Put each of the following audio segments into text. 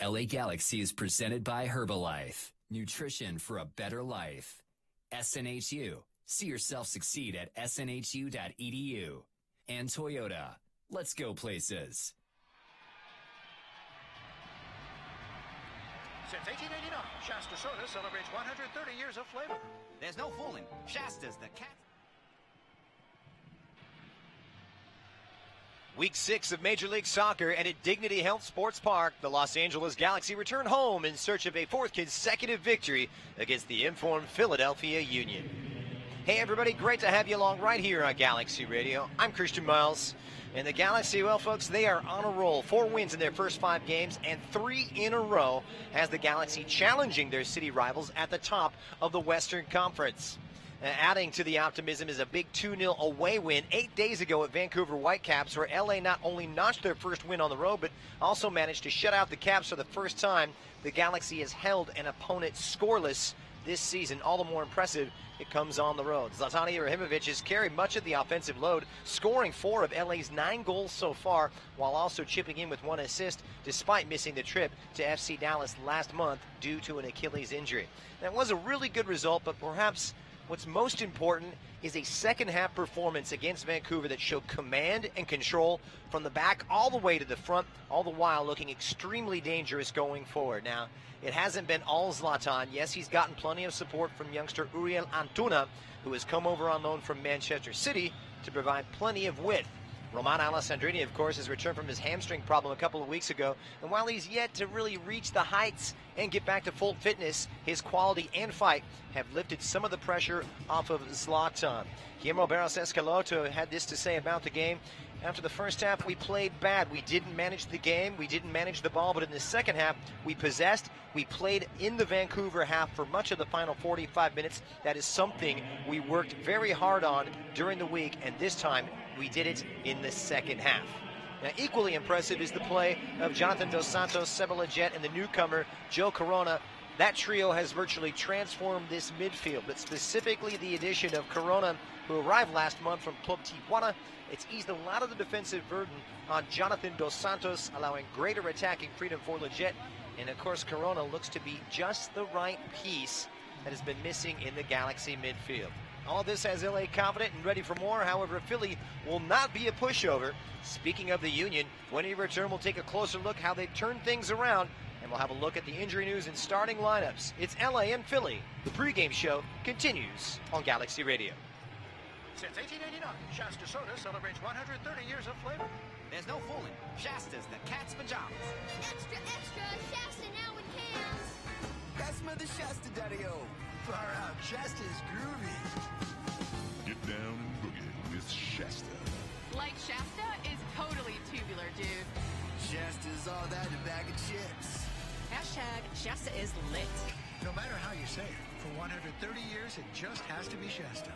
LA Galaxy is presented by Herbalife. Nutrition for a better life. SNHU. See yourself succeed at snhu.edu. And Toyota. Let's go places. Since 1889, Shasta Soda celebrates 130 years of flavor. There's no fooling. Shasta's the cat. Week 6 of Major League Soccer, and at Dignity Health Sports Park, the Los Angeles Galaxy return home in search of a 4th consecutive victory against the informed Philadelphia Union. Hey everybody, great to have you along right here on Galaxy Radio. I'm Christian Miles, and the Galaxy, well folks, they are on a roll. 4 wins in their first 5 games, and 3 in a row has the Galaxy challenging their city rivals at the top of the Western Conference. Adding to the optimism is a big 2-0 away win 8 days ago at Vancouver Whitecaps, where LA not only notched their first win on the road, but also managed to shut out the Caps for the first time the Galaxy has held an opponent scoreless this season. All the more impressive it comes on the road. Zlatan Ibrahimovic has carried much of the offensive load, scoring 4 of LA's 9 goals so far, while also chipping in with 1 assist, despite missing the trip to FC Dallas last month due to an Achilles injury. That was a really good result, but perhaps what's most important is a second-half performance against Vancouver that showed command and control from the back all the way to the front, all the while looking extremely dangerous going forward. Now, it hasn't been all Zlatan. Yes, he's gotten plenty of support from youngster Uriel Antuna, who has come over on loan from Manchester City to provide plenty of width. Roman Alessandrini, of course, has returned from his hamstring problem a couple of weeks ago, and while he's yet to really reach the heights and get back to full fitness, his quality and fight have lifted some of the pressure off of Zlatan. Guillermo Barros Escaloto had this to say about the game. After the first half, we played bad. We didn't manage the game. We didn't manage the ball. But in the second half, we possessed. We played in the Vancouver half for much of the final 45 minutes. That is something we worked very hard on during the week. And this time, we did it in the second half. Now, equally impressive is the play of Jonathan Dos Santos, Seba Lletget, and the newcomer, Joe Corona. That trio has virtually transformed this midfield, but specifically the addition of Corona, who arrived last month from Club Tijuana. It's eased a lot of the defensive burden on Jonathan Dos Santos, allowing greater attacking freedom for Lletget. And of course, Corona looks to be just the right piece that has been missing in the Galaxy midfield. All of this has LA confident and ready for more. However, Philly will not be a pushover. Speaking of the Union, when we return, we'll take a closer look how they've turned things around, and we'll have a look at the injury news and starting lineups. It's LA and Philly. The pregame show continues on Galaxy Radio. Since 1889, Shasta Soda celebrates 130 years of flavor. There's no fooling. Shasta's the cat's pajamas. Extra, extra, Shasta now in cans. That's my the Shasta Daddy-O. Far out, Shasta's groovy. Get down and boogie with Shasta. Like Shasta is totally tubular, dude. Shasta's all that in a bag of chips. Hashtag Shasta is lit. No matter how you say it, for 130 years, it just has to be Shasta.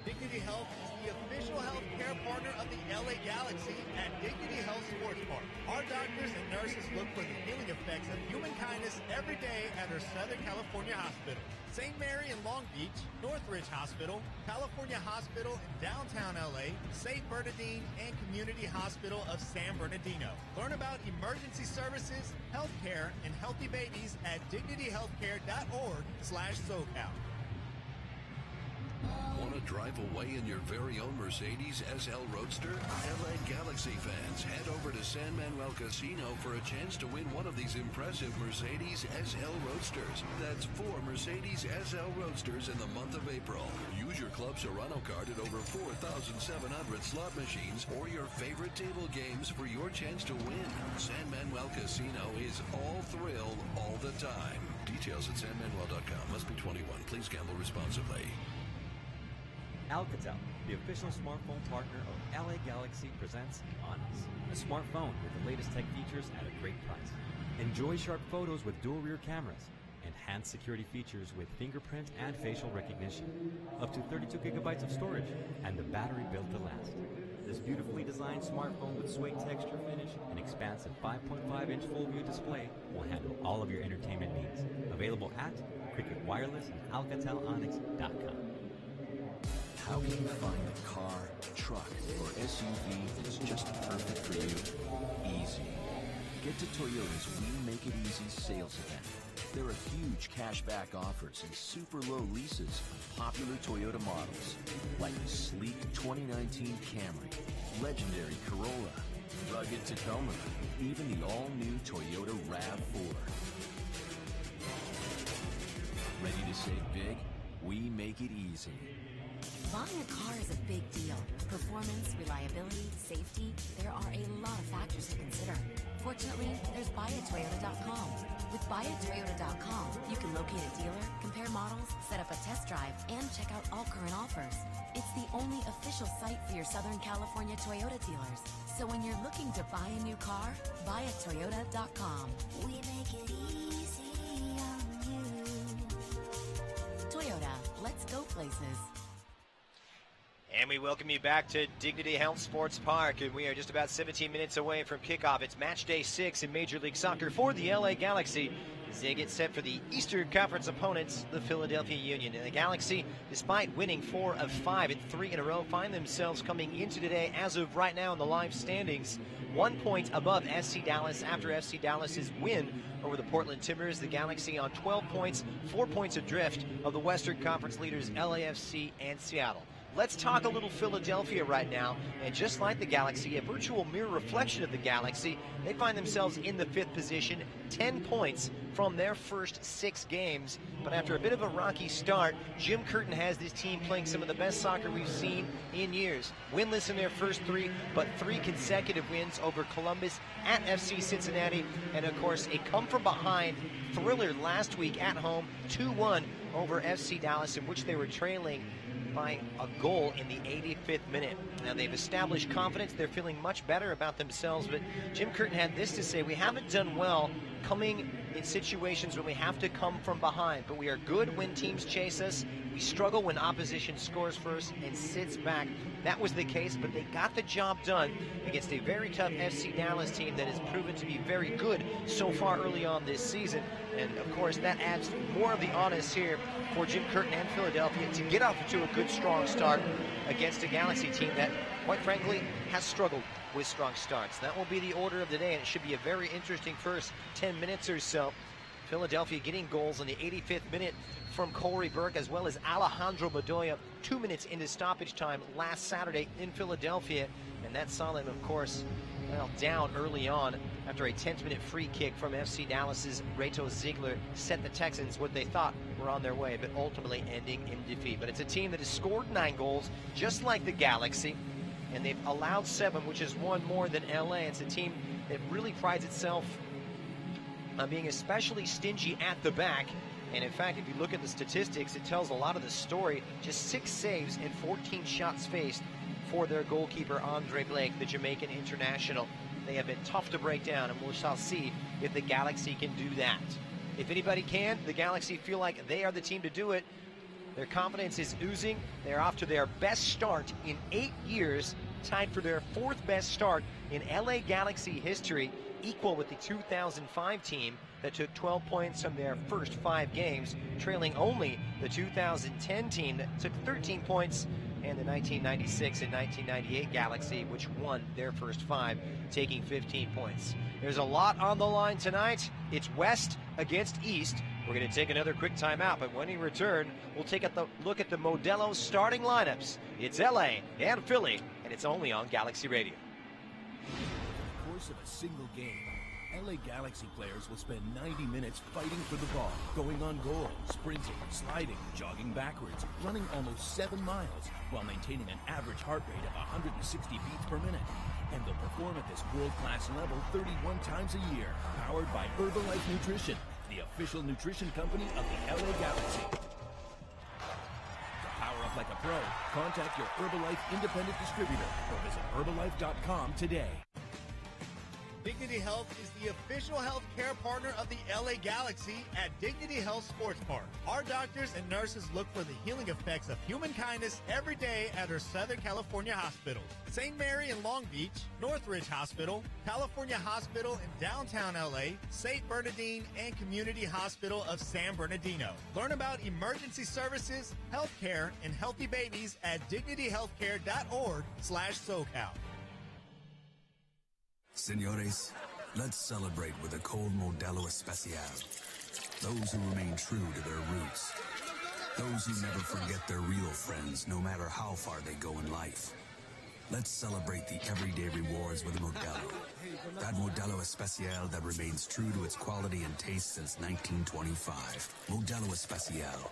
Dignity Health is the official health care partner of the LA Galaxy at Dignity Health Sports Park. Our doctors and nurses look for the healing effects of human kindness every day at our Southern California hospital. St. Mary in Long Beach, Northridge Hospital, California Hospital in downtown LA, St. Bernardine, and Community Hospital of San Bernardino. Learn about emergency services, health care, and healthy babies at dignityhealthcare.org/SoCal. Want to drive away in your very own Mercedes SL Roadster? LA Galaxy fans, head over to San Manuel Casino for a chance to win one of these impressive Mercedes SL Roadsters. That's 4 Mercedes SL Roadsters in the month of April. Use your Club Serrano card at over 4,700 slot machines or your favorite table games for your chance to win. San Manuel Casino is all thrill all the time. Details at sanmanuel.com. Must be 21. Please gamble responsibly. Alcatel, the official smartphone partner of LA Galaxy, presents Honest, a smartphone with the latest tech features at a great price. Enjoy sharp photos with dual rear cameras, enhanced security features with fingerprint and facial recognition, up to 32 gigabytes of storage, and the battery built to last. This beautifully designed smartphone with suede texture finish and expansive 5.5-inch full-view display will handle all of your entertainment needs. Available at Cricket Wireless and AlcatelOnyx.com. How can you find a car, truck, or SUV that is just perfect for you? Easy. Get to Toyota's We Make It Easy sales event. There are huge cashback offers and super low leases on popular Toyota models like the sleek 2019 Camry, legendary Corolla, rugged Tacoma, even the all-new Toyota RAV4. Ready to save big? We make it easy. Buying a car is a big deal. Performance, reliability, safety, there are a lot of factors to consider. Fortunately, there's buyatoyota.com. With buyatoyota.com, you can locate a dealer, compare models, set up a test drive, and check out all current offers. It's the only official site for your Southern California Toyota dealers. So when you're looking to buy a new car, buyatoyota.com. We make it easy on you. Toyota, let's go places. And we welcome you back to Dignity Health Sports Park, and we are just about 17 minutes away from kickoff. It's match day 6 in Major League Soccer for the LA Galaxy as they get set for the Eastern Conference opponents, the Philadelphia Union. And the Galaxy, despite winning 4 of 5 and 3 in a row, find themselves coming into today, as of right now in the live standings, 1 point above SC Dallas after FC Dallas's win over the Portland Timbers. The Galaxy on 12 points, 4 points adrift of the Western Conference leaders LAFC and Seattle. Let's talk a little Philadelphia right now, and just like the Galaxy, a virtual mirror reflection of the Galaxy, they find themselves in the 5th position, 10 points from their first 6 games. But after a bit of a rocky start, Jim Curtin has this team playing some of the best soccer we've seen in years. Winless in their first 3, but 3 consecutive wins over Columbus, at FC Cincinnati, and of course a come-from-behind thriller last week at home, 2-1 over FC Dallas, in which they were trailing by a goal in the 85th minute. Now they've established confidence. They're feeling much better about themselves, but Jim Curtin had this to say: we haven't done well coming in situations when we have to come from behind, but we are good when teams chase us. We struggle when opposition scores first and sits back. That was the case, but they got the job done against a very tough FC Dallas team that has proven to be very good so far early on this season. And of course, that adds more of the onus here for Jim Curtin and Philadelphia to get off to a good, strong start against a Galaxy team that, quite frankly, has struggled with strong starts. That will be the order of the day, and it should be a very interesting first 10 minutes or so. Philadelphia getting goals in the 85th minute from Corey Burke, as well as Alejandro Bedoya 2 minutes into stoppage time last Saturday in Philadelphia. And that saw them, of course, well, down early on after a 10th minute free kick from FC Dallas's Reto Ziegler set the Texans what they thought were on their way, but ultimately ending in defeat. But it's a team that has scored 9 goals, just like the Galaxy, and they've allowed 7, which is 1 more than LA. It's a team that really prides itself on being especially stingy at the back. And in fact, if you look at the statistics, it tells a lot of the story. Just 6 saves and 14 shots faced for their goalkeeper, Andre Blake, the Jamaican international. They have been tough to break down, and we shall see if the Galaxy can do that. If anybody can, the Galaxy feel like they are the team to do it. Their confidence is oozing. They're off to their best start in 8 years, tied for their 4th best start in LA Galaxy history, equal with the 2005 team that took 12 points from their first 5 games, trailing only the 2010 team that took 13 points, and the 1996 and 1998 Galaxy, which won their first 5, taking 15 points. There's a lot on the line tonight. It's West against East. We're going to take another quick timeout, but when we return, we'll take a look at the Modelo starting lineups. It's LA and Philly, and it's only on Galaxy Radio. Over the course of a single game, LA Galaxy players will spend 90 minutes fighting for the ball, going on goal, sprinting, sliding, jogging backwards, running almost 7 miles, while maintaining an average heart rate of 160 beats per minute. And they'll perform at this world-class level 31 times a year, powered by Herbalife Nutrition, the official nutrition company of the LA Galaxy. To power up like a pro, contact your Herbalife independent distributor or visit Herbalife.com today. Dignity Health is the official health care partner of the LA Galaxy at Dignity Health Sports Park. Our doctors and nurses look for the healing effects of human kindness every day at our Southern California hospitals: St. Mary in Long Beach, Northridge Hospital, California Hospital in downtown LA, St. Bernardine, and Community Hospital of San Bernardino. Learn about emergency services, health care, and healthy babies at dignityhealthcare.org/SoCal. Señores, Let's celebrate with a cold Modelo Especial. Those who remain true to their roots. Those who never forget their real friends, no matter how far they go in life. Let's celebrate the everyday rewards with Modelo. That Modelo Especial that remains true to its quality and taste since 1925. Modelo Especial.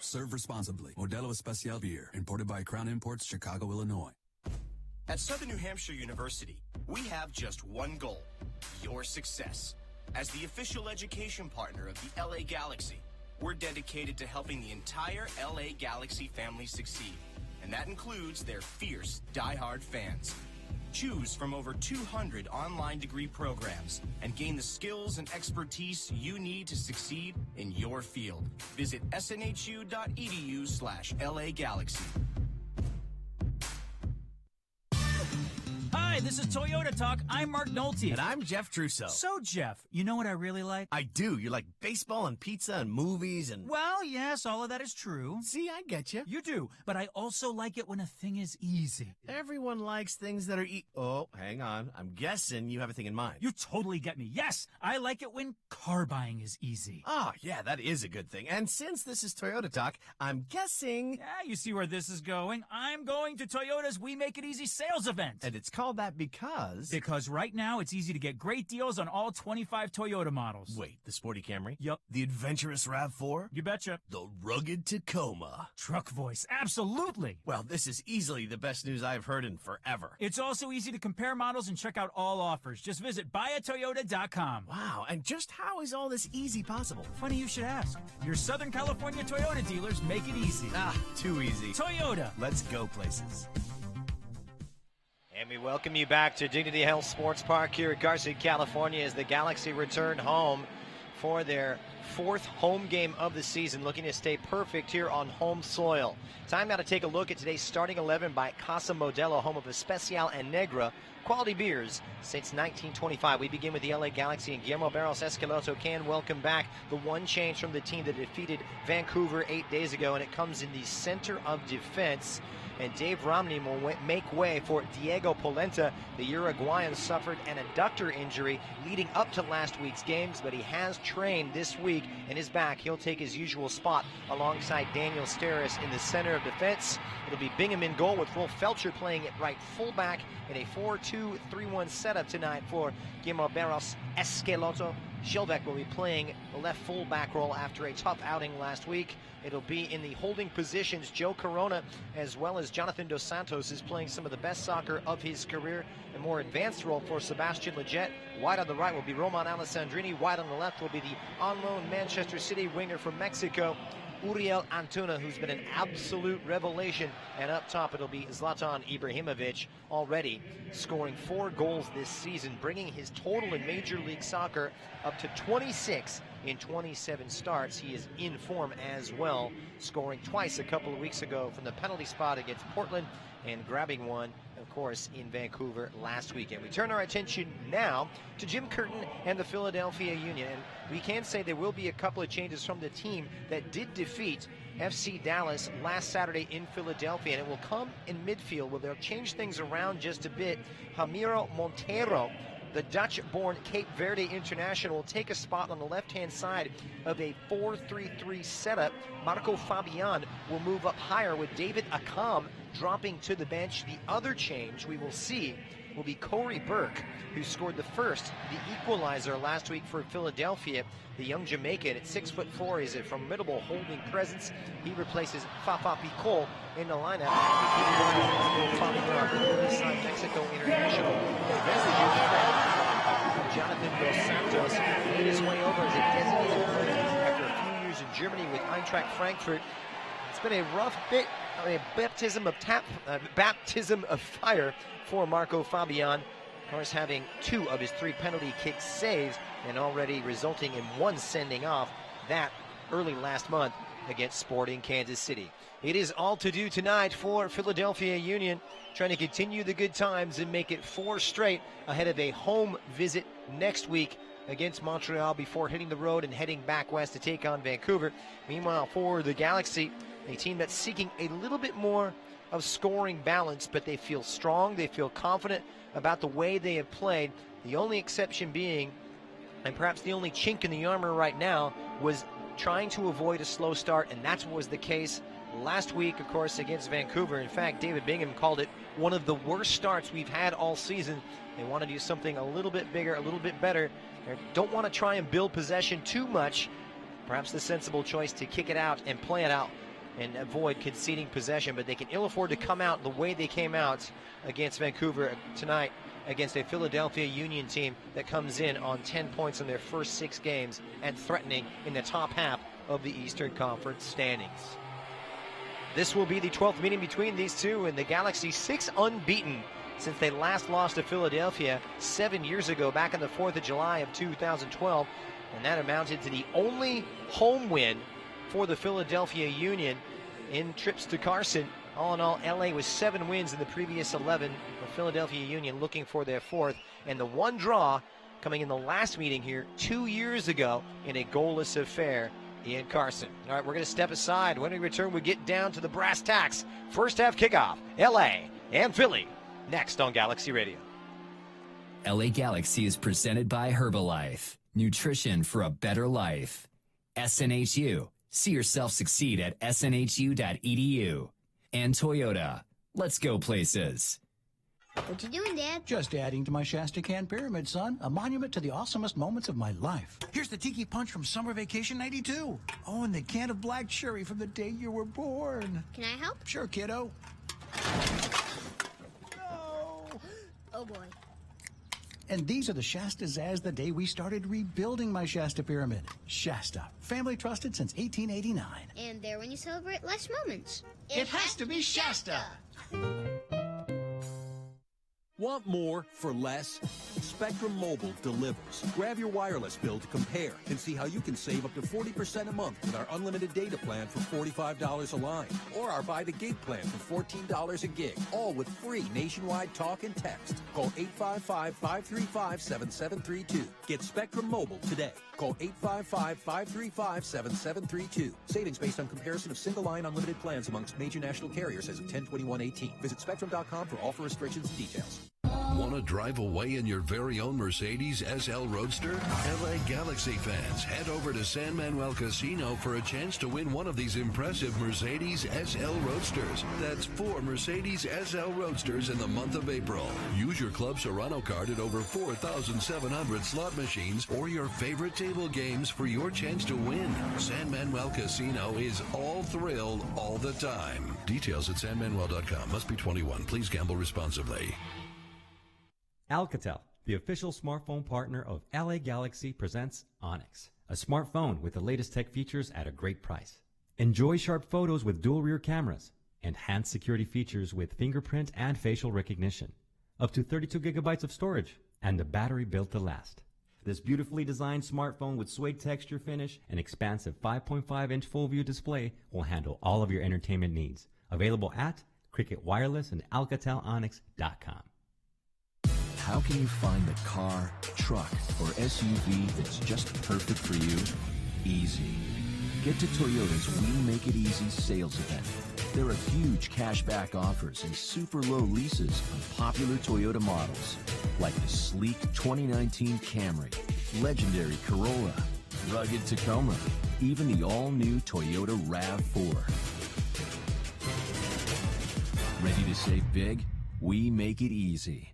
Serve responsibly. Modelo Especial beer, imported by Crown Imports, Chicago, Illinois. At Southern New Hampshire University, we have just one goal: your success. As the official education partner of the LA Galaxy, we're dedicated to helping the entire LA Galaxy family succeed. And that includes their fierce, diehard fans. Choose from over 200 online degree programs and gain the skills and expertise you need to succeed in your field. Visit snhu.edu/LA Galaxy. Hi, this is Toyota Talk. I'm Mark Nolte. And I'm Jeff Trusso. So, Jeff, you know what I really like? I do. You like baseball and pizza and movies and... Well, yes, all of that is true. See, I get you. You do, but I also like it when a thing is easy. Everyone likes things that are Oh, hang on. I'm guessing you have a thing in mind. You totally get me. Yes, I like it when car buying is easy. Oh, yeah, that is a good thing. And since this is Toyota Talk, I'm guessing... Yeah, you see where this is going. I'm going to Toyota's We Make It Easy sales event. And it's called that because... Because right now it's easy to get great deals on all 25 Toyota models. Wait, the sporty Camry? Yep. The adventurous RAV4? You betcha. The rugged Tacoma? Truck voice, absolutely. Well, this is easily the best news I've heard in forever. It's also easy to compare models and check out all offers. Just visit buyatoyota.com. Wow, and just how is all this easy possible? Funny you should ask. Your Southern California Toyota dealers make it easy. Ah, too easy. Toyota. Let's go places. And we welcome you back to Dignity Health Sports Park here at Garcia, California, as the Galaxy return home for their fourth home game of the season, looking to stay perfect here on home soil. Time now to take a look at today's starting 11 by Casa Modelo, home of Especial and Negra, quality beers since 1925. We begin with the LA Galaxy, and Guillermo Barros Esqueloto can welcome back the one change from the team that defeated Vancouver 8 days ago, and it comes in the center of defense. And Dave Romney will make way for Diego Polenta. The Uruguayan suffered an adductor injury leading up to last week's games, but he has trained this week and is back. He'll take his usual spot alongside Daniel Steres in the center of defense. It'll be Bingham in goal with Rolf Felcher playing at right fullback in a 4-2-3-1 setup tonight for Guillermo Barros Esqueloto. Shelbeck will be playing the left fullback role after a tough outing last week. It'll be in the holding positions. Joe Corona, as well as Jonathan Dos Santos, is playing some of the best soccer of his career. A more advanced role for Sebastian Lletget. Wide on the right will be Roman Alessandrini. Wide on the left will be the on-loan Manchester City winger from Mexico, Uriel Antuna, who's been an absolute revelation. And up top, it'll be Zlatan Ibrahimovic, already scoring 4 goals this season, bringing his total in Major League Soccer up to 26 in 27 starts. He is in form as well, scoring twice a couple of weeks ago from the penalty spot against Portland and grabbing one, of course, in Vancouver last weekend. We turn our attention now to Jim Curtin and the Philadelphia Union. And we can say there will be a couple of changes from the team that did defeat FC Dallas last Saturday in Philadelphia, and it will come in midfield where they'll change things around just a bit. Ramiro Montero, the Dutch-born Cape Verde international, will take a spot on the left-hand side of a 4-3-3 setup. Marco Fabian will move up higher with David Akam dropping to the bench. The other change we will see will be Corey Burke, who scored the equalizer last week for Philadelphia. The young Jamaican at 6'4" is a formidable holding presence. He replaces Fafa Picol in the lineup. Mexico international. Jonathan Dos Santos made his way over as a designated player after a few years in Germany with Eintracht Frankfurt. It's been a rough bit, a baptism of fire for Marco Fabian. Of course, having 2 of his 3 penalty kick saves and already resulting in 1 sending off, that early last month against Sporting Kansas City. It is all to do tonight for Philadelphia Union, trying to continue the good times and make it 4 straight ahead of a home visit next week against Montreal before hitting the road and heading back west to take on Vancouver. Meanwhile, for the Galaxy, a team that's seeking a little bit more of scoring balance, but they feel strong, they feel confident about the way they have played. The only exception being, and perhaps the only chink in the armor right now, was trying to avoid a slow start, and that's what was the case last week, of course, against Vancouver. In fact, David Bingham called it one of the worst starts we've had all season. They want to do something a little bit bigger, a little bit better. They don't want to try and build possession too much. Perhaps the sensible choice to kick it out and play it out and avoid conceding possession, but they can ill afford to come out the way they came out against Vancouver tonight, against a Philadelphia Union team that comes in on 10 points in their first 6 games and threatening in the top half of the Eastern Conference standings. This will be the 12th meeting between these two, and the Galaxy 6 unbeaten since they last lost to Philadelphia 7 years ago, back on the 4th of July of 2012, and that amounted to the only home win for the Philadelphia Union in trips to Carson. All in all, LA was 7 wins in the previous 11. The Philadelphia Union looking for their 4th, and the one draw coming in the last meeting here 2 years ago in a goalless affair in Carson. All right, we're going to step aside. When we return, we get down to the brass tacks. First half kickoff, LA and Philly, next on Galaxy Radio. LA Galaxy is presented by Herbalife. Nutrition for a better life. SNHU. See yourself succeed at snhu.edu. And Toyota. Let's go places. What you doing, Dad? Just adding to my Shasta Can Pyramid, son. A monument to the awesomest moments of my life. Here's the Tiki Punch from Summer Vacation 92. Oh, and the can of black cherry from the day you were born. Can I help? Sure, kiddo. Oh, boy. And these are the Shastas as the day we started rebuilding my Shasta Pyramid. Shasta, family trusted since 1889. And there when you celebrate life's moments. It has to be Shasta. Want more for less? Spectrum Mobile delivers. Grab your wireless bill to compare and see how you can save up to 40% a month with our unlimited data plan for $45 a line, or our buy the gig plan for $14 a gig, all with free nationwide talk and text. Call 855-535-7732. Get Spectrum Mobile today. Call 855-535-7732. Savings based on comparison of single-line unlimited plans amongst major national carriers as of 10/21/18. Visit Spectrum.com for offer restrictions and details. Want to drive away in your very own Mercedes SL Roadster? LA Galaxy fans, head over to San Manuel Casino for a chance to win one of these impressive Mercedes SL Roadsters. That's 4 Mercedes SL Roadsters in the month of April. Use your Club Serrano card at over 4,700 slot machines or your favorite table games for your chance to win. San Manuel Casino is all thrill all the time. Details at sanmanuel.com. Must be 21. Please gamble responsibly. Alcatel, the official smartphone partner of LA Galaxy, presents Onyx, a smartphone with the latest tech features at a great price. Enjoy sharp photos with dual rear cameras, enhanced security features with fingerprint and facial recognition, up to 32 gigabytes of storage, and the battery built to last. This beautifully designed smartphone with suede texture finish and expansive 5.5-inch full-view display will handle all of your entertainment needs. Available at Cricket Wireless and AlcatelOnyx.com. How can you find the car, truck, or SUV that's just perfect for you? Easy. Get to Toyota's We Make It Easy sales event. There are huge cashback offers and super low leases on popular Toyota models, like the sleek 2019 Camry, legendary Corolla, rugged Tacoma, even the all-new Toyota RAV4. Ready to save big? We make it easy.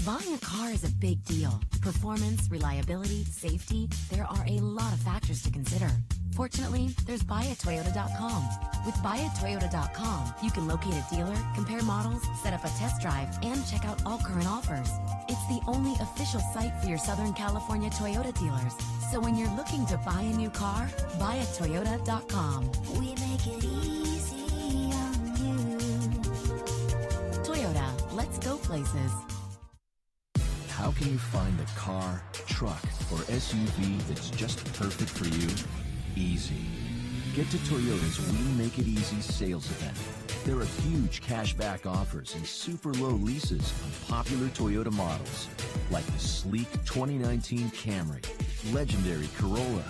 Buying a car is a big deal. Performance, reliability, safety, there are a lot of factors to consider. Fortunately, there's buyatoyota.com. With buyatoyota.com, you can locate a dealer, compare models, set up a test drive, and check out all current offers. It's the only official site for your Southern California Toyota dealers. So when you're looking to buy a new car, buyatoyota.com. We make it easy on you. Toyota, let's go places. How can you find the car, truck, or SUV that's just perfect for you? Easy. Get to Toyota's We Make It Easy sales event. There are huge cashback offers and super low leases on popular Toyota models, like the sleek 2019 Camry, legendary Corolla,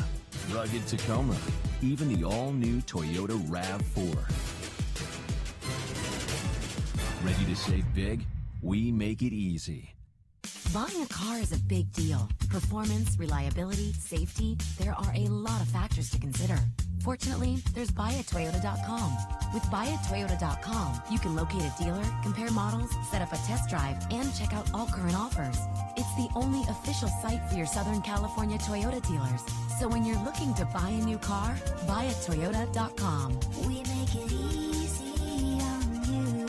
rugged Tacoma, even the all-new Toyota RAV4. Ready to save big? We make it easy. Buying a car is a big deal. Performance, reliability, safety, there are a lot of factors to consider. Fortunately, there's buyatoyota.com. With buyatoyota.com, you can locate a dealer, compare models, set up a test drive, and check out all current offers. It's the only official site for your Southern California Toyota dealers. So when you're looking to buy a new car, buyatoyota.com. We make it easy on you.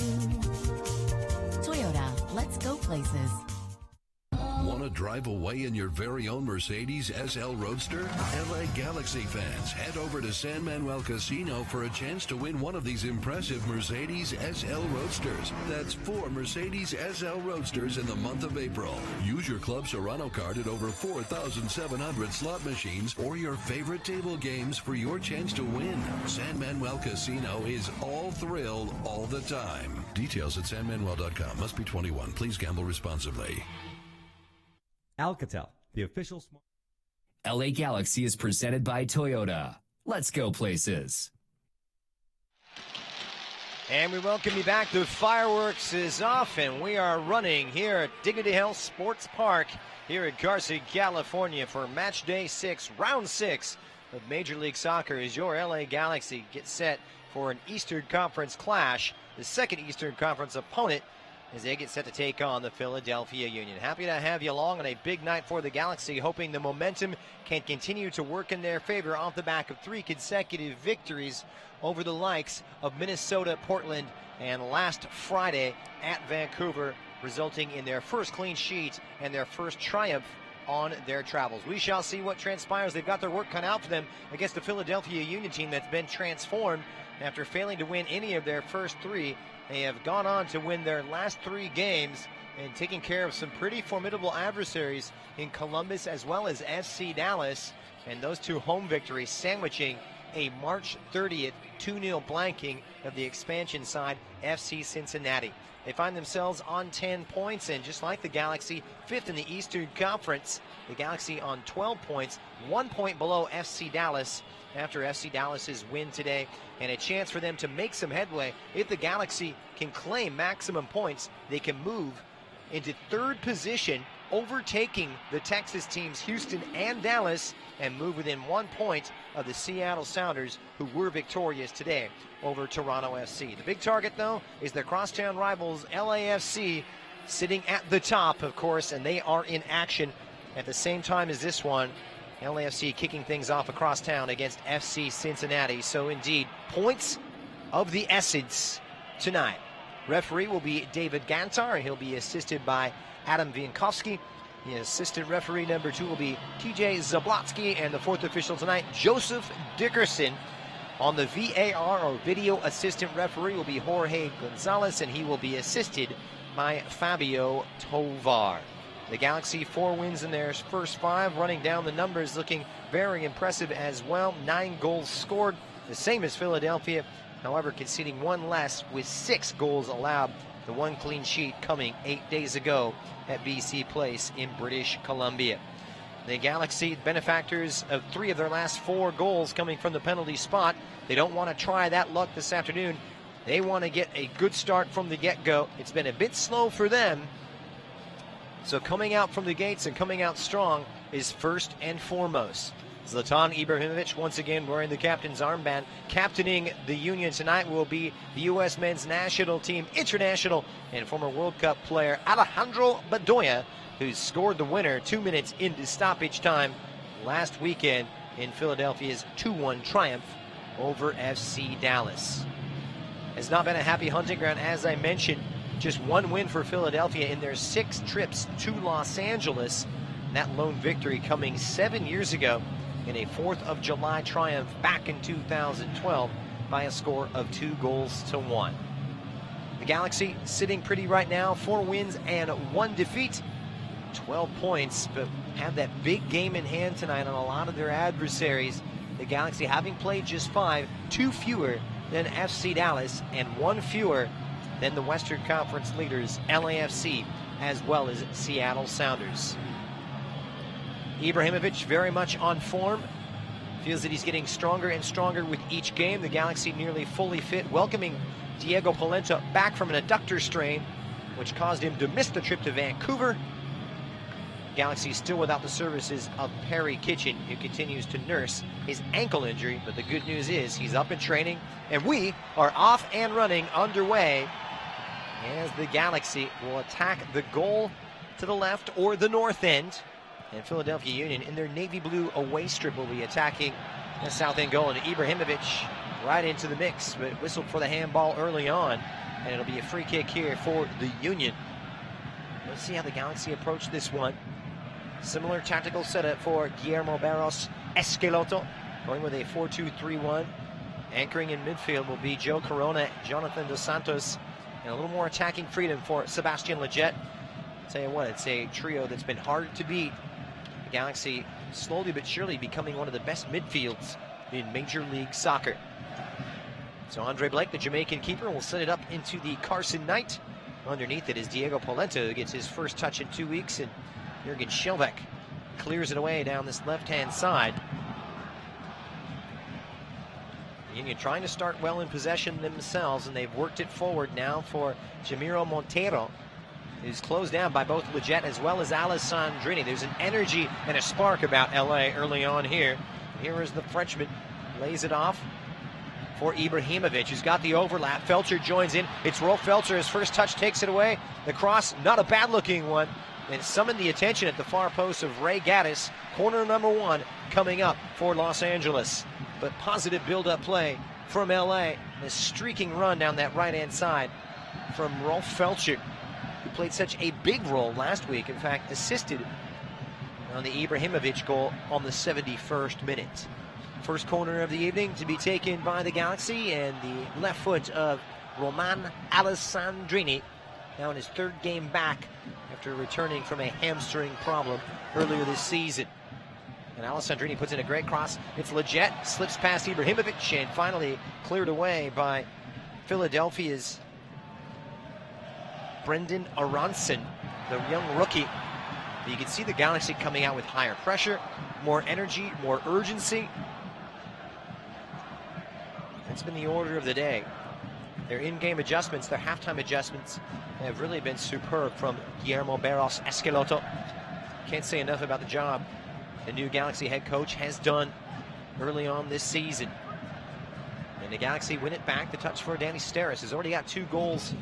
Toyota, let's go places. Want to drive away in your very own Mercedes SL Roadster? LA Galaxy fans, head over to San Manuel Casino for a chance to win one of these impressive Mercedes SL Roadsters. That's 4 Mercedes SL Roadsters in the month of April. Use your Club Serrano card at over 4,700 slot machines or your favorite table games for your chance to win. San Manuel Casino is all thrill all the time. Details at sanmanuel.com. Must be 21. Please gamble responsibly. Alcatel, the official smart... LA Galaxy is presented by Toyota. Let's go places. And we welcome you back. The fireworks is off, and we are running here at Dignity Health Sports Park here in Garcia, California for Match Day 6, Round 6 of Major League Soccer as your LA Galaxy gets set for an Eastern Conference clash, the second Eastern Conference opponent as they get set to take on the Philadelphia Union. Happy to have you along on a big night for the Galaxy, hoping the momentum can continue to work in their favor off the back of 3 consecutive victories over the likes of Minnesota, Portland, and last Friday at Vancouver, resulting in their first clean sheet and their first triumph on their travels. We shall see what transpires. They've got their work cut out for them against the Philadelphia Union team that's been transformed after failing to win any of their first 3. They have gone on to win their last 3 games and taking care of some pretty formidable adversaries in Columbus as well as FC Dallas. And those 2 home victories sandwiching a March 30th 2-0 blanking of the expansion side, FC Cincinnati. They find themselves on 10 points, and just like the Galaxy, 5th in the Eastern Conference. The Galaxy on 12 points, 1 point below FC Dallas after FC Dallas's win today, and a chance for them to make some headway. If the Galaxy can claim maximum points, they can move into 3rd position, overtaking the Texas teams Houston and Dallas, and move within 1 point of the Seattle Sounders, who were victorious today over Toronto FC. The big target, though, is their crosstown rivals LAFC, sitting at the top, of course, and they are in action at the same time as this one. LAFC kicking things off across town against FC Cincinnati. So indeed, points of the essence tonight. Referee will be David Gantar, and he'll be assisted by Adam Wiankowski. The assistant referee number 2 will be TJ Zablotsky, and the 4th official tonight, Joseph Dickerson. On the VAR, or video assistant referee, will be Jorge Gonzalez, and he will be assisted by Fabio Tovar. The Galaxy 4 wins in their first 5, running down the numbers, looking very impressive as well. 9 goals scored, the same as Philadelphia, however conceding 1 less with 6 goals allowed. The 1 clean sheet coming 8 days ago at BC Place in British Columbia. The Galaxy benefactors of 3 of their last 4 goals coming from the penalty spot. They don't want to try that luck this afternoon. They want to get a good start from the get-go. It's been a bit slow for them. So coming out from the gates and coming out strong is first and foremost. Zlatan Ibrahimovic once again wearing the captain's armband. Captaining the Union tonight will be the U.S. men's national team international and former World Cup player Alejandro Bedoya, who scored the winner 2 minutes into stoppage time last weekend in Philadelphia's 2-1 triumph over FC Dallas. It's not been a happy hunting ground, as I mentioned. Just 1 win for Philadelphia in their 6 trips to Los Angeles. And that lone victory coming 7 years ago in a 4th of July triumph back in 2012 by a score of 2-1. The Galaxy sitting pretty right now, 4 wins and 1 defeat, 12 points, but have that big game in hand tonight on a lot of their adversaries. The Galaxy having played just 5, 2 fewer than FC Dallas and 1 fewer than the Western Conference leaders, LAFC, as well as Seattle Sounders. Ibrahimovic very much on form. Feels that he's getting stronger and stronger with each game. The Galaxy nearly fully fit, welcoming Diego Polenta back from an adductor strain, which caused him to miss the trip to Vancouver. Galaxy still without the services of Perry Kitchen, who continues to nurse his ankle injury. But the good news is he's up and training, and we are off and running underway as the Galaxy will attack the goal to the left or the north end. And Philadelphia Union in their navy blue away strip will be attacking the south end goal. And Ibrahimovic right into the mix, but whistled for the handball early on. And it'll be a free kick here for the Union. Let's see how the Galaxy approach this one. Similar tactical setup for Guillermo Barros Esqueloto, going with a 4-2-3-1. Anchoring in midfield will be Joe Corona, Jonathan Dos Santos, and a little more attacking freedom for Sebastian Lletget. Tell you what, it's a trio that's been hard to beat. The Galaxy slowly but surely becoming one of the best midfields in Major League Soccer. So Andre Blake, the Jamaican keeper, will set it up into the Carson Knight. Underneath it is Diego Polenta, who gets his first touch in 2 weeks, and Jurgen Schelbeck clears it away down this left-hand side. The Union trying to start well in possession themselves, and they've worked it forward now for Jamiro Montero, who's closed down by both Lletget as well as Alessandrini. There's an energy and a spark about LA early on here. Here is the Frenchman, lays it off for Ibrahimovic, who's got the overlap. Felcher joins in. It's Rolf Felcher. His first touch takes it away. The cross, not a bad-looking one, and summoned the attention at the far post of Ray Gaddis. Corner number 1 coming up for Los Angeles. But positive build-up play from LA. A streaking run down that right-hand side from Rolf Felcher, who played such a big role last week. In fact, assisted on the Ibrahimovic goal on the 71st minute. First corner of the evening to be taken by the Galaxy, and the left foot of Roman Alessandrini, now in his 3rd game back after returning from a hamstring problem earlier this season. And Alessandrini puts in a great cross. It's Lletget, slips past Ibrahimovic, and finally cleared away by Philadelphia's Brendan Aronson, the young rookie. You can see the Galaxy coming out with higher pressure, more energy, more urgency. That's been the order of the day. Their in-game adjustments, their halftime adjustments, have really been superb from Guillermo Barros Esqueloto. Can't say enough about the job the new Galaxy head coach has done early on this season. And the Galaxy win it back. The touch for Danny Steres has already got 2 goals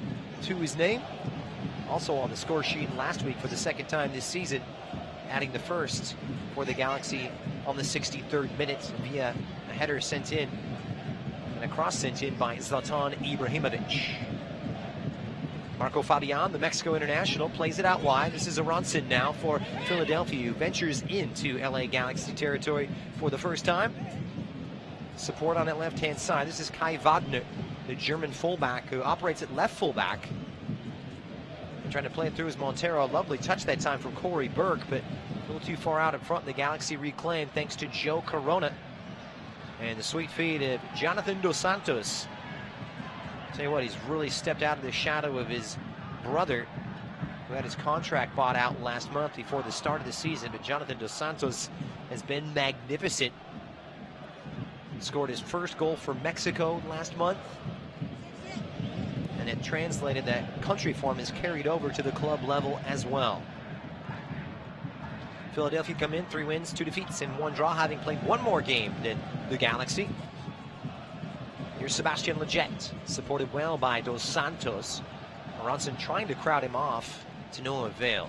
to his name. Also on the score sheet last week for the 2nd time this season, adding the first for the Galaxy on the 63rd minute via a header sent in and a cross sent in by Zlatan Ibrahimovic. Marco Fabian, the Mexico international, plays it out wide. This is Aronson now for Philadelphia, who ventures into LA Galaxy territory for the first time. Support on that left-hand side. This is Kai Wagner, the German fullback, who operates at left fullback. And trying to play it through is Montero. A lovely touch that time from Corey Burke, but a little too far out in front. The Galaxy reclaimed thanks to Joe Corona. And the sweet feed of Jonathan Dos Santos. Tell you what, he's really stepped out of the shadow of his brother, who had his contract bought out last month before the start of the season. But Jonathan Dos Santos has been magnificent. Scored his first goal for Mexico last month. And it translated that country form is carried over to the club level as well. Philadelphia come in, 3 wins, 2 defeats, and 1 draw, having played 1 more game than the Galaxy. Here's Sebastian Lletget, supported well by Dos Santos. Aronson trying to crowd him off to no avail.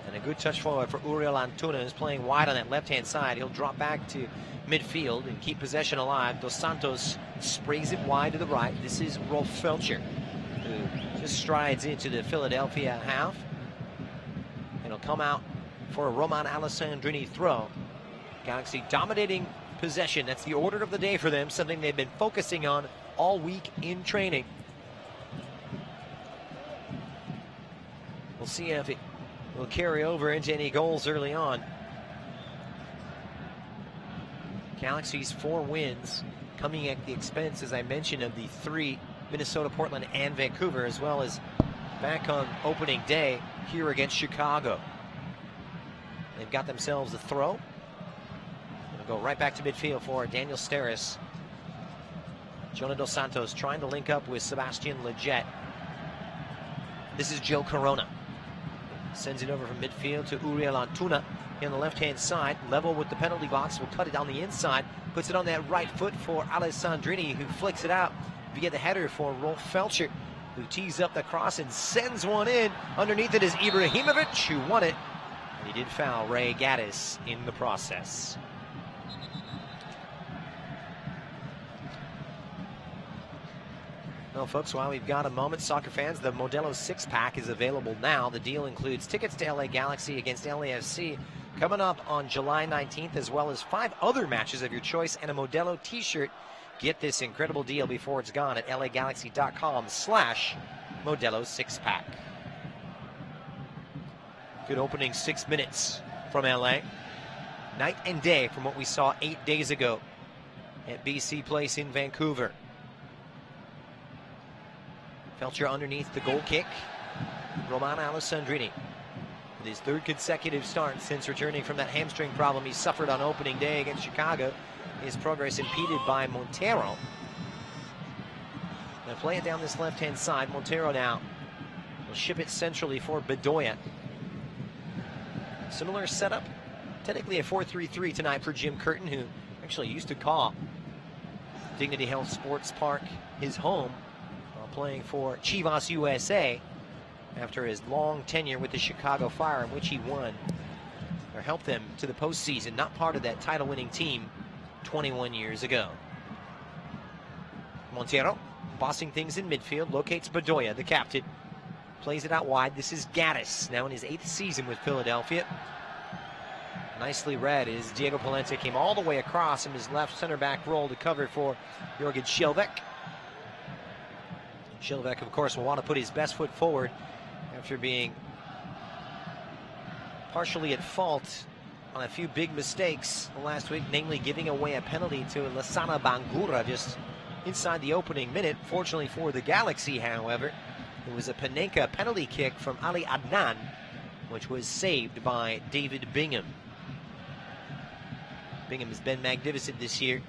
And a good touch forward for Uriel Antuna, who's playing wide on that left-hand side. He'll drop back to midfield and keep possession alive. Dos Santos sprays it wide to the right. This is Rolf Felcher, who just strides into the Philadelphia half. It'll come out for a Roman Alessandrini throw. Galaxy dominating possession. That's the order of the day for them, something they've been focusing on all week in training. We'll see if it will carry over into any goals early on. Galaxy's 4 wins coming at the expense, as I mentioned, of the 3 Minnesota, Portland, and Vancouver, as well as back on opening day here against Chicago. They've got themselves a throw. It'll go right back to midfield for Daniel Steres. Jonah Dos Santos trying to link up with Sebastian Lletget. This is Joe Corona. Sends it over from midfield to Uriel Antuna on the left-hand side. Level with the penalty box. Will cut it on the inside. Puts it on that right foot for Alessandrini, who flicks it out via the header for Rolf Felcher, who tees up the cross and sends one in. Underneath it is Ibrahimovic, who won it. And he did foul Ray Gaddis in the process. Well, folks, while we've got a moment, soccer fans, the Modelo 6-pack is available now. The deal includes tickets to LA Galaxy against LAFC coming up on July 19th, as well as 5 other matches of your choice and a Modelo t-shirt. Get this incredible deal before it's gone at lagalaxy.com/Modelo 6-pack. Good opening 6 minutes from LA. Night and day from what we saw 8 days ago at BC Place in Vancouver. Felcher underneath the goal kick. Roman Alessandrini with his 3rd consecutive start since returning from that hamstring problem he suffered on opening day against Chicago. His progress impeded by Montero. Now play it down this left-hand side. Montero now will ship it centrally for Bedoya. Similar setup. Technically a 4-3-3 tonight for Jim Curtin, who actually used to call Dignity Health Sports Park his home, playing for Chivas USA after his long tenure with the Chicago Fire, in which he won or helped them to the postseason, not part of that title-winning team 21 years ago. Montero bossing things in midfield, locates Bedoya, the captain, plays it out wide. This is Gaddis, now in his 8th season with Philadelphia. Nicely read as Diego Polenta came all the way across in his left center back role to cover for Jurgen Schilvek. Schilvek, of course, will want to put his best foot forward after being partially at fault on a few big mistakes last week, namely giving away a penalty to Lassana Bangura just inside the opening minute. Fortunately for the Galaxy, however, it was a Panenka penalty kick from Ali Adnan, which was saved by David Bingham. Bingham has been magnificent this year.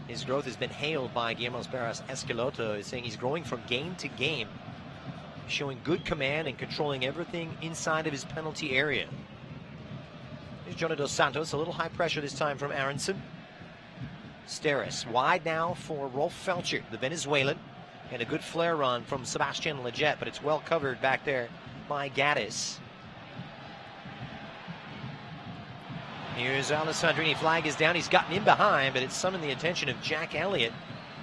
His growth has been hailed by Guillermo Barras Esqueloto, saying he's growing from game to game, showing good command and controlling everything inside of his penalty area. Here's Jonah Dos Santos, a little high pressure this time from Aronson. Steris wide now for Rolf Felcher, the Venezuelan, and a good flare run from Sebastian Lletget, but it's well covered back there by Gaddis. Here's Alessandrini, flag is down, he's gotten in behind, but it's summoned the attention of Jack Elliott,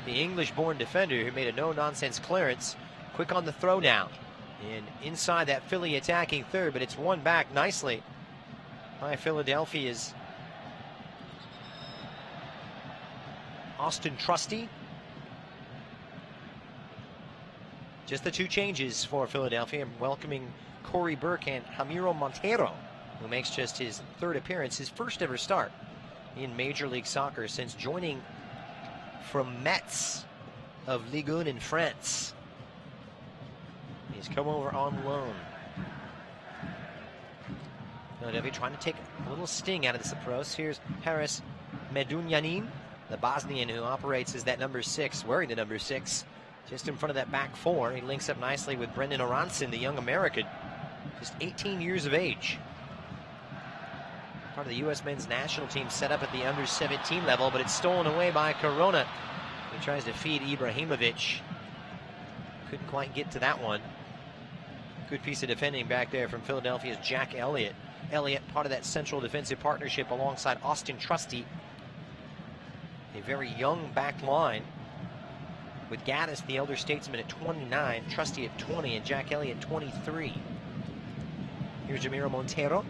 the English-born defender who made a no-nonsense clearance. Quick on the throw now, and inside that Philly attacking third, but it's won back nicely by Philadelphia's Austin Trusty. Just the 2 changes for Philadelphia, welcoming Corey Burke and Ramiro Montero, who makes just his 3rd appearance, his first ever start in Major League Soccer since joining from Metz of Ligue 1 in France. He's come over on loan. Philadelphia trying to take a little sting out of this approach. Here's Haris Medunjanin, the Bosnian who operates as that number 6, wearing the number 6, just in front of that back 4. He links up nicely with Brendan Aronson, the young American, just 18 years of age. Part of the U.S. men's national team set up at the under-17 level, but it's stolen away by Corona. He tries to feed Ibrahimovic. Couldn't quite get to that one. Good piece of defending back there from Philadelphia's Jack Elliott. Elliott, part of that central defensive partnership alongside Austin Trusty. A very young back line with Gaddis, the elder statesman, at 29, Trusty at 20, and Jack Elliott 23. Here's Jamiro Montero.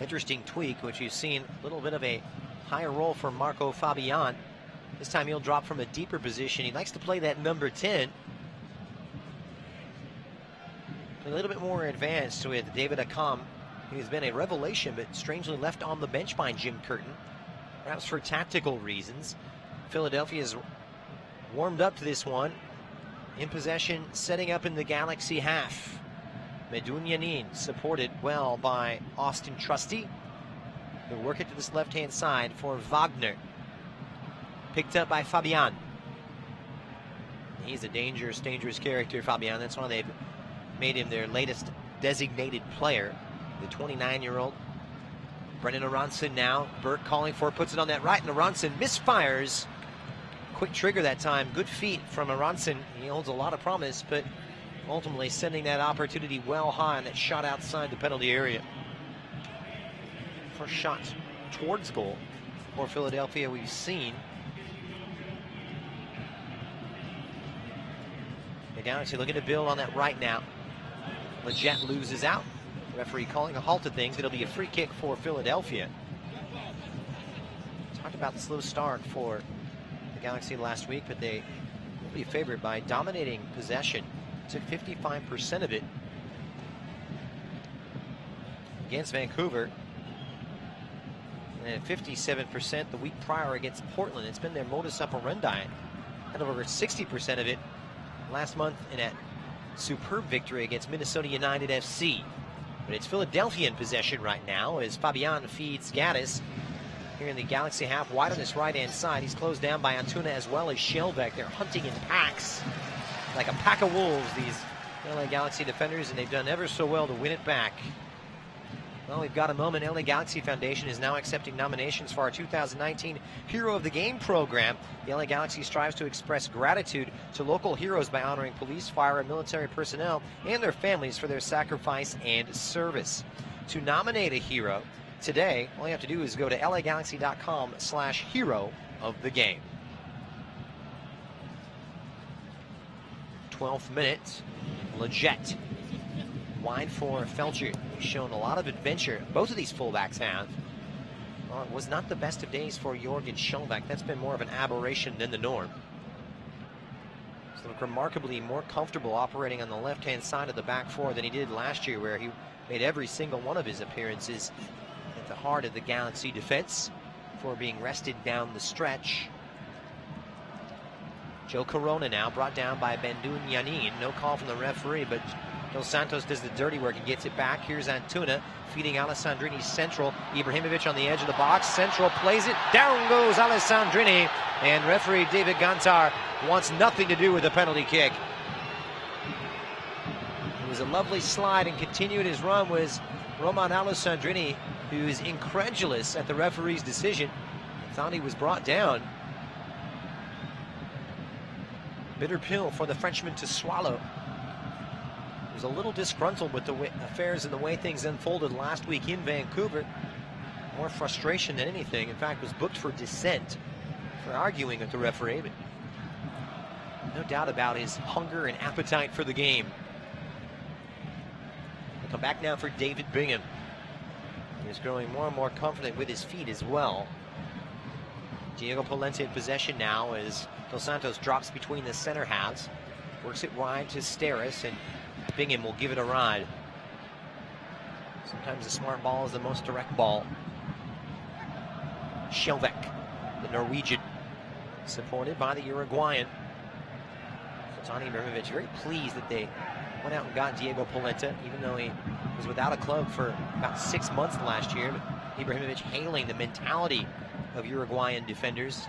Interesting tweak, which you've seen a little bit of a higher role for Marco Fabian. This time he'll drop from a deeper position. He likes to play that number 10. A little bit more advanced with David Akam, who's been a revelation, but strangely left on the bench by Jim Curtin, perhaps for tactical reasons. Philadelphia's warmed up to this one. In possession, setting up in the Galaxy half. Medunjanin supported well by Austin Trusty. He'll work it to this left-hand side for Wagner. Picked up by Fabian. He's a dangerous character, Fabian. That's why they've made him their latest designated player. The 29-year-old. Brennan Aronson now. Burt calling for it, puts it on that right, and Aronson misfires. Quick trigger that time. Good feet from Aronson. He holds a lot of promise, but ultimately sending that opportunity well high, and that shot outside the penalty area. First shot towards goal for Philadelphia we've seen. The Galaxy looking to build on that right now. Leggett loses out. Referee calling a halt to things. It'll be a free kick for Philadelphia. Talked about the slow start for the Galaxy last week, but they will be favored by dominating possession. Took 55% of it against Vancouver. And 57% the week prior against Portland. It's been their modus operandi. Had over 60% of it last month in a superb victory against Minnesota United FC. But it's Philadelphia in possession right now as Fabian feeds Gaddis here in the Galaxy half, wide on his right-hand side. He's closed down by Antuna as well as Shelbeck. They're hunting in packs, like a pack of wolves, these LA Galaxy defenders, and they've done ever so well to win it back. Well, we've got a moment. LA Galaxy Foundation is now accepting nominations for our 2019 Hero of the Game program. The LA Galaxy strives to express gratitude to local heroes by honoring police, fire, and military personnel and their families for their sacrifice and service. To nominate a hero today, all you have to do is go to lagalaxy.com/hero of the game. 12th minute, Leggett. Wide for Felcher. He's shown a lot of adventure. Both of these fullbacks have. Well, it was not the best of days for Jorgen Shelbeck. That's been more of an aberration than the norm. He's looked remarkably more comfortable operating on the left-hand side of the back four than he did last year, where he made every single one of his appearances at the heart of the Galaxy defense before being rested down the stretch. Joe Corona now brought down by Bandun Yanin. No call from the referee, but Dos Santos does the dirty work and gets it back. Here's Antuna feeding Alessandrini central. Ibrahimovic on the edge of the box. Central plays it. Down goes Alessandrini. And referee David Gantar wants nothing to do with the penalty kick. It was a lovely slide, and continuing his run was Roman Alessandrini, who is incredulous at the referee's decision. Thought he was brought down. Bitter pill for the Frenchman to swallow. Was a little disgruntled with the affairs and the way things unfolded last week in Vancouver. More frustration than anything. In fact, was booked for dissent for arguing with the referee. But no doubt about his hunger and appetite for the game. We'll come back now for David Bingham. He's growing more and more confident with his feet as well. Diego Polenta in possession now as Dos Santos drops between the center halves. Works it wide to Steris, and Bingham will give it a ride. Sometimes the smart ball is the most direct ball. Shelbeck, the Norwegian, supported by the Uruguayan. Zlatan Ibrahimovic very pleased that they went out and got Diego Polenta, even though he was without a club for about 6 months last year. But Ibrahimovic hailing the mentality of Uruguayan defenders.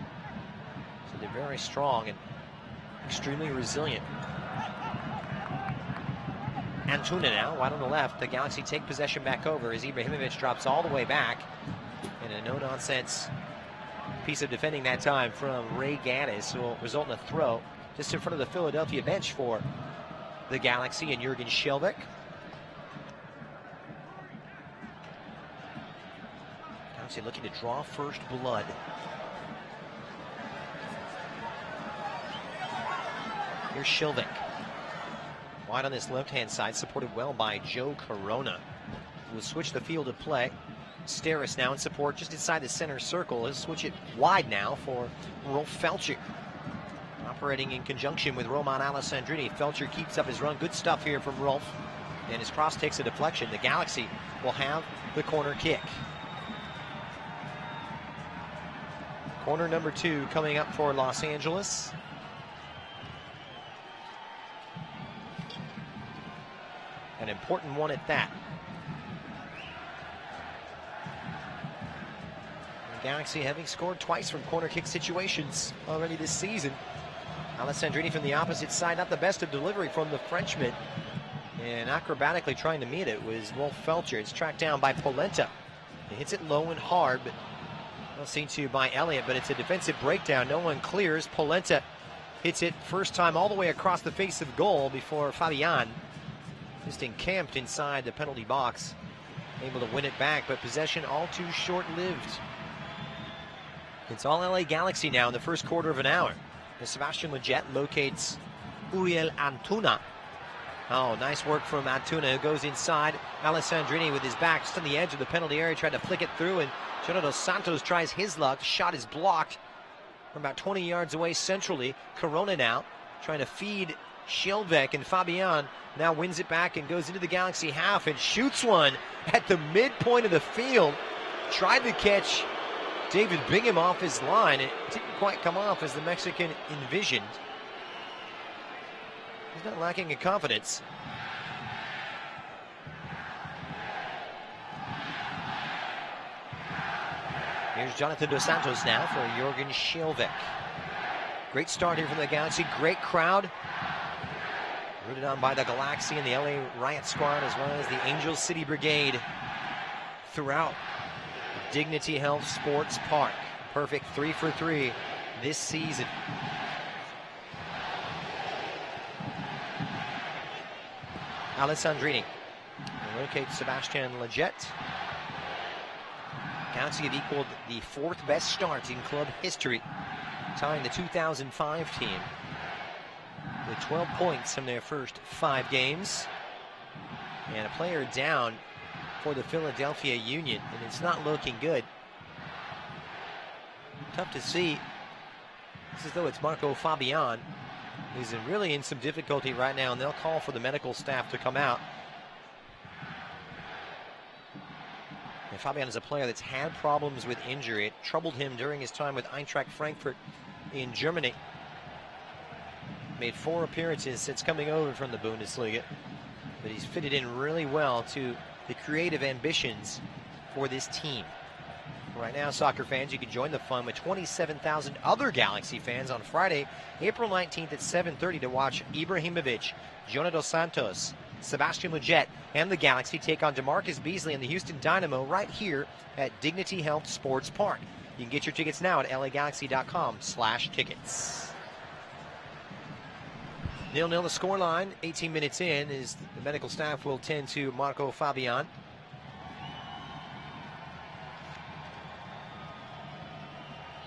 So they're very strong and extremely resilient. Antuna now, wide on the left. The Galaxy take possession back over as Ibrahimovic drops all the way back. And a no-nonsense piece of defending that time from Ray Gaddis will result in a throw just in front of the Philadelphia bench for the Galaxy and Jorgen Shelbeck. Galaxy looking to draw first blood. Here's Shelbeck. Wide on this left-hand side, supported well by Joe Corona, who will switch the field of play. Steris now in support just inside the center circle. He'll switch it wide now for Rolf Felcher. Operating in conjunction with Roman Alessandrini. Felcher keeps up his run. Good stuff here from Rolf. And his cross takes a deflection. The Galaxy will have the corner kick. Corner number 2 coming up for Los Angeles. An important one at that. The Galaxy having scored twice from corner kick situations already this season. Alessandrini from the opposite side, not the best of delivery from the Frenchman. And acrobatically trying to meet it was Wolf Felcher. It's tracked down by Polenta. He hits it low and hard, but well seen to by Elliott, but it's a defensive breakdown. No one clears. Polenta hits it first time all the way across the face of goal before Fabian just encamped inside the penalty box. Able to win it back, but possession all too short-lived. It's all LA Galaxy now in the first quarter of an hour. As Sebastian Lletget locates Uriel Antuna. Oh, nice work from Antuna, who goes inside. Alessandrini with his back just on the edge of the penalty area, tried to flick it through, and Jonah Dos Santos tries his luck. Shot is blocked from about 20 yards away centrally. Corona now trying to feed Shelvek, and Fabian now wins it back and goes into the Galaxy half and shoots one at the midpoint of the field. Tried to catch David Bingham off his line. It didn't quite come off as the Mexican envisioned. He's not lacking in confidence. Here's Jonathan Dos Santos now for Jorgen Shelvek. Great start here from the Galaxy. Great crowd. Rooted on by the Galaxy and the LA Riot Squad, as well as the Angel City Brigade throughout Dignity Health Sports Park. Perfect 3 for 3 this season. Alessandrini locates Sebastian Lletget. Galaxy have equaled the 4th best start in club history, tying the 2005 team with 12 points from their first 5 games. And a player down for the Philadelphia Union, and it's not looking good. Tough to see. It's as though it's Marco Fabian, who's really in some difficulty right now, and they'll call for the medical staff to come out. And Fabian is a player that's had problems with injury. It troubled him during his time with Eintracht Frankfurt in Germany. Made 4 appearances since coming over from the Bundesliga, but he's fitted in really well to the creative ambitions for this team. Right now, soccer fans, you can join the fun with 27,000 other Galaxy fans on Friday, April 19th at 7:30 to watch Ibrahimovic, Jonah Dos Santos, Sebastian Lletget, and the Galaxy take on DeMarcus Beasley and the Houston Dynamo right here at Dignity Health Sports Park. You can get your tickets now at lagalaxy.com/tickets. 0-0 the scoreline, 18 minutes in, as the medical staff will tend to Marco Fabian.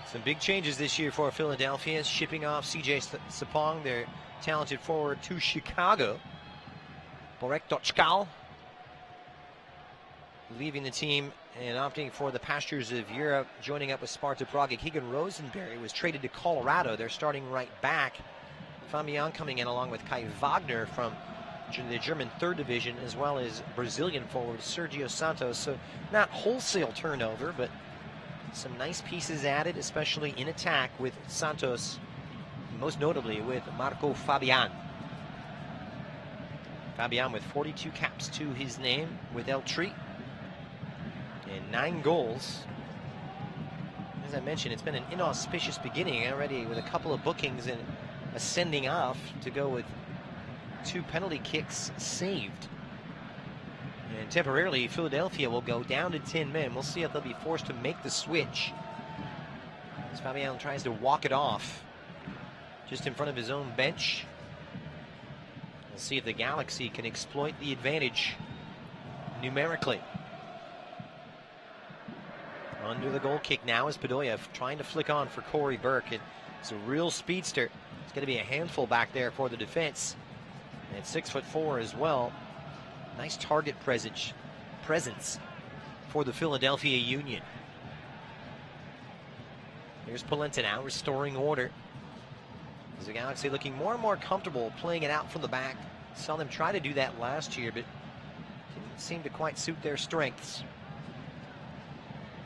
Some big changes this year for Philadelphia, shipping off CJ Sapong, their talented forward, to Chicago. Borek Dochkal leaving the team and opting for the pastures of Europe, joining up with Sparta Prague. Keegan Rosenberry was traded to Colorado. They're starting right back. Fabian coming in along with Kai Wagner from the German 3rd Division, as well as Brazilian forward Sergio Santos. So not wholesale turnover, but some nice pieces added, especially in attack with Santos, most notably with Marco Fabian. Fabian with 42 caps to his name with El Tri and 9 goals. As I mentioned, it's been an inauspicious beginning already with a couple of bookings and a sending off to go with 2 penalty kicks saved. And temporarily, Philadelphia will go down to 10 men. We'll see if they'll be forced to make the switch, as Fabian tries to walk it off just in front of his own bench. We'll see if the Galaxy can exploit the advantage numerically. Under the goal kick now is Bedoya trying to flick on for Corey Burke. And it's a real speedster. It's going to be a handful back there for the defense. And 6'4" as well. Nice target presence for the Philadelphia Union. Here's Polenta now restoring order. As the Galaxy looking more and more comfortable playing it out from the back. Saw them try to do that last year, but didn't seem to quite suit their strengths.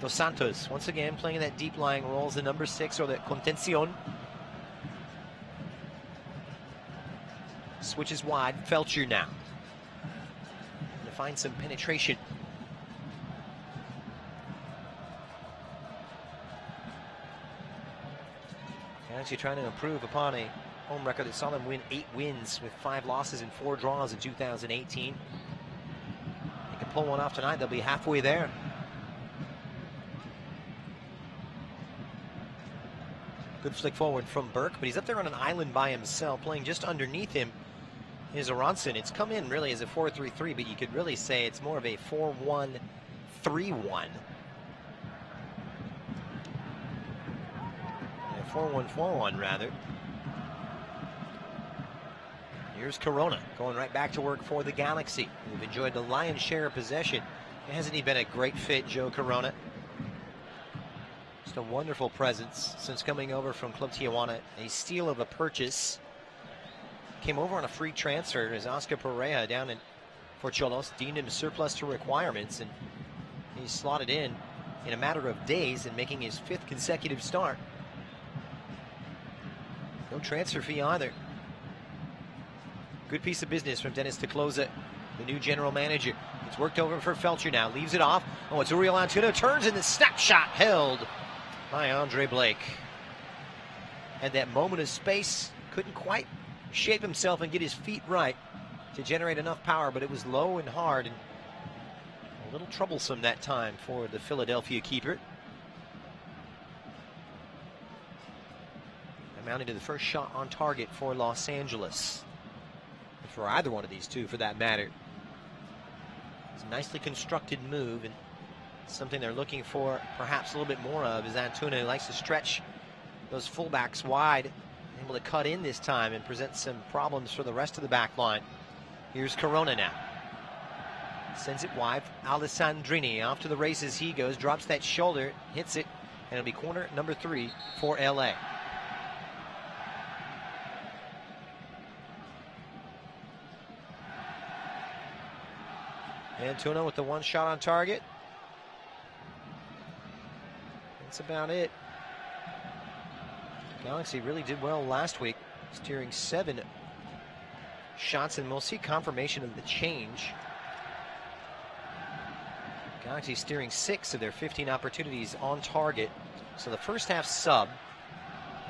Dos Santos once again playing that deep lying role as the number 6 or the contención. Switches wide. Felcher now to find some penetration. Actually trying to improve upon a home record that saw them win 8 wins with 5 losses and 4 draws in 2018. They can pull one off tonight. They'll be halfway there. Good flick forward from Burke, but he's up there on an island by himself, playing just underneath him is Aronson. It's come in really as a 4-3-3, but you could really say it's more of a 4-1-3-1. Yeah, 4-1-4-1 rather. Here's Corona going right back to work for the Galaxy, who've enjoyed the lion's share of possession. Hasn't he been a great fit, Joe Corona? Just a wonderful presence since coming over from Club Tijuana. A steal of a purchase. Came over on a free transfer as Oscar Pereira down for Cholos deemed him surplus to requirements, and he slotted in a matter of days and making his 5th consecutive start. No transfer fee either. Good piece of business from Dennis Teclosa, the new general manager. It's worked over for Felcher now, leaves it off. Oh, it's Uriel Antuna, turns in the snapshot held by Andre Blake. Had that moment of space, couldn't quite shape himself and get his feet right to generate enough power, but it was low and hard and a little troublesome that time for the Philadelphia keeper. Amounting to the first shot on target for Los Angeles. For either one of these two, for that matter. It's a nicely constructed move, and something they're looking for perhaps a little bit more of is Antuna, who likes to stretch those fullbacks wide, able to cut in this time and present some problems for the rest of the back line. Here's Corona now. Sends it wide. Alessandrini off to the races he goes, drops that shoulder, hits it, and it'll be corner number 3 for LA. Antuna with the 1 shot on target. That's about it. Galaxy really did well last week, steering 7 shots, and we'll see confirmation of the change. Galaxy steering 6 of their 15 opportunities on target. So the first half sub,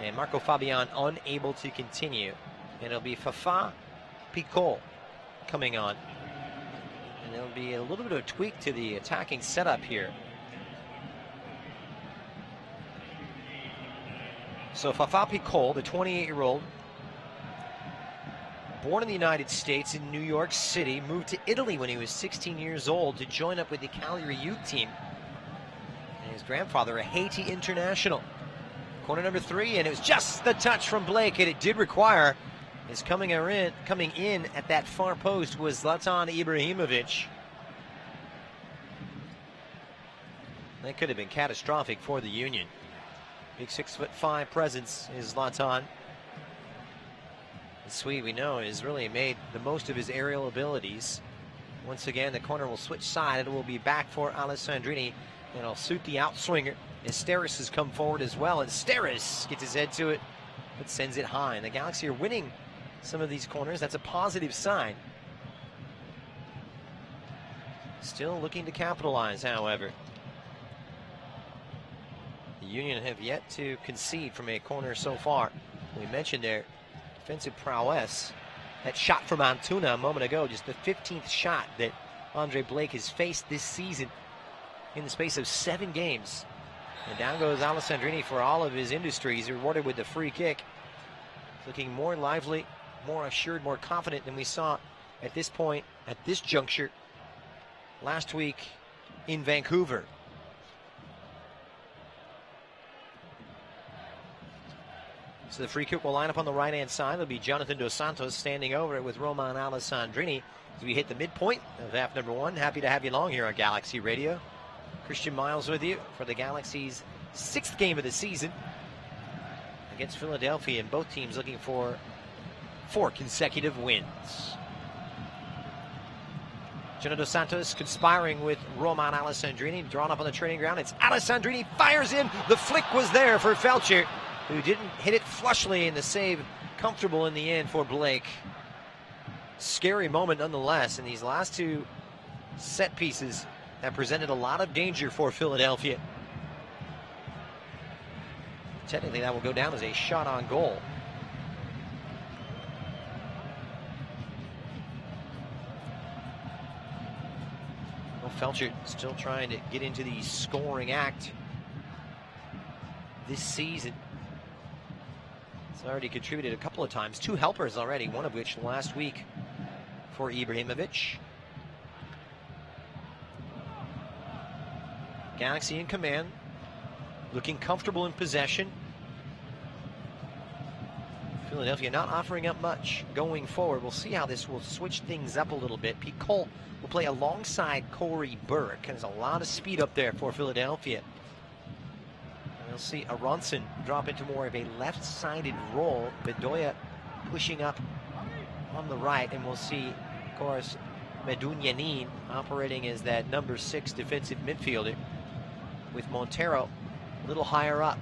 and Marco Fabian unable to continue. And it'll be Fafa Picot coming on. And there'll be a little bit of a tweak to the attacking setup here. So Fafa Picot, the 28-year-old, born in the United States in New York City, moved to Italy when he was 16 years old to join up with the Cagliari youth team. And his grandfather, a Haiti international. Corner number 3, and it was just the touch from Blake, and it did require is coming in at that far post was Zlatan Ibrahimovic. That could have been catastrophic for the Union. Big 6'5" presence is Zlatan. The Swede, we know, has really made the most of his aerial abilities. Once again, the corner will switch side. It will be back for Alessandrini, and it'll suit the outswinger. Esteras has come forward as well, and Esteras gets his head to it, but sends it high. And the Galaxy are winning some of these corners. That's a positive sign. Still looking to capitalize, however. The Union have yet to concede from a corner so far. We mentioned their defensive prowess. That shot from Antuna a moment ago, just the 15th shot that Andre Blake has faced this season in the space of 7 games. And down goes Alessandrini for all of his industry. He's rewarded with the free kick. Looking more lively, more assured, more confident than we saw at this point, at this juncture, last week in Vancouver. So the free kick will line up on the right-hand side. It'll be Jonathan Dos Santos standing over it with Roman Alessandrini as we hit the midpoint of half number 1. Happy to have you along here on Galaxy Radio. Christian Miles with you for the Galaxy's 6th game of the season against Philadelphia, and both teams looking for 4 consecutive wins. Jonathan Dos Santos conspiring with Roman Alessandrini, drawn up on the training ground. It's Alessandrini, fires in. The flick was there for Felcher, who didn't hit it flushly, and the save comfortable in the end for Blake. Scary moment nonetheless, and these last 2 set pieces have presented a lot of danger for Philadelphia. Technically that will go down as a shot on goal. Felcher still trying to get into the scoring act this season. He's already contributed a couple of times. 2 helpers already, one of which last week for Ibrahimovic. Galaxy in command, looking comfortable in possession. Philadelphia not offering up much going forward. We'll see how this will switch things up a little bit. Pete Cole will play alongside Corey Burke. There's a lot of speed up there for Philadelphia. We'll see Aronson drop into more of a left-sided role. Bedoya pushing up on the right, and we'll see, of course, Medunyanin operating as that number 6 defensive midfielder, with Montero a little higher up.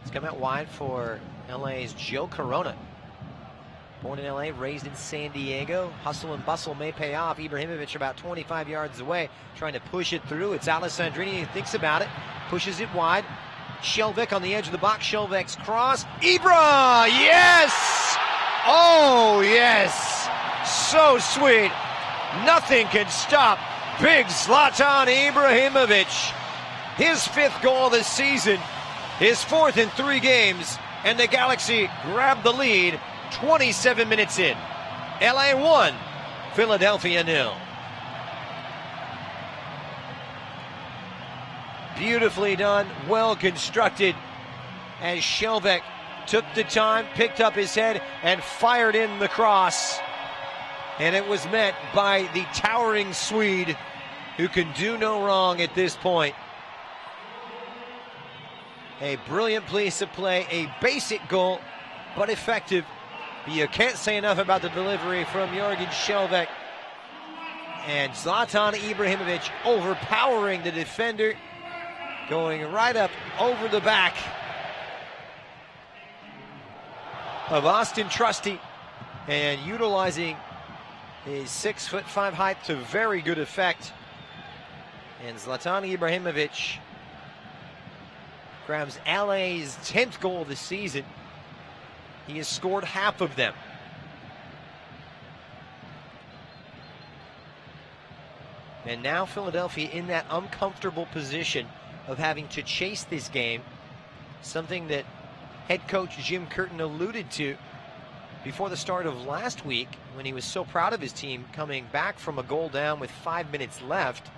It's come out wide for LA's Joe Corona. Born in LA, raised in San Diego. Hustle and bustle may pay off. Ibrahimovic about 25 yards away, trying to push it through. It's Alessandrini who thinks about it, pushes it wide. Shelvik on the edge of the box. Shelvik's cross. Ibra! Yes! Oh, yes! So sweet. Nothing can stop big Zlatan Ibrahimovic. His 5th goal this season, his 4th in 3 games, and the Galaxy grabbed the lead 27 minutes in. LA 1, Philadelphia 0. Beautifully done, well constructed, as Shelvik took the time, picked up his head, and fired in the cross. And it was met by the towering Swede, who can do no wrong at this point. A brilliant piece of play, a basic goal, but effective. But you can't say enough about the delivery from Jurgen Shelvik. And Zlatan Ibrahimovic overpowering the defender, going right up over the back of Austin Trusty, and utilizing his 6'5" height to very good effect. And Zlatan Ibrahimovic grabs LA's 10th goal this season. He has scored half of them. And now Philadelphia in that uncomfortable position of having to chase this game, something that head coach Jim Curtin alluded to before the start of last week, when he was so proud of his team coming back from a goal down with 5 minutes left.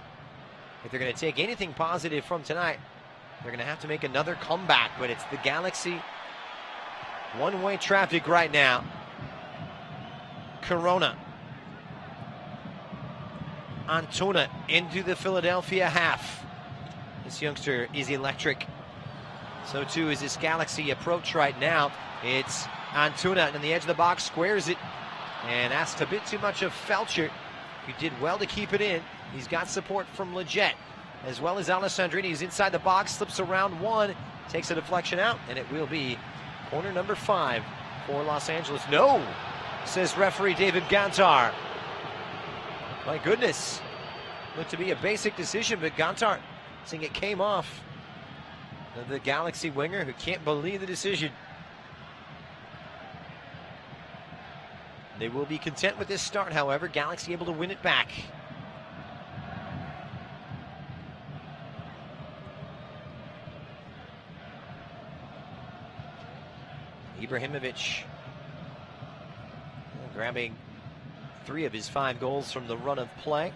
If they're going to take anything positive from tonight, they're going to have to make another comeback, but it's the Galaxy one-way traffic right now. Corona. Antuna into the Philadelphia half. This youngster is electric. So too is this Galaxy approach right now. It's Antuna on the edge of the box, squares it, and asked a bit too much of Felcher, who did well to keep it in. He's got support from Leggett, as well as Alessandrini. He's inside the box, slips around one, takes a deflection out, and it will be corner number 5 for Los Angeles. No, says referee David Gantar. My goodness, looked to be a basic decision, but Gantar saying it came off the Galaxy winger, who can't believe the decision. They will be content with this start, however. Galaxy able to win it back. Ibrahimovic grabbing 3 of his 5 goals from the run of play.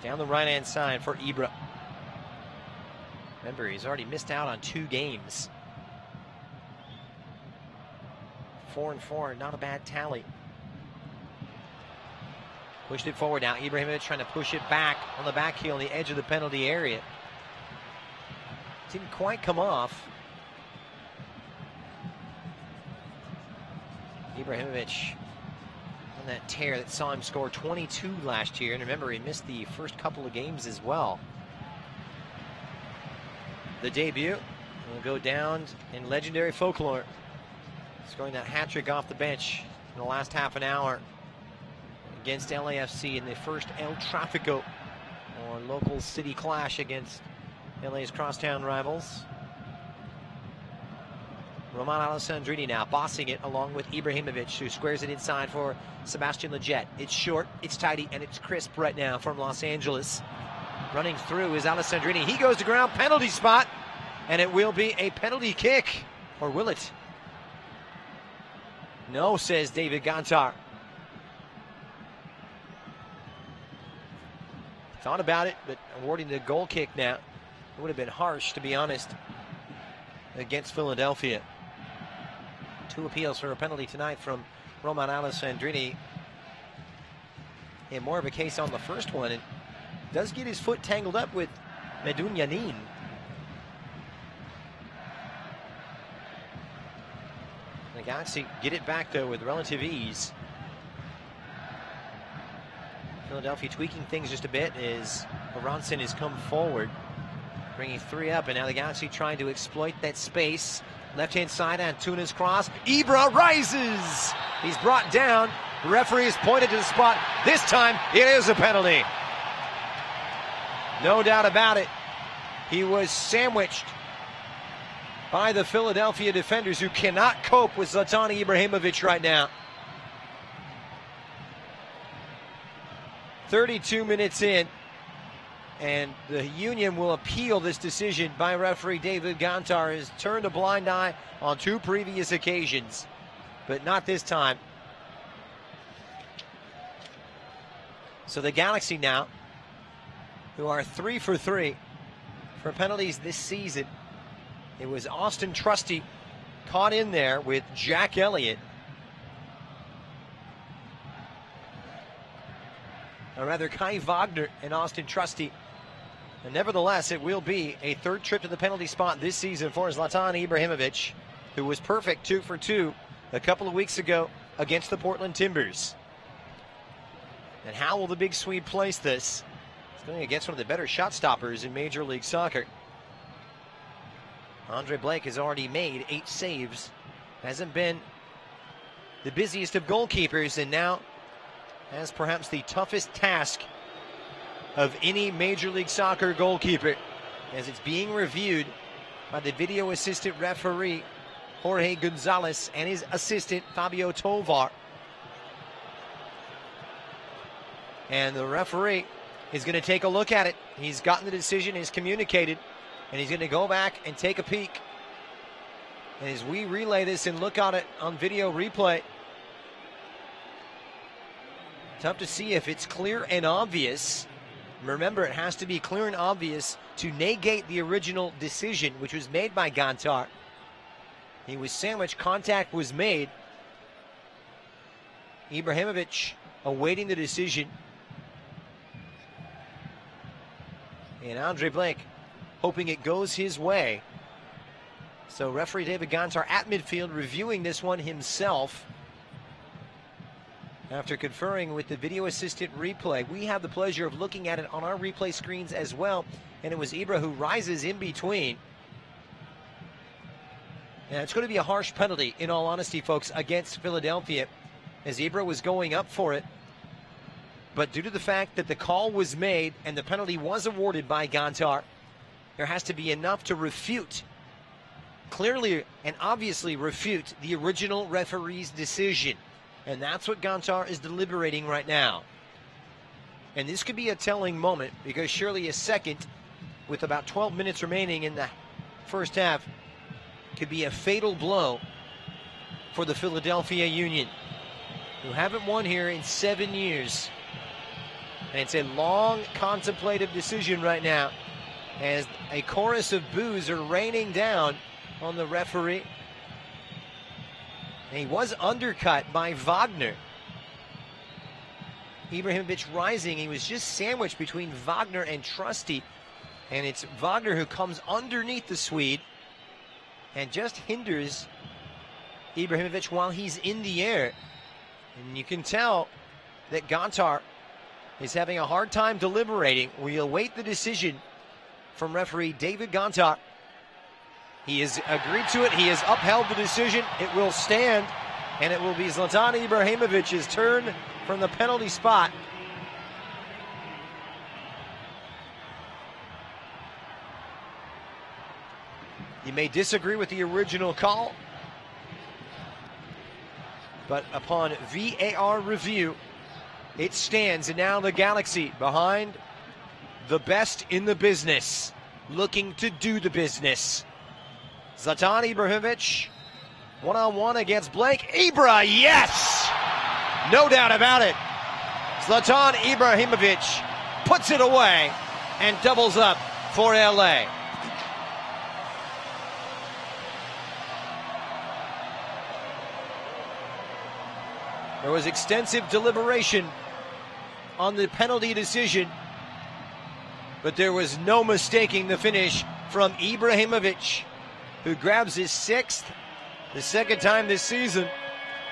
Down the right-hand side for Ibra. Remember, he's already missed out on 2 games. 4-4, not a bad tally. Pushed it forward now. Ibrahimovic trying to push it back on the back heel on the edge of the penalty area. Didn't quite come off. Ibrahimovic on that tear that saw him score 22 last year. And remember, he missed the first couple of games as well. The debut will go down in legendary folklore, scoring that hat trick off the bench in the last half an hour against LAFC in the first El Tráfico, or local city clash against LA's crosstown rivals. Roman Alessandrini now bossing it along with Ibrahimovic, who squares it inside for Sebastian Lletget. It's short, it's tidy, and it's crisp right now from Los Angeles. Running through is Alessandrini. He goes to ground, penalty spot, and it will be a penalty kick. Or will it? No, says David Gontar. Thought about it, but awarding the goal kick now. It would have been harsh, to be honest, against Philadelphia. 2 appeals for a penalty tonight from Roman Alessandrini. And more of a case on the first one. It does get his foot tangled up with Medunjanin. The Galaxy get it back, though, with relative ease. Philadelphia tweaking things just a bit as Aronson has come forward, bringing 3 up, and now the Galaxy trying to exploit that space. Left-hand side, Antuna's cross. Ibra rises! He's brought down. The referee has pointed to the spot. This time, it is a penalty. No doubt about it. He was sandwiched by the Philadelphia defenders, who cannot cope with Zlatan Ibrahimovic right now. 32 minutes in, and the Union will appeal this decision by referee David Gontar. Has turned a blind eye on 2 previous occasions, but not this time. So the Galaxy now, who are 3 for 3 for penalties this season. It was Austin Trusty caught in there with Jack Elliott. Or rather, Kai Wagner and Austin Trusty. And nevertheless, it will be a 3rd trip to the penalty spot this season for Zlatan Ibrahimovic, who was perfect 2 for 2 a couple of weeks ago against the Portland Timbers. And how will the big Swede place this? It's going against one of the better shot stoppers in Major League Soccer. Andre Blake has already made 8 saves. Hasn't been the busiest of goalkeepers, and now has perhaps the toughest task of any Major League Soccer goalkeeper, as it's being reviewed by the video assistant referee Jorge Gonzalez and his assistant Fabio Tovar. And the referee is going to take a look at it. He's gotten the decision, he's communicated, and he's going to go back and take a peek. And as we relay this and look at it on video replay, tough to see if it's clear and obvious. Remember, it has to be clear and obvious to negate the original decision, which was made by Gontar. He was sandwiched, contact was made. Ibrahimovic awaiting the decision. And Andre Blake hoping it goes his way. So referee David Gontar at midfield reviewing this one himself. After conferring with the video assistant replay, we have the pleasure of looking at it on our replay screens as well. And it was Ibra who rises in between. And it's going to be a harsh penalty, in all honesty, folks, against Philadelphia, as Ibra was going up for it. But due to the fact that the call was made and the penalty was awarded by Gontar, there has to be enough to refute, clearly and obviously refute, the original referee's decision. And that's what Gontar is deliberating right now. And this could be a telling moment, because surely a second, with about 12 minutes remaining in the first half, could be a fatal blow for the Philadelphia Union, who haven't won here in 7 years. And it's a long contemplative decision right now, as a chorus of boos are raining down on the referee. And he was undercut by Wagner. Ibrahimovic rising. He was just sandwiched between Wagner and Trusty. And it's Wagner who comes underneath the Swede and just hinders Ibrahimovic while he's in the air. And you can tell that Gontar is having a hard time deliberating. We await the decision from referee David Gontar. He has agreed to it. He has upheld the decision. It will stand, and it will be Zlatan Ibrahimovic's turn from the penalty spot. You may disagree with the original call, but upon VAR review, it stands, and now the Galaxy behind the best in the business, looking to do the business. Zlatan Ibrahimovic, one-on-one against Blake. Ibra, yes! No doubt about it. Zlatan Ibrahimovic puts it away and doubles up for LA. There was extensive deliberation on the penalty decision, but there was no mistaking the finish from Ibrahimovic, who grabs his sixth, the second time this season.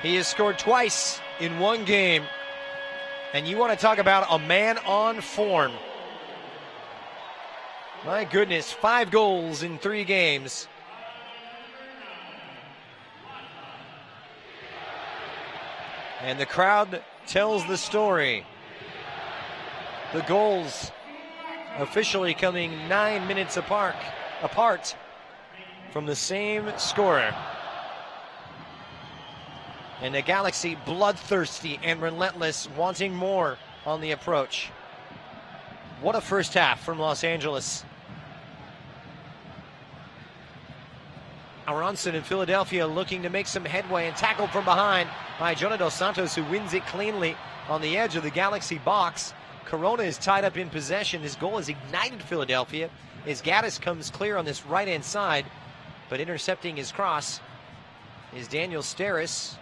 He has scored twice in one game, and you want to talk about a man on form. My goodness, 5 goals in 3 games. And the crowd tells the story. The goals officially coming 9 minutes apart from the same scorer. And the Galaxy bloodthirsty and relentless, wanting more on the approach. What a first half from Los Angeles. Aronson in Philadelphia looking to make some headway and tackled from behind by Jonah Dos Santos, who wins it cleanly on the edge of the Galaxy box. Corona is tied up in possession. His goal has ignited Philadelphia as Gaddis comes clear on this right-hand side, but intercepting his cross is Daniel Steres.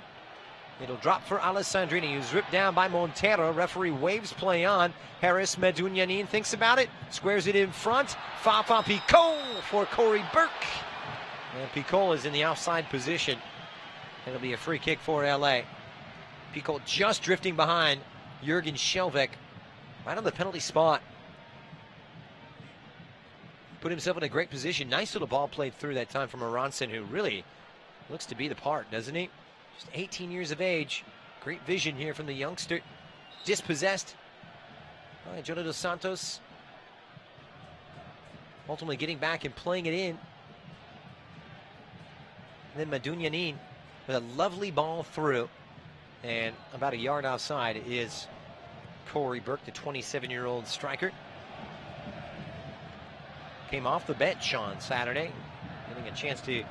It'll drop for Alessandrini, who's ripped down by Montero. Referee waves play on. Harris Medunjanin thinks about it, squares it in front. Fafa Picot for Corey Burke. And Picot is in the offside position. It'll be a free kick for LA. Picot just drifting behind Jurgen Shelvik, right on the penalty spot. Put himself in a great position. Nice little ball played through that time from Aronson, who really looks to be the part, doesn't he? Just 18 years of age. Great vision here from the youngster. Dispossessed by Jonah Dos Santos. Ultimately getting back and playing it in. And then Medunjanin with a lovely ball through. And about a yard outside is Corey Burke, the 27-year-old striker. Came off the bench on Saturday, getting a chance to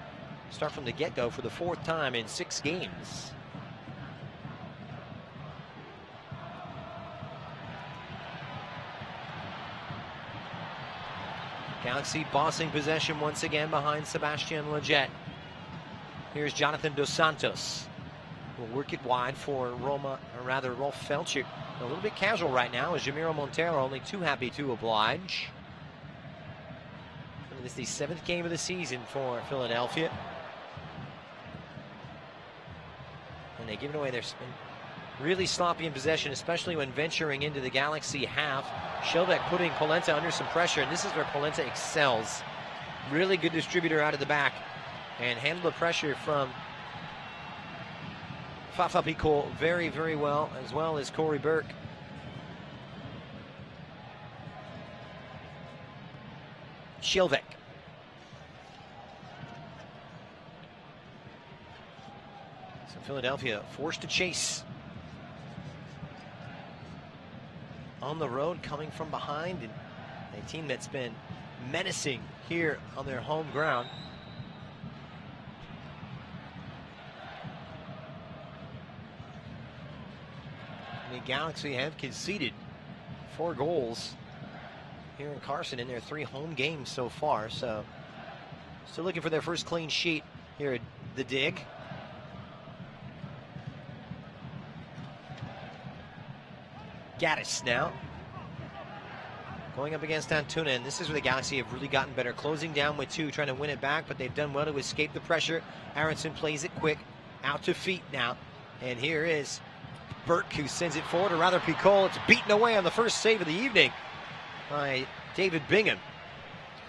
start from the get-go for the 4th time in 6 games. Galaxy bossing possession once again behind Sebastian Lletget. Here's Jonathan Dos Santos. Will work it wide for Rolf Felchuk. A little bit casual right now is Jamiro Montero, only too happy to oblige. And this is the 7th game of the season for Philadelphia. And they've given away their spin. Really sloppy in possession, especially when venturing into the Galaxy half. Shelvik putting Polenta under some pressure, and this is where Polenta excels. Really good distributor out of the back, and handle the pressure from Fafa Picot very, very well, as well as Corey Burke. Shelvik. So Philadelphia forced to chase. On the road, coming from behind, and a team that's been menacing here on their home ground. The Galaxy have conceded 4 goals here in Carson in their 3 home games so far. So still looking for their first clean sheet here at the Dig. Gaddis now going up against Antuna, and this is where the Galaxy have really gotten better, closing down with 2, trying to win it back, but they've done well to escape the pressure. Aronson plays it quick, out to feet now, and here is Burke, who sends it forward, or rather Picot. It's beaten away on the first save of the evening by David Bingham.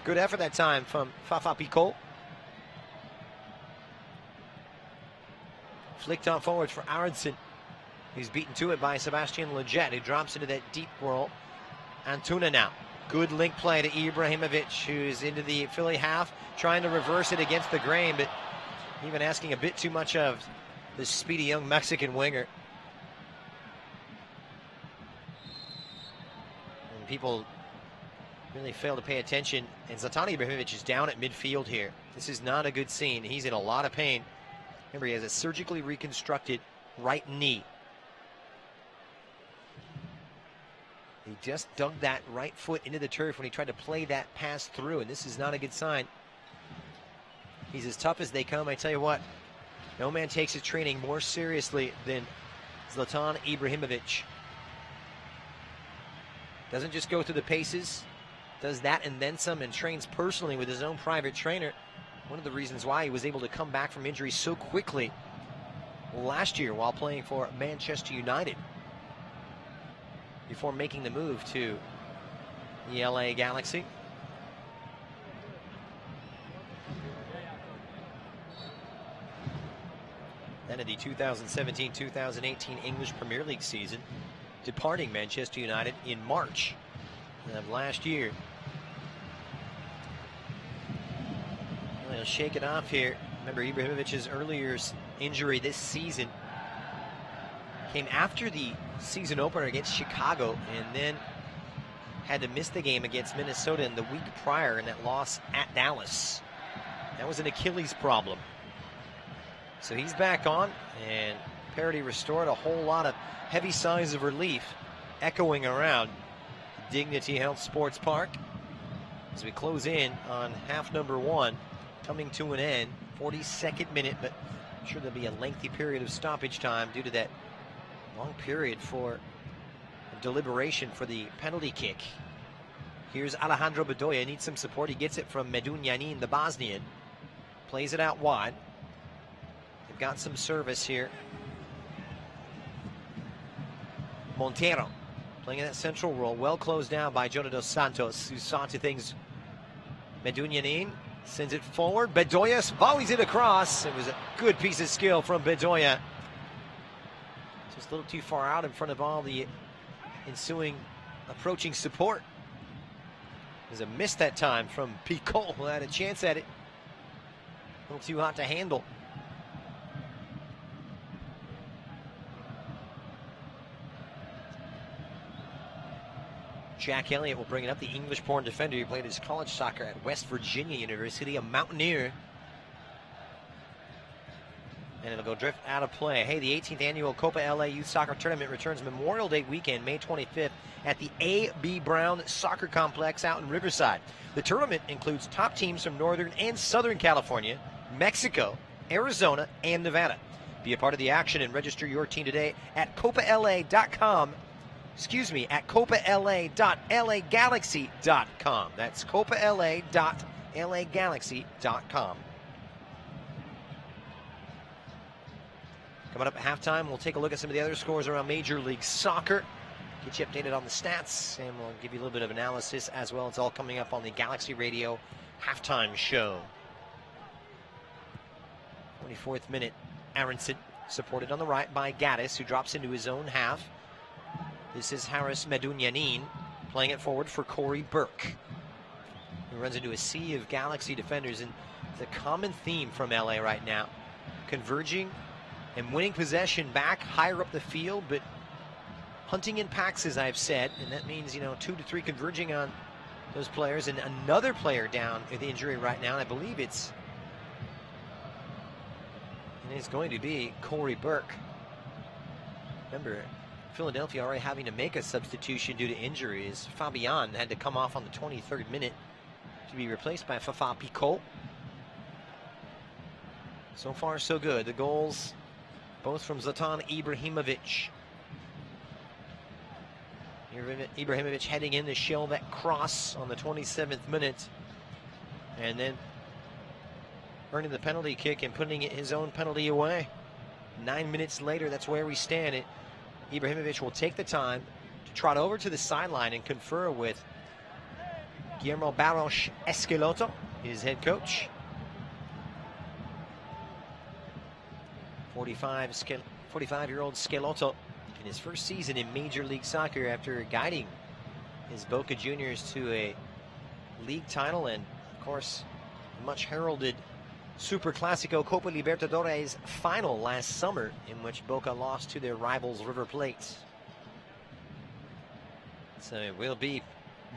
Good effort that time from Fafa Picot. Flicked on forwards for Aronson. He's beaten to it by Sebastian Lletget, who drops into that deep role. Antuna now Good link play to Ibrahimovic, who's into the Philly half, trying to reverse it against the grain, but even asking a bit too much of this speedy young Mexican winger. And people really fail to pay attention. And Zlatan Ibrahimovic is down at midfield here. This is not a good scene. He's in a lot of pain. Remember, he has a surgically reconstructed right knee. He just dug that right foot into the turf when he tried to play that pass through, and this is not a good sign. He's as tough as they come. I tell you what, no man takes his training more seriously than Zlatan Ibrahimovic. Doesn't just go through the paces, does that and then some, and trains personally with his own private trainer. One of the reasons why he was able to come back from injury so quickly last year while playing for Manchester United, before making the move to the LA Galaxy. Then in the 2017-2018 English Premier League season, departing Manchester United in March of last year. Well, he'll shake it off here. Remember, Ibrahimovic's earlier injury this season came after the season opener against Chicago, and then had to miss the game against Minnesota in the week prior in that loss at Dallas. That was an Achilles problem. So he's back on, and parity restored. A whole lot of heavy sighs of relief echoing around Dignity Health Sports Park as we close in on half number one, coming to an end. 42nd minute, but I'm sure there'll be a lengthy period of stoppage time due to that long period for deliberation for the penalty kick. Here's Alejandro Bedoya, needs some support. He gets it from Medunjanin, the Bosnian. Plays it out wide. They've got some service here. Montero playing in that central role, well closed down by Jonah Dos Santos, who saw to things. Medunjanin sends it forward. Bedoya volleys it across. It was a good piece of skill from Bedoya. Just a little too far out in front of all the ensuing approaching support. There's a miss that time from Picot, who had a chance at it. A little too hot to handle. Jack Elliott will bring it up, the English-born defender who played his college soccer at West Virginia University, a Mountaineer. And it'll go drift out of play. Hey, the 18th annual Copa LA Youth Soccer Tournament returns Memorial Day weekend, May 25th, at the A.B. Brown Soccer Complex out in Riverside. The tournament includes top teams from Northern and Southern California, Mexico, Arizona, and Nevada. Be a part of the action and register your team today at copala.com. At copala.lagalaxy.com. That's copala.lagalaxy.com. Coming up at halftime, we'll take a look at some of the other scores around Major League Soccer. Get you updated on the stats, and we'll give you a little bit of analysis as well. It's all coming up on the Galaxy Radio halftime show. 24th minute, Aronson supported on the right by Gaddis, who drops into his own half. This is Haris Medunjanin playing it forward for Corey Burke, who runs into a sea of Galaxy defenders. And it's a common theme from LA right now, converging and winning possession back higher up the field, but hunting in packs, as I've said, and that means, 2 to 3 converging on those players. And another player down with injury right now, and I believe it's going to be Corey Burke. Remember, Philadelphia already having to make a substitution due to injuries. Fabian had to come off on the 23rd minute to be replaced by Fafa Picot. So far, so good. The goals, both from Zlatan Ibrahimovic. Ibrahimovic heading in to shell that cross on the 27th minute, and then earning the penalty kick and putting his own penalty away. 9 minutes later, that's where we stand. Ibrahimovic will take the time to trot over to the sideline and confer with Guillermo Barros Esqueloto, his head coach. 45-year-old Schelotto in his first season in Major League Soccer after guiding his Boca Juniors to a league title and, of course, much heralded Super Clasico Copa Libertadores final last summer, in which Boca lost to their rivals River Plate. So it will be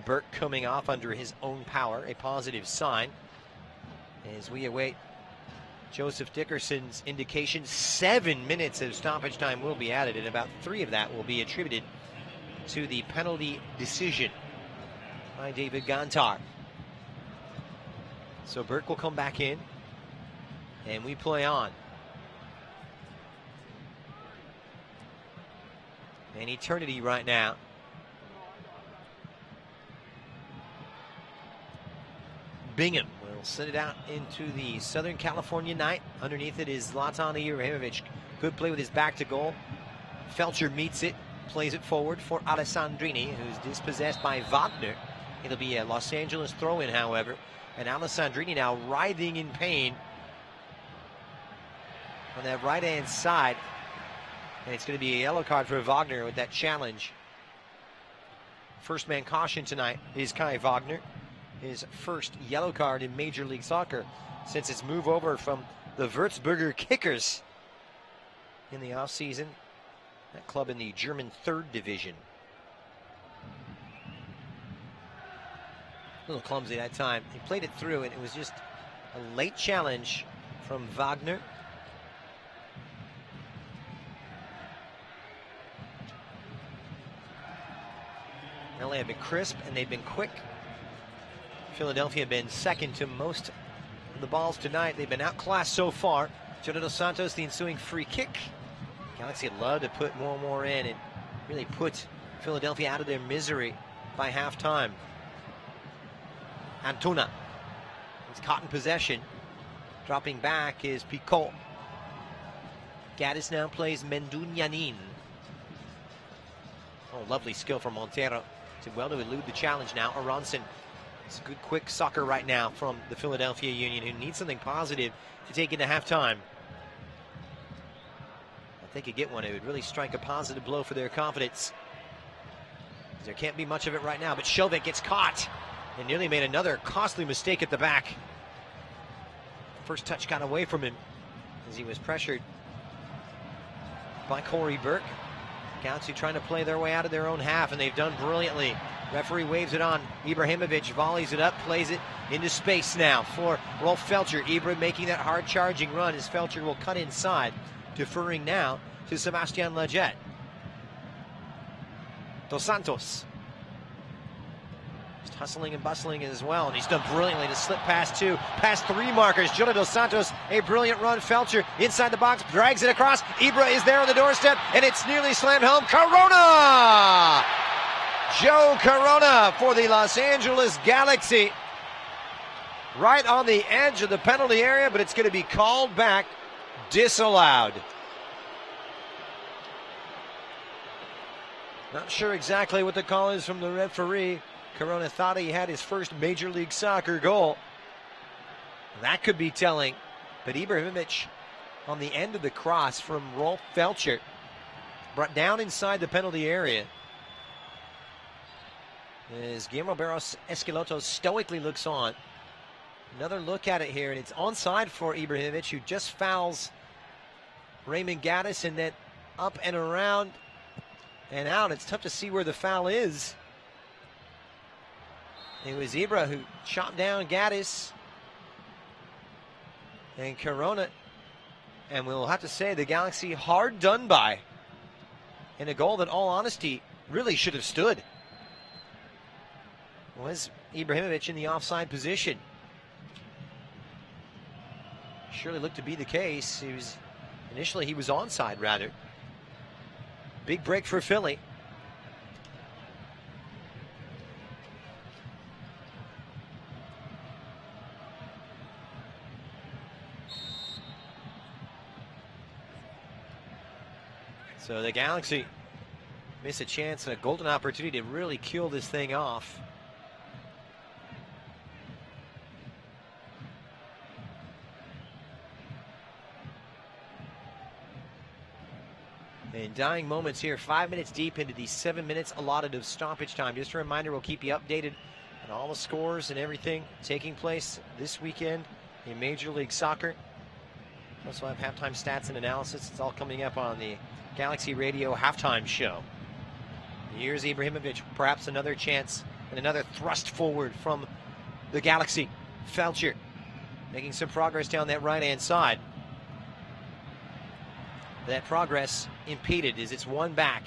Burke coming off under his own power, a positive sign, as we await Joseph Dickerson's indication. 7 minutes of stoppage time will be added, and about 3 of that will be attributed to the penalty decision by David Gantar. So Burke will come back in, and we play on. An eternity right now. Bingham will send it out into the Southern California night. Underneath it is Zlatan Ibrahimovic. Good play with his back to goal. Felcher meets it, plays it forward for Alessandrini, who's dispossessed by Wagner. It'll be a Los Angeles throw-in, however. And Alessandrini now writhing in pain on that right-hand side. And it's going to be a yellow card for Wagner with that challenge. First man caution tonight is Kai Wagner. His first yellow card in Major League Soccer since its move over from the Würzburger Kickers in the offseason. That club in the German 3rd division. A little clumsy that time. He played it through, and it was just a late challenge from Wagner. LA have been crisp, and they've been quick. Philadelphia have been second to most of the balls tonight. They've been outclassed so far. Jonah Dos Santos, the ensuing free kick. Galaxy would love to put more in and really put Philadelphia out of their misery by halftime. Antuna is caught in possession. Dropping back is Picot. Gaddis now plays Mendunyanin. Oh, lovely skill from Montero. Did well to elude the challenge now. Aronson. It's a good quick soccer right now from the Philadelphia Union, who needs something positive to take into halftime. If they could get one, it would really strike a positive blow for their confidence. There can't be much of it right now, but Shelvik gets caught and nearly made another costly mistake at the back. First touch got away from him as he was pressured by Corey Burke. Galaxy trying to play their way out of their own half, and they've done brilliantly. Referee waves it on. Ibrahimovic volleys it up, plays it into space now for Rolf Felcher. Ibra making that hard charging run as Felcher will cut inside, deferring now to Sebastian Lletget. Dos Santos. Just hustling and bustling as well, and he's done brilliantly to slip past 2, past 3 markers. Jonah Dos Santos, a brilliant run. Felcher inside the box, drags it across. Ibra is there on the doorstep, and it's nearly slammed home. Corona! Joe Corona for the Los Angeles Galaxy. Right on the edge of the penalty area, but it's going to be called back, disallowed. Not sure exactly what the call is from the referee. Corona thought he had his first Major League Soccer goal. That could be telling. But Ibrahimovic on the end of the cross from Rolf Felcher, brought down inside the penalty area. As Guillermo Barros Esquiloto stoically looks on. Another look at it here, and it's onside for Ibrahimovic, who just fouls Raymond Gaddis, and then up and around and out. It's tough to see where the foul is. It was Ibra who chopped down Gaddis. And Corona, and we'll have to say the Galaxy hard done by in a goal that, all honesty, really should have stood. Was Ibrahimovic in the offside position? Surely looked to be the case. Initially he was onside, rather. Big break for Philly. So the Galaxy miss a chance and a golden opportunity to really kill this thing off. In dying moments here, 5 minutes deep into the 7 minutes allotted of stoppage time. Just a reminder, we'll keep you updated on all the scores and everything taking place this weekend in Major League Soccer. Also have halftime stats and analysis. It's all coming up on the Galaxy Radio halftime show. Here's Ibrahimovic, perhaps another chance and another thrust forward from the Galaxy. Felcher making some progress down that right-hand side. That progress impeded as it's one back.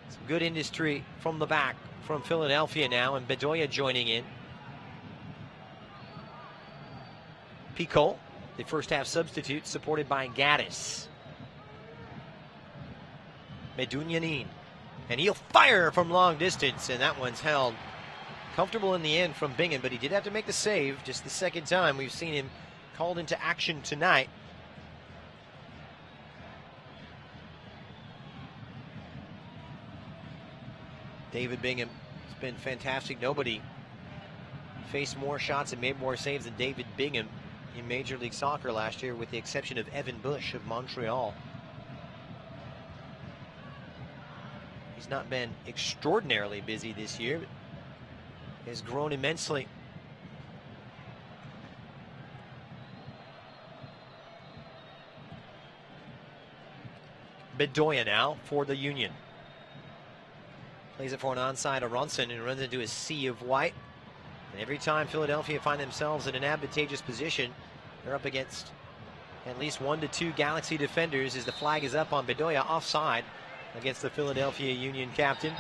Some good industry from the back from Philadelphia now, and Bedoya joining in. Pico, the first half substitute, supported by Gaddis. Medunjanin, and he'll fire from long distance, and that one's held comfortable in the end from Bingham, but he did have to make the save. Just the second time we've seen him called into action tonight. David Bingham has been fantastic. Nobody faced more shots and made more saves than David Bingham in Major League Soccer last year, with the exception of Evan Bush of Montreal. He's not been extraordinarily busy this year, but has grown immensely. Bedoya now for the Union. Plays it for an onside Aronson, and runs into a sea of white. And every time Philadelphia find themselves in an advantageous position, they're up against at least 1 to 2 Galaxy defenders as the flag is up on Bedoya, offside against the Philadelphia Union captain.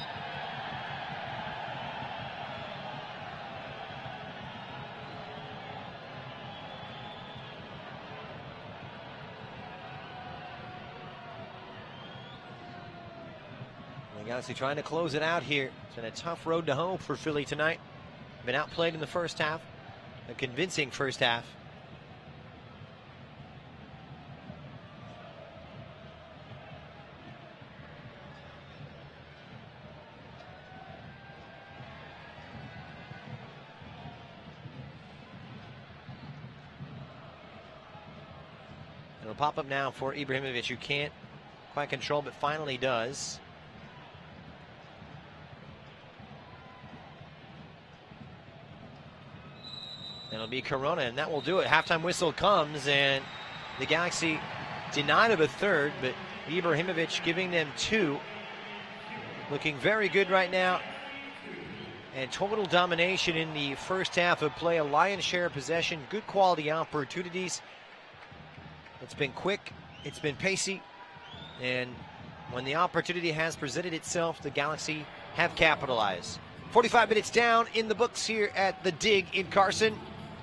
Galaxy trying to close it out here. It's been a tough road to home for Philly tonight. Been outplayed in the first half. A convincing first half. It'll pop up now for Ibrahimovic, who can't quite control, but finally does. It'll be Corona, and that will do it. Halftime whistle comes, and the Galaxy denied of a third, but Ibrahimovic giving them 2. Looking very good right now. And total domination in the first half of play. A lion's share of possession, good quality opportunities. It's been quick, it's been pacey, and when the opportunity has presented itself, the Galaxy have capitalized. 45 minutes down in the books here at the Dig in Carson.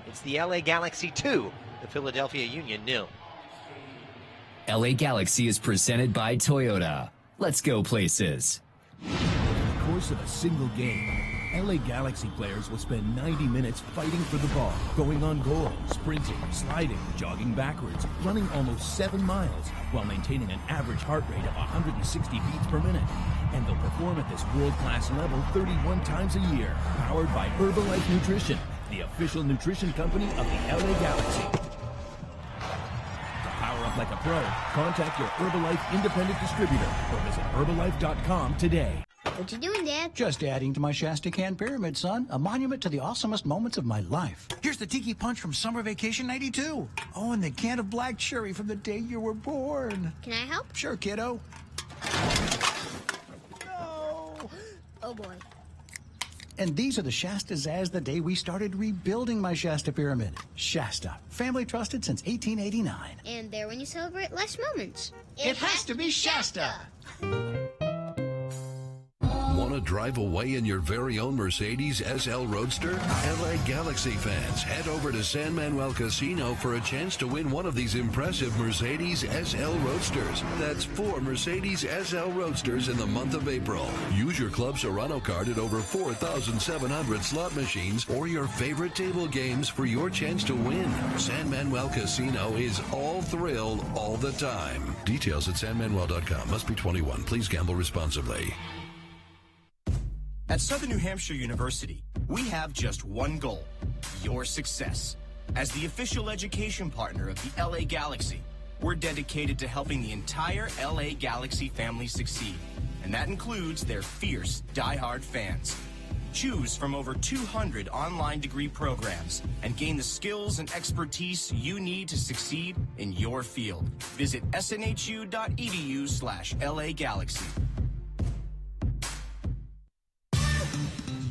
It's the LA Galaxy 2, the Philadelphia Union 0. LA Galaxy is presented by Toyota. Let's go places. Over the course of a single game, LA Galaxy players will spend 90 minutes fighting for the ball, going on goal, sprinting, sliding, jogging backwards, running almost 7 miles, while maintaining an average heart rate of 160 beats per minute. And they'll perform at this world-class level 31 times a year, powered by Herbalife Nutrition, the official nutrition company of the LA Galaxy. To power up like a pro, contact your Herbalife independent distributor or visit Herbalife.com today. What you doing, Dad? Just adding to my Shasta Can Pyramid, son. A monument to the awesomest moments of my life. Here's the Tiki Punch from Summer Vacation '92. Oh, and the can of black cherry from the day you were born. Can I help? Sure, kiddo. No. Oh, boy. And these are the Shastas as the day we started rebuilding my Shasta Pyramid. Shasta, family trusted since 1889. And there when you celebrate life's moments. It has to be Shasta. Want to drive away in your very own Mercedes SL Roadster? LA Galaxy fans, head over to San Manuel Casino for a chance to win one of these impressive Mercedes SL Roadsters. That's 4 Mercedes SL Roadsters in the month of April. Use your Club Serrano card at over 4,700 slot machines or your favorite table games for your chance to win. San Manuel Casino is all thrill all the time. Details at sanmanuel.com. Must be 21. Please gamble responsibly. At Southern New Hampshire University, we have just one goal: your success. As the official education partner of the LA Galaxy, we're dedicated to helping the entire LA Galaxy family succeed. And that includes their fierce, diehard fans. Choose from over 200 online degree programs and gain the skills and expertise you need to succeed in your field. Visit snhu.edu/LA Galaxy.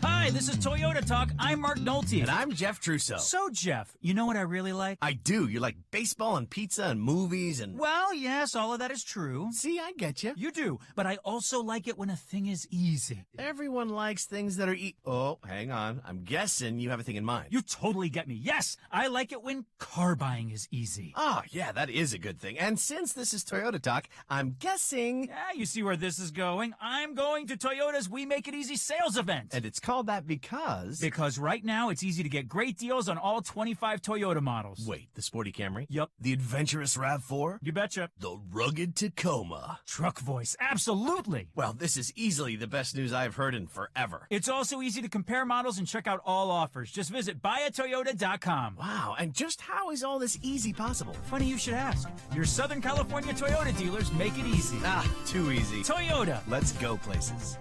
Hi, this is Toyota Talk. I'm Mark Nolte. And I'm Jeff Trusso. So, Jeff, you know what I really like? I do. You like baseball and pizza and movies and... Well, yes, all of that is true. See, I get you. You do, but I also like it when a thing is easy. Everyone likes things that are Oh, hang on. I'm guessing you have a thing in mind. You totally get me. Yes, I like it when car buying is easy. Oh, yeah, that is a good thing. And since this is Toyota Talk, I'm guessing... Yeah, you see where this is going. I'm going to Toyota's We Make It Easy sales event. And it's called that because... Because right now, it's easy to get great deals on all 25 Toyota models. Wait, the Sporty Camry? Yep. The adventurous RAV4? You betcha. The rugged Tacoma? Truck voice, absolutely. Well, this is easily the best news I've heard in forever. It's also easy to compare models and check out all offers. Just visit buyatoyota.com. Wow, and just how is all this easy possible? Funny you should ask. Your Southern California Toyota dealers make it easy. Ah, too easy. Toyota. Let's go places.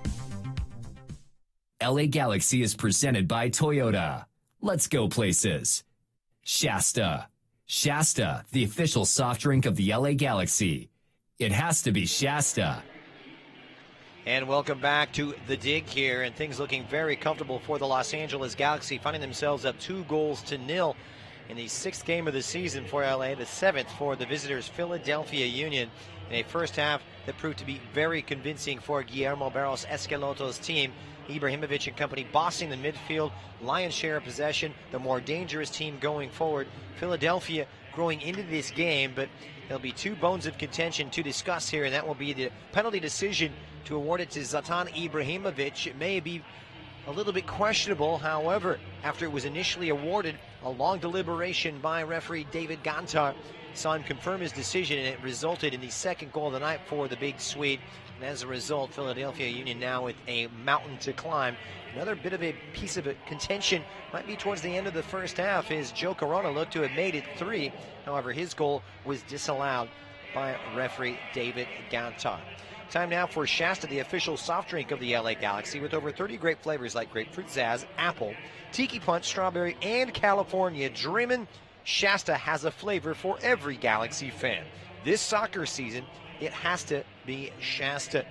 LA Galaxy is presented by Toyota. Let's go places. Shasta. Shasta, the official soft drink of the LA Galaxy. It has to be Shasta. And welcome back to The Dig here, and things looking very comfortable for the Los Angeles Galaxy, finding themselves up 2-0 in the 6th game of the season for LA, the 7th for the visitors Philadelphia Union, in a first half that proved to be very convincing for Guillermo Barros Esqueloto's team. Ibrahimovic and company bossing the midfield, lion's share of possession, the more dangerous team going forward. Philadelphia growing into this game, but there'll be two bones of contention to discuss here, and that will be the penalty decision to award it to Zlatan Ibrahimovic. It may be a little bit questionable, however, after it was initially awarded, a long deliberation by referee David Gantar saw him confirm his decision, and it resulted in the second goal of the night for the big Swede. And as a result, Philadelphia Union now with a mountain to climb. Another bit of a piece of a contention might be towards the end of the first half, as Joe Corona looked to have made it 3. However, his goal was disallowed by referee David Gantar. Time now for Shasta, the official soft drink of the LA Galaxy, with over 30 great flavors like grapefruit zazz, apple, tiki punch, strawberry, and California Dreamin'. Shasta has a flavor for every Galaxy fan. This soccer season, it has to be Shasta.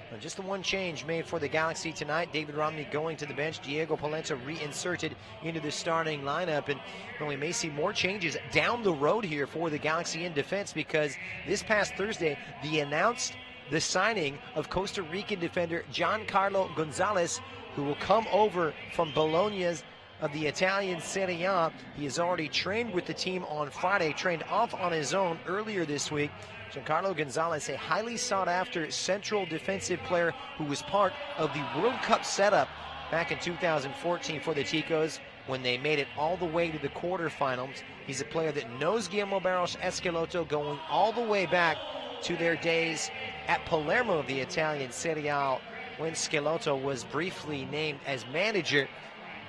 Now, just the one change made for the Galaxy tonight. David Romney going to the bench. Diego Polenta reinserted into the starting lineup. And well, we may see more changes down the road here for the Galaxy in defense, because this past Thursday, they announced the signing of Costa Rican defender Giancarlo Gonzalez, who will come over from Bologna's of the Italian Serie A. He has already trained with the team on Friday, trained off on his own earlier this week. Giancarlo Gonzalez, a highly sought-after central defensive player who was part of the World Cup setup back in 2014 for the Ticos when they made it all the way to the quarterfinals. He's a player that knows Guillermo Barros Esqueloto going all the way back to their days at Palermo of the Italian Serie A, when Schelotto was briefly named as manager,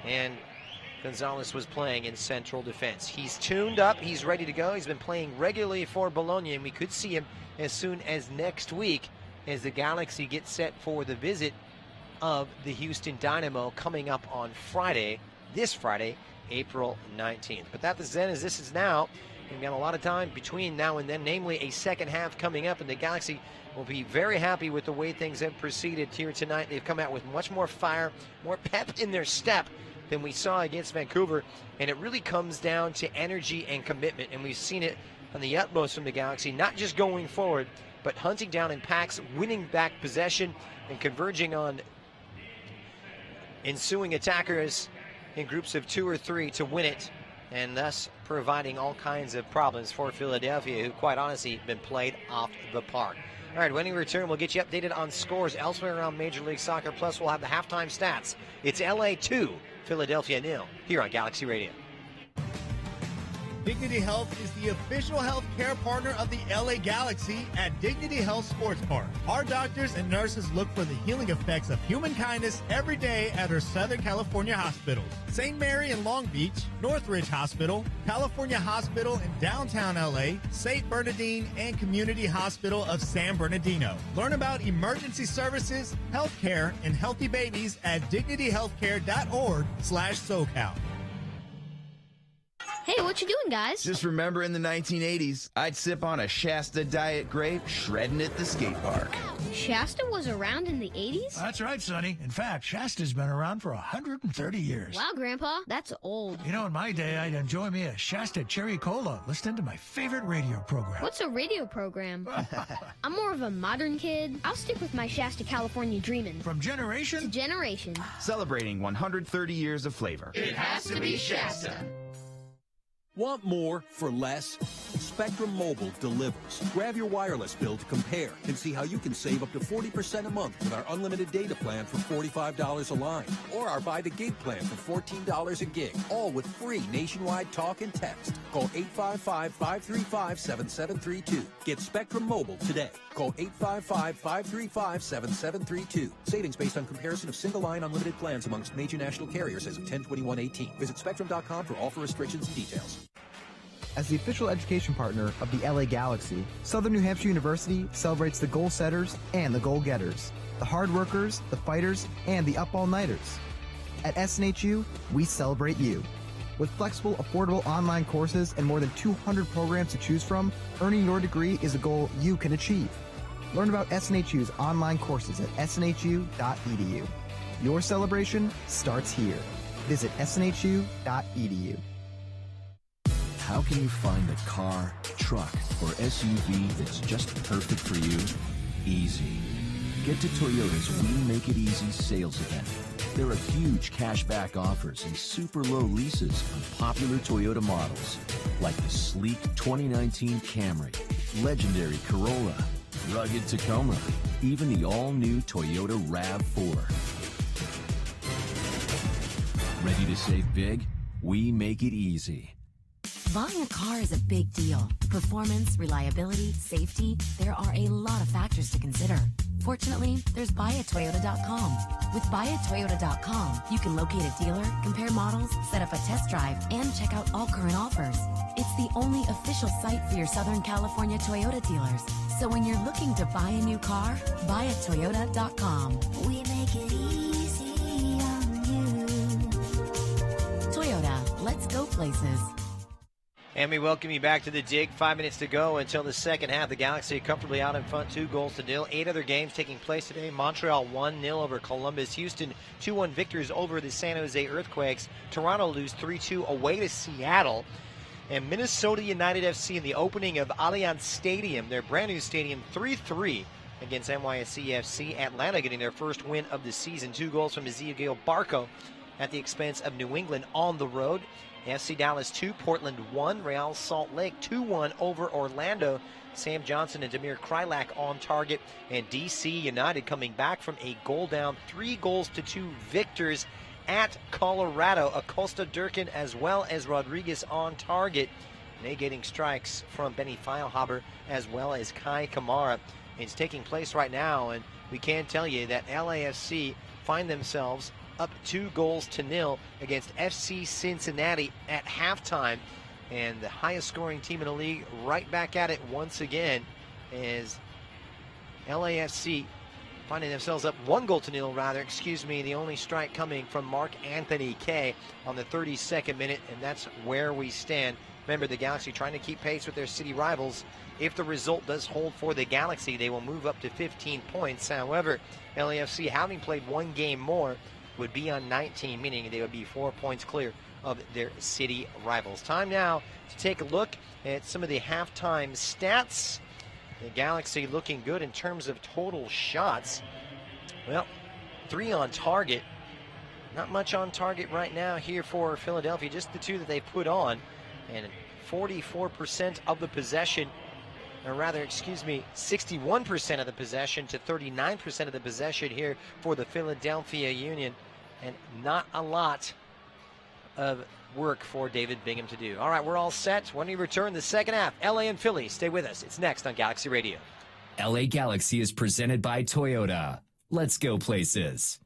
and Gonzalez was playing in central defense. He's tuned up. He's ready to go. He's been playing regularly for Bologna, and we could see him as soon as next week as the Galaxy get set for the visit of the Houston Dynamo coming up on Friday, this Friday, April 19th. But that is then as this is now. We've got a lot of time between now and then, namely a second half coming up, and the Galaxy will be very happy with the way things have proceeded here tonight. They've come out with much more fire, more pep in their step than we saw against Vancouver, and it really comes down to energy and commitment, and we've seen it on the utmost from the Galaxy, not just going forward, but hunting down in packs, winning back possession, and converging on ensuing attackers in groups of 2 or 3 to win it, and thus providing all kinds of problems for Philadelphia, who quite honestly have been played off the park. All right, when we return, we'll get you updated on scores elsewhere around Major League Soccer, plus we'll have the halftime stats. It's LA 2, Philadelphia 0, here on Galaxy Radio. Dignity Health is the official health care partner of the LA Galaxy at Dignity Health Sports Park. Our doctors and nurses look for the healing effects of human kindness every day at our Southern California hospitals. St. Mary in Long Beach, Northridge Hospital, California Hospital in downtown LA, St. Bernardine, and Community Hospital of San Bernardino. Learn about emergency services, healthcare, and healthy babies at dignityhealthcare.org/SoCal. Hey, what you doing, guys? Just remember in the 1980s, I'd sip on a Shasta Diet Grape, shredding at the skate park. Shasta was around in the 80s? That's right, Sonny. In fact, Shasta's been around for 130 years. Wow, Grandpa, that's old. You know, in my day, I'd enjoy me a Shasta Cherry Cola, listening to my favorite radio program. What's a radio program? I'm more of a modern kid. I'll stick with my Shasta California Dreamin'. From generation to generation. Celebrating 130 years of flavor. It has to be Shasta. Want more for less? Spectrum Mobile delivers. Grab your wireless bill to compare and see how you can save up to 40% a month with our unlimited data plan for $45 a line, or our buy the gig plan for $14 a gig, all with free nationwide talk and text. Call 855-535-7732. Get Spectrum Mobile today. Call 855-535-7732. Savings based on comparison of single-line unlimited plans amongst major national carriers as of 10/21/18. Visit spectrum.com for offer restrictions and details. As the official education partner of the LA Galaxy, Southern New Hampshire University celebrates the goal setters and the goal getters, the hard workers, the fighters, and the up all-nighters. At SNHU, we celebrate you. With flexible, affordable online courses and more than 200 programs to choose from, earning your degree is a goal you can achieve. Learn about SNHU's online courses at snhu.edu. Your celebration starts here. Visit snhu.edu. How can you find the car, truck, or SUV that's just perfect for you? Easy. Get to Toyota's We Make It Easy sales event. There are huge cashback offers and super low leases on popular Toyota models like the sleek 2019 Camry, legendary Corolla, rugged Tacoma, even the all-new Toyota RAV4. Ready to save big? We make it easy. Buying a car is a big deal. Performance, reliability, safety, there are a lot of factors to consider. Fortunately, there's buyatoyota.com. With buyatoyota.com, you can locate a dealer, compare models, set up a test drive, and check out all current offers. It's the only official site for your Southern California Toyota dealers. So when you're looking to buy a new car, buyatoyota.com. We make it easy on you. Toyota, let's go places. And we welcome you back to the Dig. 5 minutes to go until the second half. The Galaxy comfortably out in front, 2-0. 8 other games taking place today. Montreal 1-0 over Columbus. Houston 2-1 victors over the San Jose Earthquakes. Toronto lose 3-2 away to Seattle. And Minnesota United FC in the opening of Allianz Stadium, their brand new stadium, 3-3 against NYSC FC. Atlanta getting their first win of the season. 2 goals from Ezequiel Barco at the expense of New England on the road. FC Dallas 2, Portland 1, Real Salt Lake 2-1 over Orlando. Sam Johnson and Damir Krylak on target. And DC United coming back from a goal down, 3-2 victors at Colorado. Acosta Durkin as well as Rodriguez on target. Negating strikes from Benny Feilhaber as well as Kai Kamara. It's taking place right now, and we can tell you that LAFC find themselves up 2-0 against FC Cincinnati at halftime. And the highest scoring team in the league right back at it once again is LAFC finding themselves up 1-0, the only strike coming from Mark Anthony Kaye on the 32nd minute, and that's where we stand. Remember, the Galaxy trying to keep pace with their city rivals. If the result does hold for the Galaxy, they will move up to 15 points. However, LAFC, having played one game more, would be on 19, meaning they would be 4 points clear of their city rivals. Time now to take a look at some of the halftime stats. The Galaxy looking good in terms of total shots. Well, 3 on target. Not much on target right now here for Philadelphia, just the 2 that they put on. And 44% of the possession, or rather, 61% of the possession to 39% of the possession here for the Philadelphia Union. And not a lot of work for David Bingham to do. All right, we're all set. When we return the second half, LA and Philly, stay with us. It's next on Galaxy Radio. LA Galaxy is presented by Toyota. Let's go places.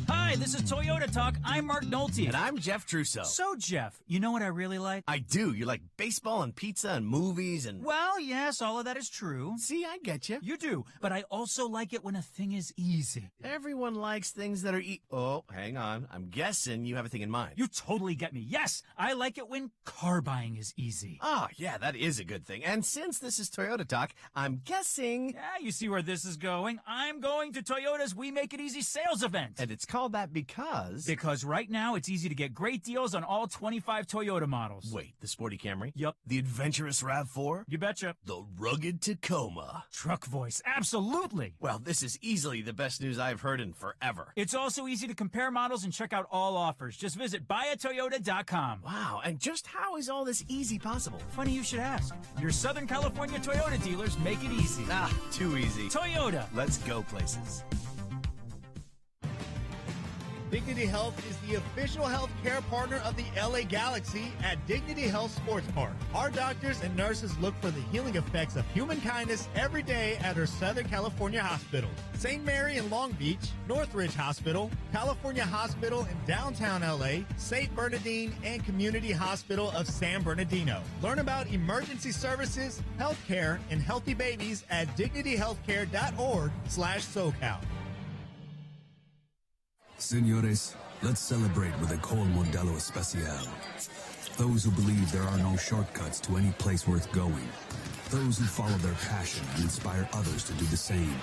Hi, this is Toyota Talk. I'm Mark Nolte. And I'm Jeff Trusso. So, Jeff, you know what I really like? I do. You like baseball and pizza and movies and... Well, yes, all of that is true. See, I get you. You do, but I also like it when a thing is easy. Everyone likes things that are Oh, hang on. I'm guessing you have a thing in mind. You totally get me. Yes, I like it when car buying is easy. Oh, yeah, that is a good thing. And since this is Toyota Talk, I'm guessing... Yeah, you see where this is going. I'm going to Toyota's We Make It Easy sales event. And it's called that because... Because right now, it's easy to get great deals on all 25 Toyota models. Wait, the sporty Camry? Yep. The adventurous RAV4? You betcha. The rugged Tacoma? Truck voice, absolutely. Well, this is easily the best news I've heard in forever. It's also easy to compare models and check out all offers. Just visit buyatoyota.com. Wow, and just how is all this easy possible? Funny you should ask. Your Southern California Toyota dealers make it easy. Ah, too easy. Toyota. Let's go places. Dignity Health is the official health care partner of the LA Galaxy at Dignity Health Sports Park. Our doctors and nurses look for the healing effects of human kindness every day at our Southern California hospitals. St. Mary in Long Beach, Northridge Hospital, California Hospital in downtown LA, St. Bernardine, and Community Hospital of San Bernardino. Learn about emergency services, health care, and healthy babies at dignityhealthcare.org/SoCal. Señores, let's celebrate with a Col Modelo Especial. Those who believe there are no shortcuts to any place worth going. Those who follow their passion and inspire others to do the same.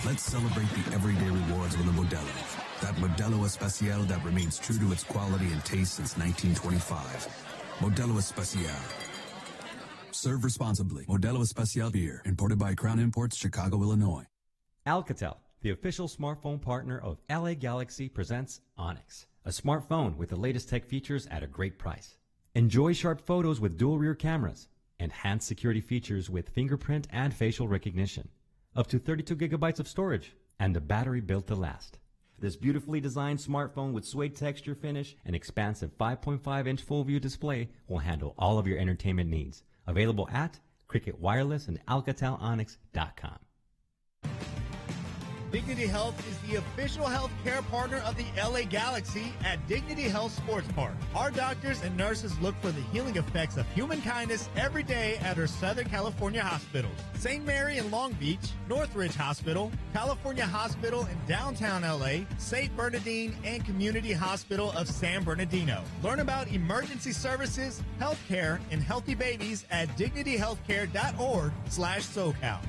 Let's celebrate the everyday rewards with a Modelo. That Modelo Especial that remains true to its quality and taste since 1925. Modelo Especial. Serve responsibly. Modelo Especial beer, imported by Crown Imports, Chicago, Illinois. Alcatel, the official smartphone partner of LA Galaxy, presents Onyx, a smartphone with the latest tech features at a great price. Enjoy sharp photos with dual rear cameras, enhanced security features with fingerprint and facial recognition, up to 32 gigabytes of storage, and a battery built to last. This beautifully designed smartphone with suede texture finish and expansive 5.5-inch full-view display will handle all of your entertainment needs. Available at Cricket Wireless and AlcatelOnyx.com. Dignity Health is the official health care partner of the LA Galaxy at Dignity Health Sports Park. Our doctors and nurses look for the healing effects of human kindness every day at our Southern California hospitals. St. Mary in Long Beach, Northridge Hospital, California Hospital in downtown LA, St. Bernardine, and Community Hospital of San Bernardino. Learn about emergency services, health care, and healthy babies at dignityhealthcare.org/SoCal.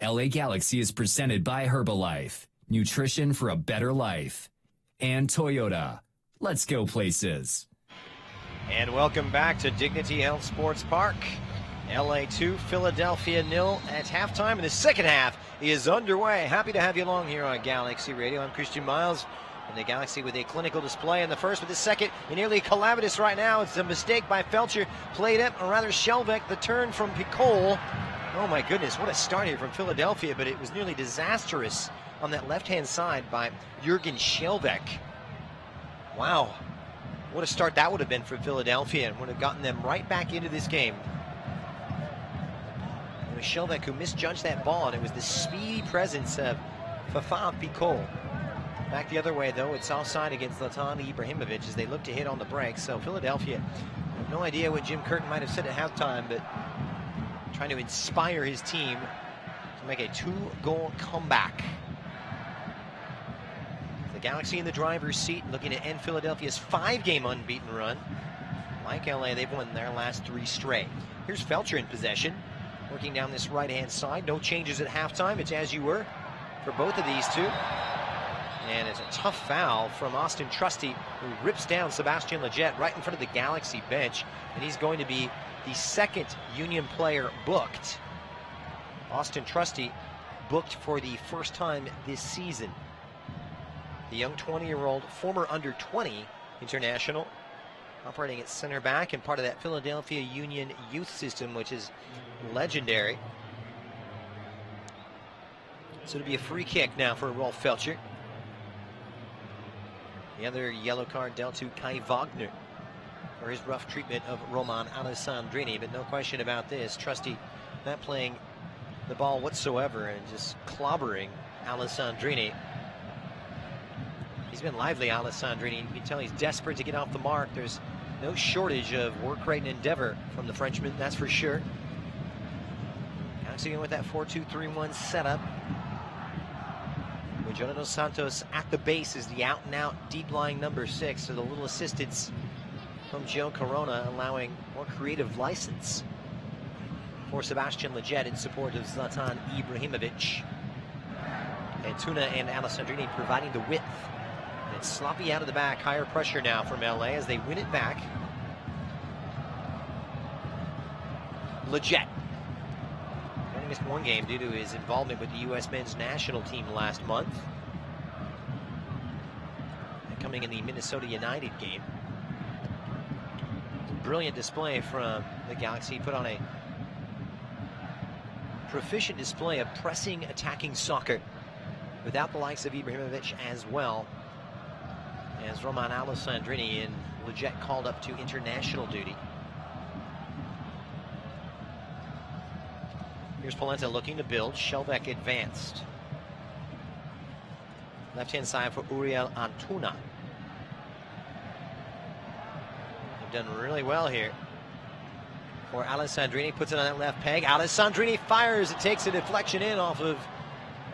LA Galaxy is presented by Herbalife, nutrition for a better life, and Toyota. Let's go places. And welcome back to Dignity Health Sports Park. LA 2, Philadelphia 0 at halftime, and the second half is underway. Happy to have you along here on Galaxy Radio. I'm Christian Miles, and the Galaxy with a clinical display in the first, with the second nearly calamitous right now. It's a mistake by Felcher, played up, or rather Shelbeck, the turn from Picole. Oh my goodness, what a start here from Philadelphia, but it was nearly disastrous on that left-hand side by Jürgen Shelbeck. Wow, what a start that would have been for Philadelphia, and would have gotten them right back into this game. It was Shelbeck who misjudged that ball, and it was the speedy presence of Fafa Picole. Back the other way, though, it's offside against Zlatan Ibrahimovic as they look to hit on the break. So Philadelphia, I have no idea what Jim Curtin might have said at halftime, but trying to inspire his team to make a 2-goal comeback. The Galaxy in the driver's seat, looking to end Philadelphia's 5-game unbeaten run. Like LA, they've won their last 3 straight. Here's Felcher in possession, working down this right-hand side. No changes at halftime. It's as you were for both of these two. And it's a tough foul from Austin Trusty, who rips down Sebastian Lletget right in front of the Galaxy bench. And he's going to be the second Union player booked. Austin Trusty booked for the first time this season. The young 20-year-old former under-20 international, operating at center back and part of that Philadelphia Union youth system, which is legendary. So it'll be a free kick now for Rolf Felcher. The other yellow card dealt to Kai Wagner for his rough treatment of Roman Alessandrini, but no question about this. Trusty not playing the ball whatsoever and just clobbering Alessandrini. He's been lively, Alessandrini. You can tell he's desperate to get off the mark. There's no shortage of work rate and endeavor from the Frenchman, that's for sure. Galaxy with that 4-2-3-1 setup. With Jonathan Dos Santos at the base is the out-and-out deep-lying number 6, so the little assistance from Joe Corona allowing more creative license for Sebastian Lletget in support of Zlatan Ibrahimovic. And Tuna and Alessandrini providing the width. And it's sloppy out of the back, higher pressure now from LA as they win it back. Lletget only missed one game due to his involvement with the U.S. men's national team last month. And coming in the Minnesota United game. Brilliant display from the Galaxy. Put on a proficient display of pressing, attacking soccer without the likes of Ibrahimovic as well as Roman Alessandrini and Lletget called up to international duty. Here's Polenta looking to build. Shelbeck advanced. Left-hand side for Uriel Antuna. They've done really well here. For Alessandrini, puts it on that left peg. Alessandrini fires. It takes a deflection in off of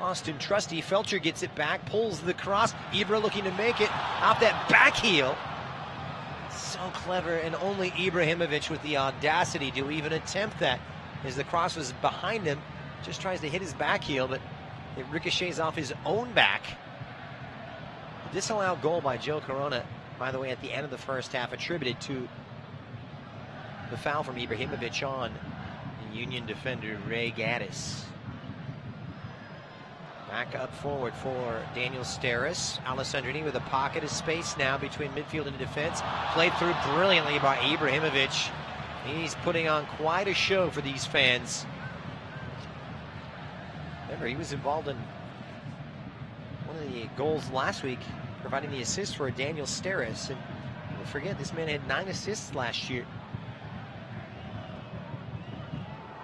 Austin Trusty. Felcher gets it back, pulls the cross. Ibra looking to make it off that back heel. So clever, and only Ibrahimovic with the audacity to even attempt that. As the cross was behind him, just tries to hit his back heel, but it ricochets off his own back. A disallowed goal by Joe Corona, by the way, at the end of the first half, attributed to the foul from Ibrahimovic on Union defender Ray Gaddis. Back up forward for Daniel Steres. Alessandrini with a pocket of space now between midfield and defense. Played through brilliantly by Ibrahimovic. He's putting on quite a show for these fans. Remember, he was involved in one of the goals last week, providing the assist for Daniel Steres. And don't forget, this man had 9 assists last year.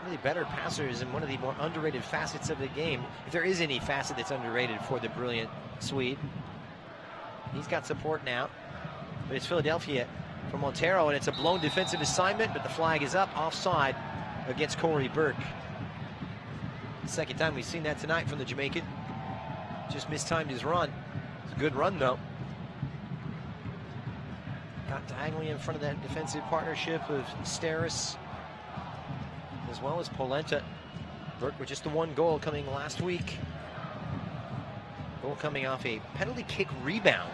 One of the better passers and one of the more underrated facets of the game. If there is any facet that's underrated for the brilliant Swede. He's got support now. But it's Philadelphia from Montero, and it's a blown defensive assignment, but the flag is up, offside against Corey Burke. Second time we've seen that tonight from the Jamaican. Just mistimed his run. It's a good run, though. Got diagonally in front of that defensive partnership of Steres as well as Polenta. Burke with just the one goal coming last week. Goal coming off a penalty kick rebound.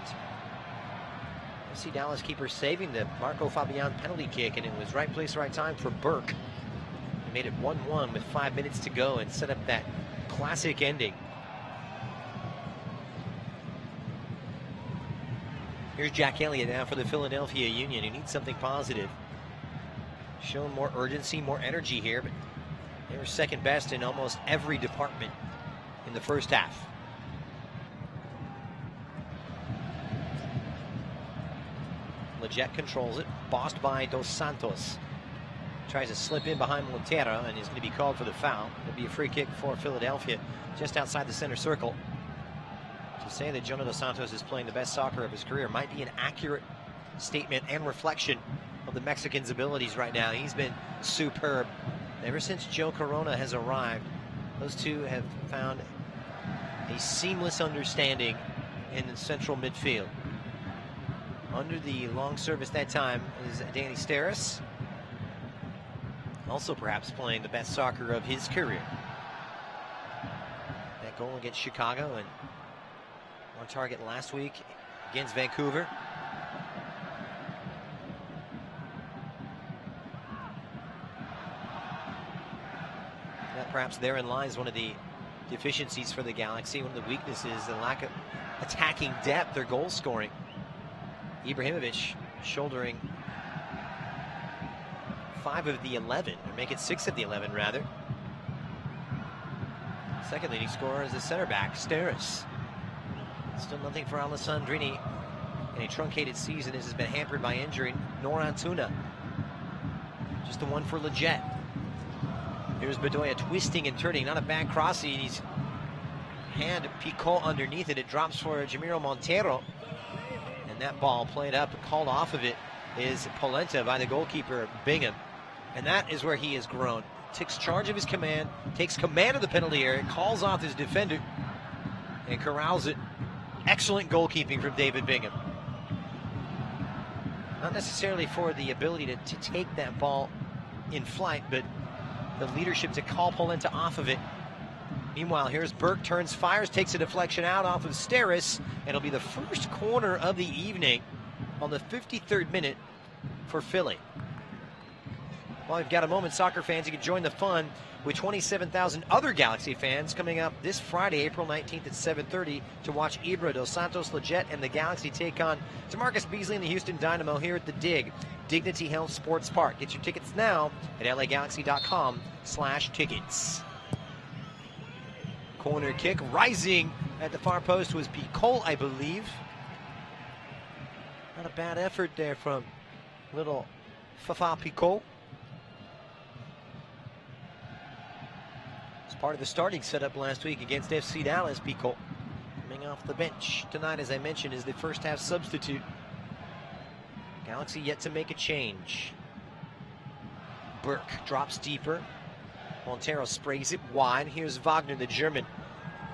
FC Dallas keeper saving the Marco Fabian penalty kick, and it was right place, right time for Burke. He made it 1-1 with 5 minutes to go and set up that classic ending. Here's Jack Elliott now for the Philadelphia Union, who needs something positive. Shown more urgency, more energy here, but they were second best in almost every department in the first half. Lletget controls it, bossed by Dos Santos. Tries to slip in behind Montero and is going to be called for the foul. It'll be a free kick for Philadelphia just outside the center circle. To say that Jonathan Dos Santos is playing the best soccer of his career might be an accurate statement and reflection of the Mexican's abilities right now. He's been superb. Ever since Joe Corona has arrived, those two have found a seamless understanding in the central midfield. Under the long service that time is Danny Steres. Also perhaps playing the best soccer of his career. That goal against Chicago and on target last week against Vancouver. That perhaps therein lies one of the deficiencies for the Galaxy. One of the weaknesses, the lack of attacking depth or goal scoring. Ibrahimovic shouldering 5 of the 11, or make it 6 of the 11 rather. Second leading scorer is the center back, Steres. Still nothing for Alessandrini in a truncated season as has been hampered by injury. Norantuna. Just the one for Leggett. Here's Bedoya twisting and turning. Not a bad cross. He's hand Picot underneath it. It drops for Jamiro Montero. And that ball played up and called off of it is Polenta by the goalkeeper, Bingham. And that is where he has grown. Takes charge of his command, takes command of the penalty area, calls off his defender, and corrals it. Excellent goalkeeping from David Bingham. Not necessarily for the ability to take that ball in flight, but the leadership to call Polenta off of it. Meanwhile, here's Burke, turns, fires, takes a deflection out off of Steris, and it'll be the first corner of the evening on the 53rd minute for Philly. Well, we've got a moment, soccer fans. You can join the fun with 27,000 other Galaxy fans coming up this Friday, April 19th at 7:30 to watch Ibra, Dos Santos, Leggett, and the Galaxy take on DeMarcus Beasley and the Houston Dynamo here at the Dig, Dignity Health Sports Park. Get your tickets now at lagalaxy.com/tickets. Corner kick, rising at the far post was Picot, I believe. Not a bad effort there from little Fafa Picot. Part of the starting setup last week against FC Dallas. Picot coming off the bench tonight, as I mentioned, is the first half substitute. Galaxy yet to make a change. Burke drops deeper. Montero sprays it wide. Here's Wagner, the German.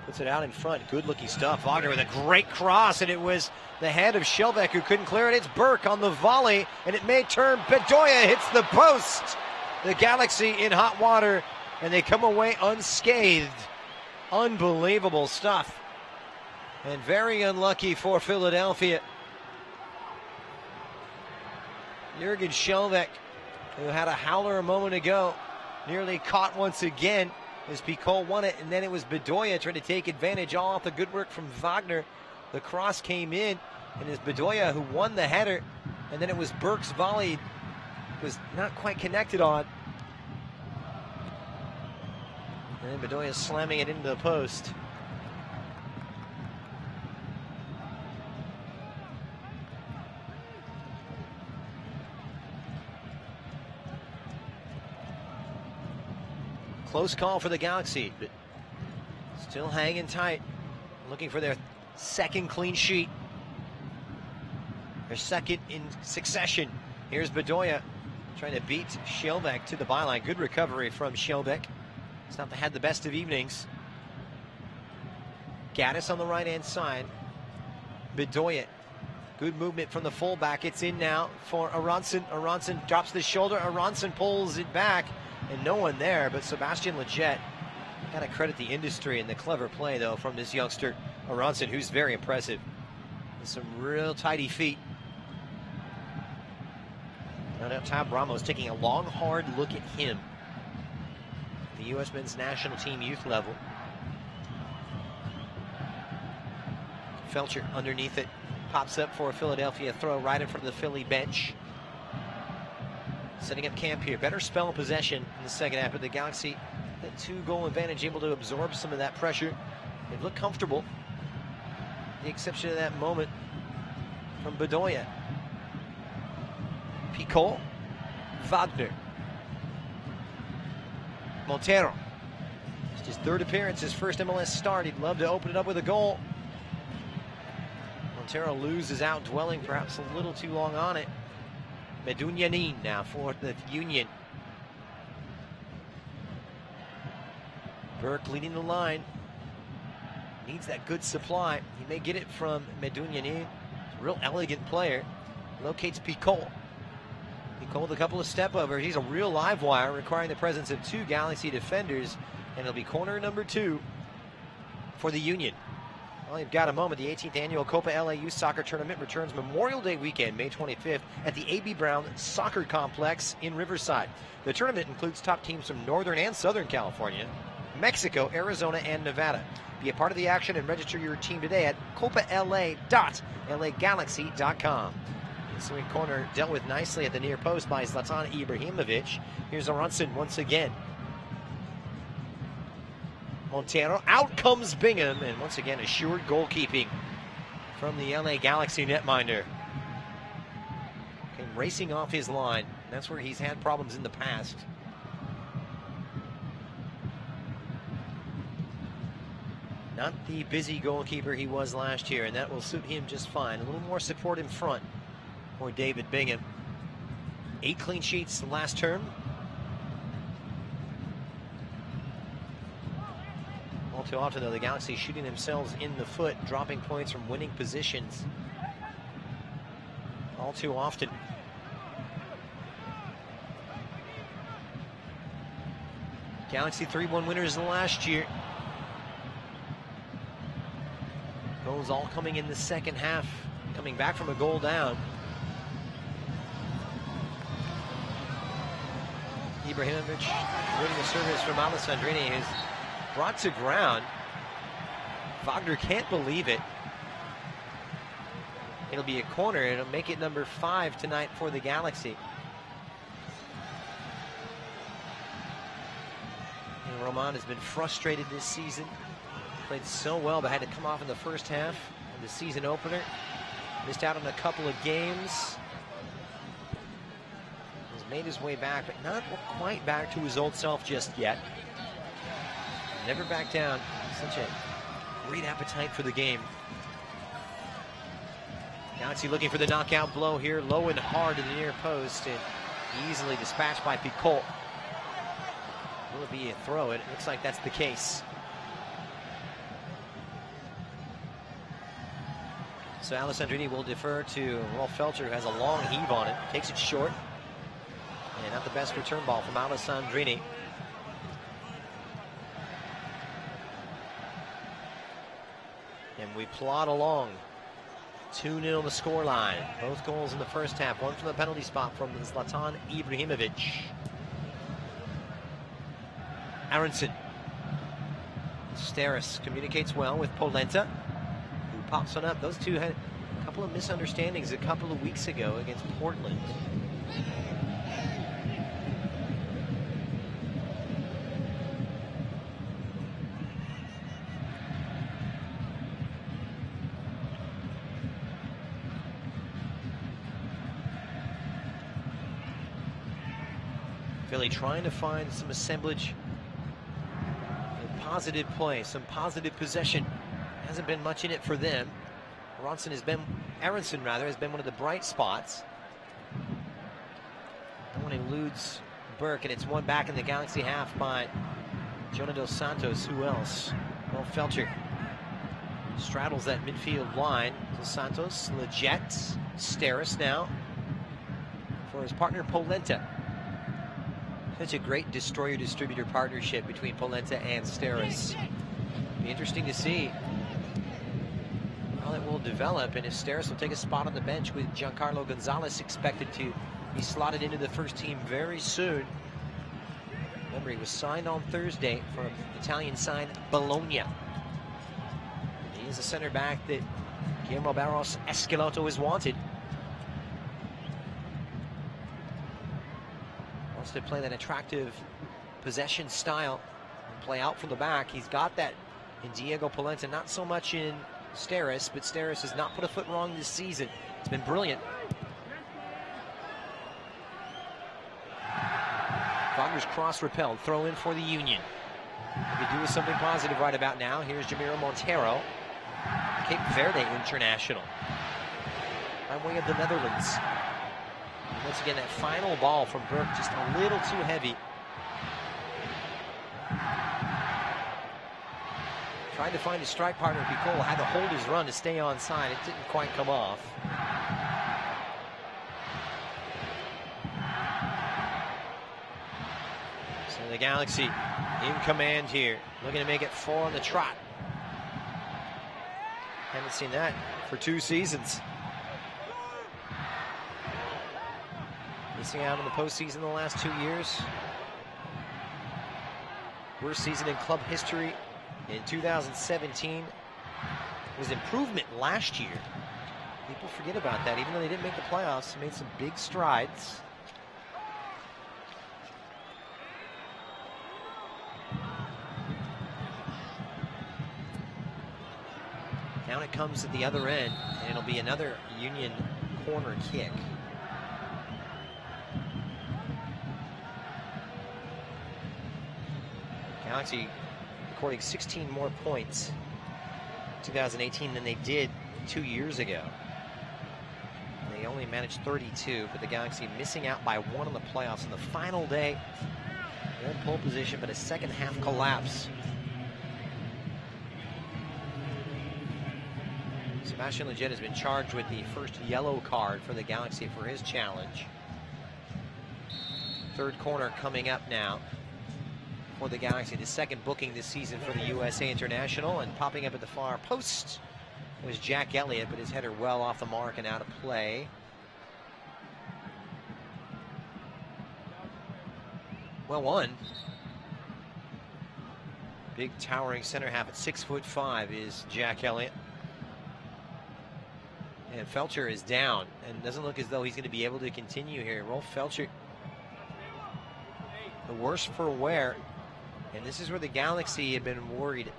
Puts it out in front. Good looking stuff. Wagner with a great cross, and it was the head of Shelbeck who couldn't clear it. It's Burke on the volley, and it may turn. Bedoya hits the post. The Galaxy in hot water, and they come away unscathed. Unbelievable stuff. And very unlucky for Philadelphia. Jürgen Shelbeck, who had a howler a moment ago, nearly caught once again as Picot won it, and then it was Bedoya trying to take advantage, all off the good work from Wagner. The cross came in, and it's Bedoya who won the header, and then it was Burke's volley, was not quite connected on. And then Bedoya slamming it into the post. Close call for the Galaxy, but still hanging tight, looking for their second clean sheet. Their second in succession. Here's Bedoya trying to beat Shelbeck to the byline. Good recovery from Shelbeck. He's not had the best of evenings. Gaddis on the right-hand side. Bedoya. Good movement from the fullback. It's in now for Aronson. Aronson drops the shoulder. Aronson pulls it back. And no one there, but Sebastian Leggett. Got to credit the industry and the clever play, though, from this youngster, Aronson, who's very impressive. With some real tidy feet. Now Tab Ramos taking a long, hard look at him. The U.S. men's national team youth level. Felcher underneath it. Pops up for a Philadelphia throw right in front of the Philly bench. Setting up camp here. Better spell of possession in the second half, but the Galaxy, that 2-goal advantage, able to absorb some of that pressure. They've looked comfortable. The exception of that moment from Bedoya. Picot. Wagner. Montero. It's his third appearance, his first MLS start. He'd love to open it up with a goal. Montero loses out, dwelling perhaps a little too long on it. Medunjanin now for the Union. Burke leading the line. Needs that good supply. He may get it from Medunjanin. A real elegant player. Locates Picot. Picot with a couple of step overs. He's a real live wire, requiring the presence of two Galaxy defenders. And it'll be corner number 2 for the Union. Well, you've got a moment. The 18th annual Copa LA Youth Soccer Tournament returns Memorial Day weekend, May 25th, at the A.B. Brown Soccer Complex in Riverside. The tournament includes top teams from Northern and Southern California, Mexico, Arizona, and Nevada. Be a part of the action and register your team today at copala.lagalaxy.com. The swing corner dealt with nicely at the near post by Zlatan Ibrahimovic. Here's Aronson once again. Montero, out comes Bingham, and once again assured goalkeeping from the LA Galaxy netminder. racing off his line. That's where he's had problems in the past. Not the busy goalkeeper he was last year, and that will suit him just fine. A little more support in front for David Bingham. 8 clean sheets last term. All too often, though, the Galaxy shooting themselves in the foot, dropping points from winning positions. All too often. Galaxy 3-1 winners last year. Goals all coming in the second half, coming back from a goal down. Ibrahimovic winning the service from Alessandrini, who's brought to ground. Wagner can't believe it. It'll be a corner. It'll make it number 5 tonight for the Galaxy. And Roman has been frustrated this season. Played so well, but had to come off in the first half of the season opener. Missed out on a couple of games. Has made his way back, but not quite back to his old self just yet. Never back down. Such a great appetite for the game. Galaxy looking for the knockout blow here. Low and hard to the near post, and easily dispatched by Picot. Will it be a throw? It looks like that's the case. So Alessandrini will defer to Rolf Felcher, who has a long heave on it. Takes it short. And not the best return ball from Alessandrini. And we plod along. 2-0 the scoreline. Both goals in the first half. One from the penalty spot from Zlatan Ibrahimovic. Aronson. Steris communicates well with Polenta, who pops one up. Those two had a couple of misunderstandings a couple of weeks ago against Portland. Philly trying to find some assemblage, positive play, some positive possession. Hasn't been much in it for them. Aronson has been one of the bright spots. That one eludes Burke, and it's one back in the Galaxy half by Jonah Dos Santos. Who else? Well, Felcher straddles that midfield line. Dos Santos, Leggett, Steris now for his partner Polenta. Such a great destroyer-distributor partnership between Polenta and Steris. Be interesting to see how it will develop, and if Steris will take a spot on the bench with Giancarlo Gonzalez expected to be slotted into the first team very soon. Remember, he was signed on Thursday from Italian side Bologna. He is a center back that Guillermo Barros Esqueloto has wanted. Wants to play that attractive possession style and play out from the back. He's got that in Diego Polenta, not so much in Steris, but Steris has not put a foot wrong this season. It's been brilliant. Wagner's cross repelled. Throw in for the Union. We could do with something positive right about now. Here's Jamiro Montero, Cape Verde international, by way of the Netherlands. And once again, that final ball from Burke just a little too heavy. Tried to find his strike partner, Picot had to hold his run to stay onside. It didn't quite come off. So the Galaxy in command here, looking to make it 4 on the trot. Haven't seen that for 2 seasons. Missing out on the postseason the last 2 years. Worst season in club history in 2017. It was improvement last year. People forget about that. Even though they didn't make the playoffs, they made some big strides. Down it comes at the other end, and it'll be another Union corner kick. Galaxy recording 16 more points in 2018 than they did 2 years ago. They only managed 32, but the Galaxy missing out by 1 in the playoffs on the final day. They're in pole position, but a second half collapse. Sebastian Lletget has been charged with the first yellow card for the Galaxy for his challenge. Third corner coming up now for the Galaxy. The second booking this season for the USA International, and popping up at the far post was Jack Elliott, but his header well off the mark and out of play. Well won. Big towering center half at 6'5" is Jack Elliott. And Felcher is down and doesn't look as though he's going to be able to continue here. Rolf Felcher, the worse for wear. And this is where the Galaxy had been worried.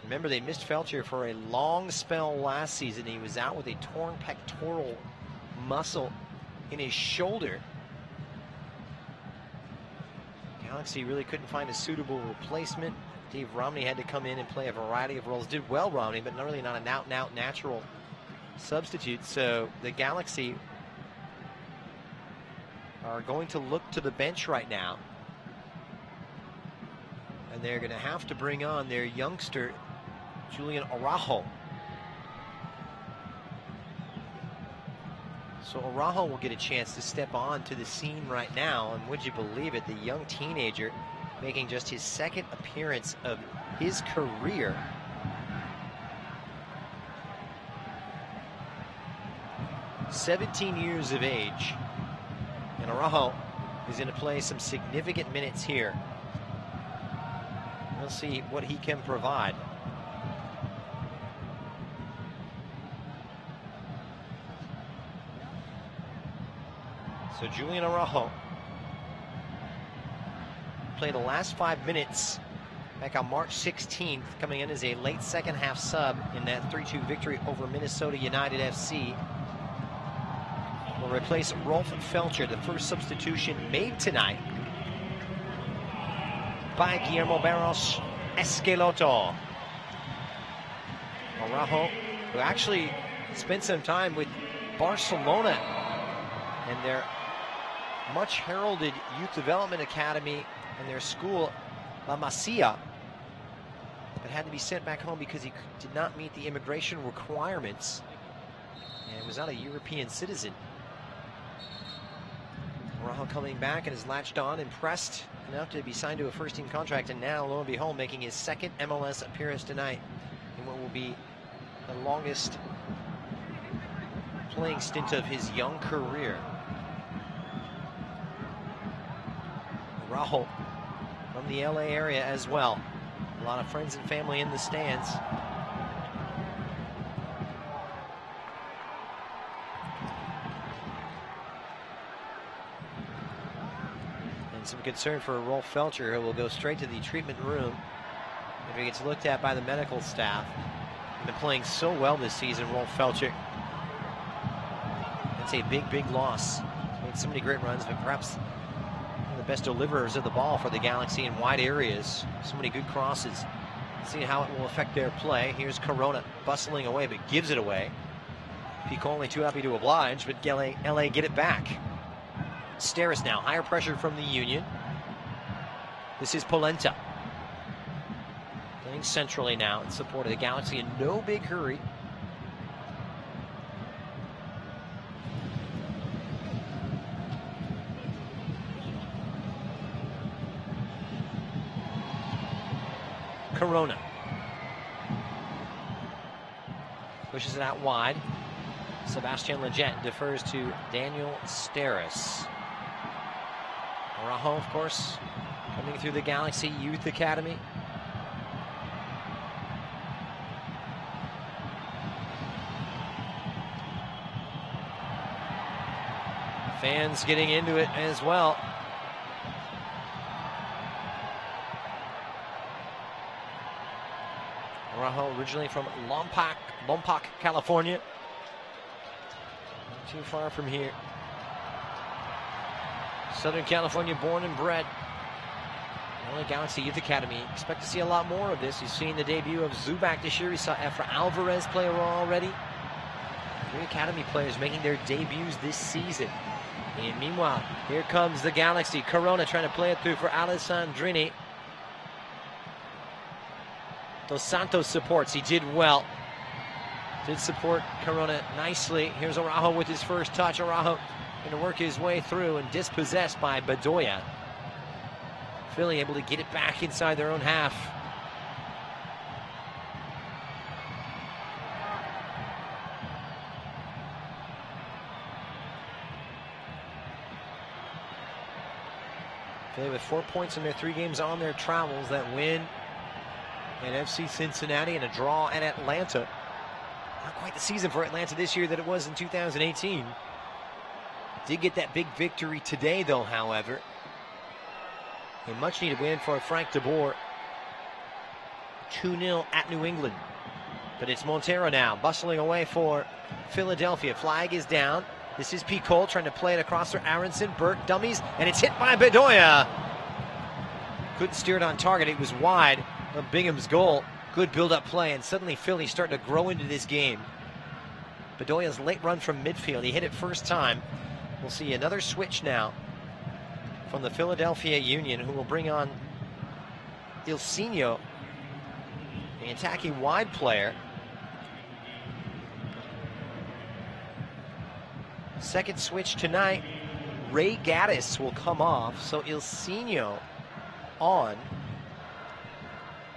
Remember, they missed Felcher for a long spell last season. He was out with a torn pectoral muscle in his shoulder. Galaxy really couldn't find a suitable replacement. Dave Romney had to come in and play a variety of roles. Did well, Romney, but not really not an out-and-out natural substitute. So the Galaxy are going to look to the bench right now. And they're going to have to bring on their youngster, Julian Araujo. So Araujo will get a chance to step on to the scene right now. And would you believe it, the young teenager making just his second appearance of his career. "17 years of age. And Araujo is going to play some significant minutes here. We'll see what he can provide. So Julian Araujo played the last 5 minutes back on March 16th, coming in as a late second half sub in that 3-2 victory over Minnesota United FC. Will replace Rolf Felcher, the first substitution made tonight by Guillermo Barros Esqueloto. Araujo, who actually spent some time with Barcelona and their much heralded youth development academy and their school, La Masia, but had to be sent back home because he did not meet the immigration requirements and was not a European citizen. Araujo coming back and has latched on, impressed enough to be signed to a first-team contract, and now, lo and behold, making his second MLS appearance tonight in what will be the longest playing stint of his young career. Araujo from the LA area as well. A lot of friends and family in the stands. And some concern for Rolf Felcher, who will go straight to the treatment room if he gets looked at by the medical staff. He's been playing so well this season, Rolf Felcher. That's a big, big loss. He's made so many great runs, but perhaps one of the best deliverers of the ball for the Galaxy in wide areas. So many good crosses. See how it will affect their play. Here's Corona bustling away, but gives it away. Pico only too happy to oblige, but LA get it back. Steris now, higher pressure from the Union. This is Polenta. Playing centrally now in support of the Galaxy in no big hurry. Corona pushes it out wide. Sebastian Lletget defers to Daniel Steris. Araujo, of course, coming through the Galaxy Youth Academy. Fans getting into it as well. Araujo originally from Lompoc, California. Not too far from here. Southern California born and bred. LA Galaxy Youth Academy. Expect to see a lot more of this. You've seen the debut of Zubac this year. You saw Efra Alvarez play a role already. 3 academy players making their debuts this season. And meanwhile, here comes the Galaxy. Corona trying to play it through for Alessandrini. Dos Santos supports. He did well. Did support Corona nicely. Here's Araujo with his first touch. Araujo going to work his way through and dispossessed by Bedoya. Philly able to get it back inside their own half. Philly with 4 points in their 3 games on their travels. That win at FC Cincinnati and a draw at Atlanta. Not quite the season for Atlanta this year that it was in 2018. Did get that big victory today, though, however. A much-needed win for Frank de Boer. 2-0 at New England. But it's Montero now, bustling away for Philadelphia. Flag is down. This is Picol trying to play it across for Aronson. Burke dummies, and it's hit by Bedoya. Couldn't steer it on target. It was wide of Bingham's goal. Good build-up play, and suddenly Philly starting to grow into this game. Bedoya's late run from midfield. He hit it first time. We'll see another switch now from the Philadelphia Union, who will bring on Ilsinho, the attacking wide player. Second switch tonight, Ray Gaddis will come off, so Ilsinho on.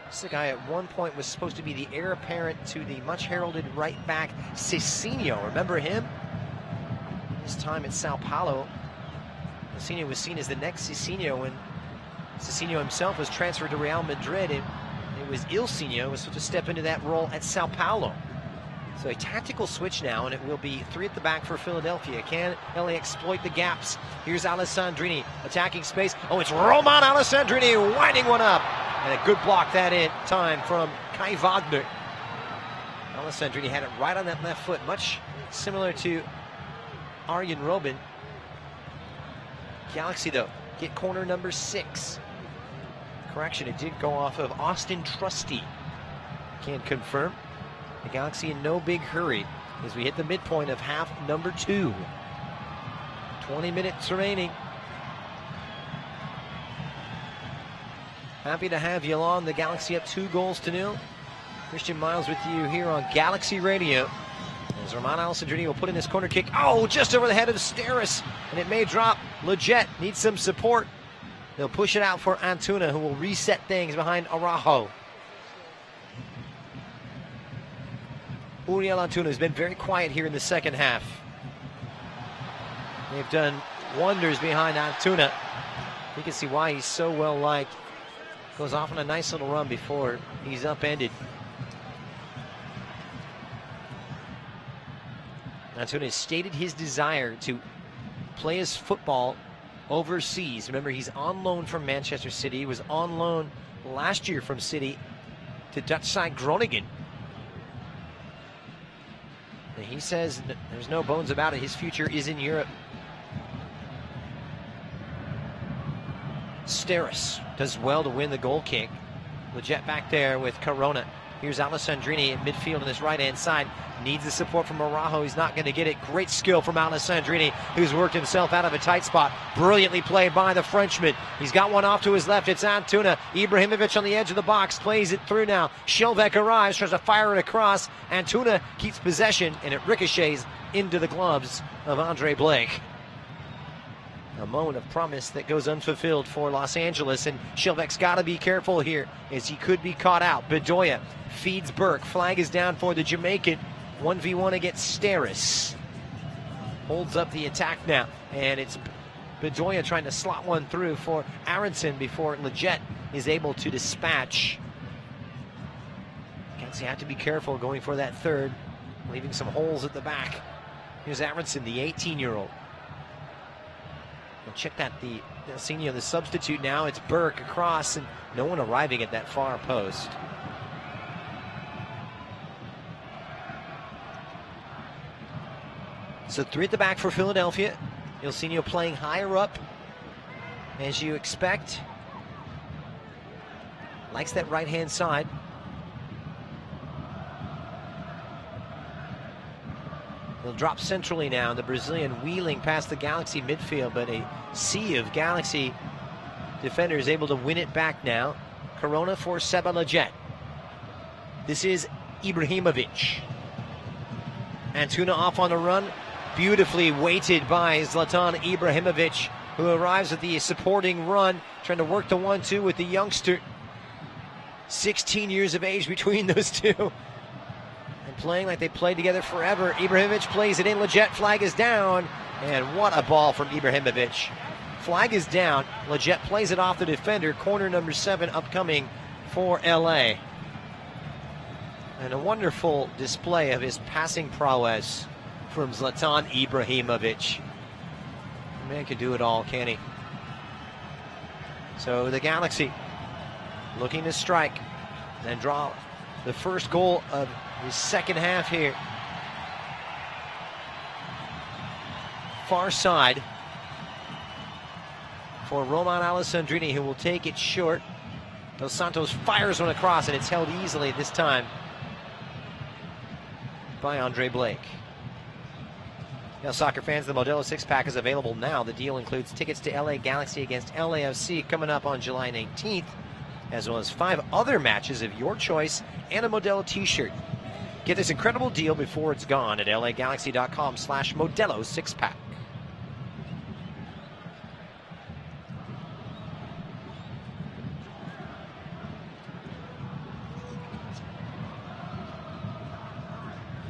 This is the guy at one point was supposed to be the heir apparent to the much heralded right back Cicinho. Remember him? His time at Sao Paulo. Ilsinho was seen as the next Cicinho when Cicinho himself was transferred to Real Madrid, and it was Ilsinho who was supposed to step into that role at Sao Paulo. So a tactical switch now, and it will be 3 at the back for Philadelphia. Can LA exploit the gaps? Here's Alessandrini attacking space. Oh, it's Roman Alessandrini winding one up. And a good block that in time from Kai Wagner. Alessandrini had it right on that left foot, much similar to Arjen Robben. Galaxy, though, get corner number 6. Correction, it did go off of Austin Trusty. Can't confirm. The Galaxy in no big hurry as we hit the midpoint of half number 2. 20 minutes remaining. Happy to have you along. The Galaxy up 2-0. Christian Miles with you here on Galaxy Radio. As Roman Alessandrini will put in this corner kick. Oh, just over the head of Steris. And it may drop. Leggett needs some support. They'll push it out for Antuna, who will reset things behind Araujo. Uriel Antuna has been very quiet here in the second half. They've done wonders behind Antuna. You can see why he's so well liked. Goes off on a nice little run before he's upended. Antuna has stated his desire to play his football overseas. Remember, he's on loan from Manchester City. He was on loan last year from City to Dutch side Groningen. And he says there's no bones about it. His future is in Europe. Steris does well to win the goal kick. Leggett back there with Corona. Here's Alessandrini at midfield on his right-hand side. Needs the support from Araujo. He's not going to get it. Great skill from Alessandrini, who's worked himself out of a tight spot. Brilliantly played by the Frenchman. He's got one off to his left. It's Antuna. Ibrahimovic on the edge of the box. Plays it through now. Shelvek arrives, tries to fire it across. Antuna keeps possession, and it ricochets into the gloves of Andre Blake. A moment of promise that goes unfulfilled for Los Angeles, and Shelvek's got to be careful here as he could be caught out. Bedoya feeds Burke. Flag is down for the Jamaican. 1v1 against Steris. Holds up the attack now, and it's Bedoya trying to slot one through for Aronson before Leggett is able to dispatch. Galaxy have to be careful going for that third, leaving some holes at the back. Here's Aronson, the 18-year-old. We'll check that, the senior, the substitute now. It's Burke across, and no one arriving at that far post. So 3 at the back for Philadelphia. Ilsinho playing higher up, as you expect. Likes that right-hand side. He'll drop centrally now. The Brazilian wheeling past the Galaxy midfield, but a sea of Galaxy defenders able to win it back now. Corona for Seba Lletget. This is Ibrahimovic. Antuna off on the run. Beautifully weighted by Zlatan Ibrahimovic, who arrives at the supporting run, trying to work the 1-2 with the youngster. 16 years of age between those two. And playing like they played together forever. Ibrahimovic plays it in. Lletget, flag is down. And what a ball from Ibrahimovic. Flag is down. Lletget plays it off the defender. Corner number 7 upcoming for LA. And a wonderful display of his passing prowess from Zlatan Ibrahimovic. The man can do it all, can he? So the Galaxy looking to strike and draw the first goal of the second half here. Far side for Roman Alessandrini, who will take it short. Dos Santos fires one across, and it's held easily this time by Andre Blake. Now, soccer fans, the Modelo 6-pack is available now. The deal includes tickets to LA Galaxy against LAFC coming up on July 19th, as well as 5 other matches of your choice and a Modelo t-shirt. Get this incredible deal before it's gone at lagalaxy.com/Modelo 6-pack.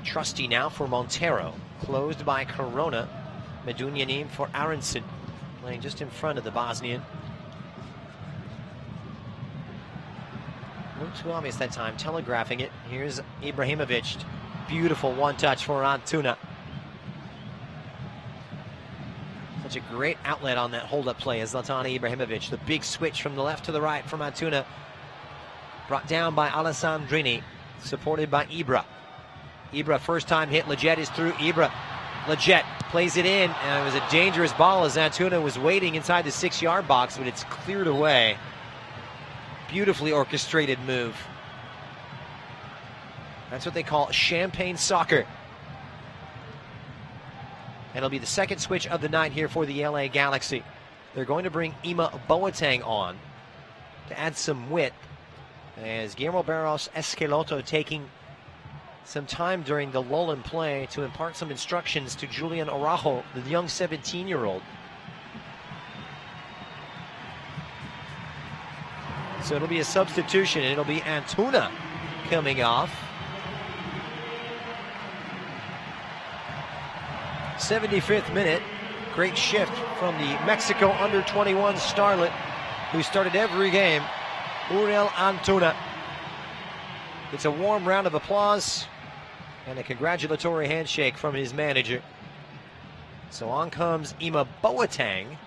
Trusty now for Montero. Closed by Corona. Medunjanin for Aronson. Playing just in front of the Bosnian. No too obvious that time. Telegraphing it. Here's Ibrahimovic. Beautiful one-touch for Antuna. Such a great outlet on that hold-up play as Zlatan Ibrahimovic. The big switch from the left to the right from Antuna. Brought down by Alessandrini. Supported by Ibra. Ibra first time hit. Lletget is through. Ibra. Lletget plays it in, and it was a dangerous ball as Antuna was waiting inside the 6-yard box, but it's cleared away. Beautifully orchestrated move. That's what they call champagne soccer. And it'll be the second switch of the night here for the LA Galaxy. They're going to bring Ima Boateng on to add some width, as Guillermo Barros Esqueloto taking some time during the lull in play to impart some instructions to Julian Araujo, the young 17-year-old. So it'll be a substitution, and it'll be Antuna coming off. 75th minute. Great shift from the Mexico under-21 starlet who started every game, Uriel Antuna. It's a warm round of applause and a congratulatory handshake from his manager. So on comes Ima Boateng.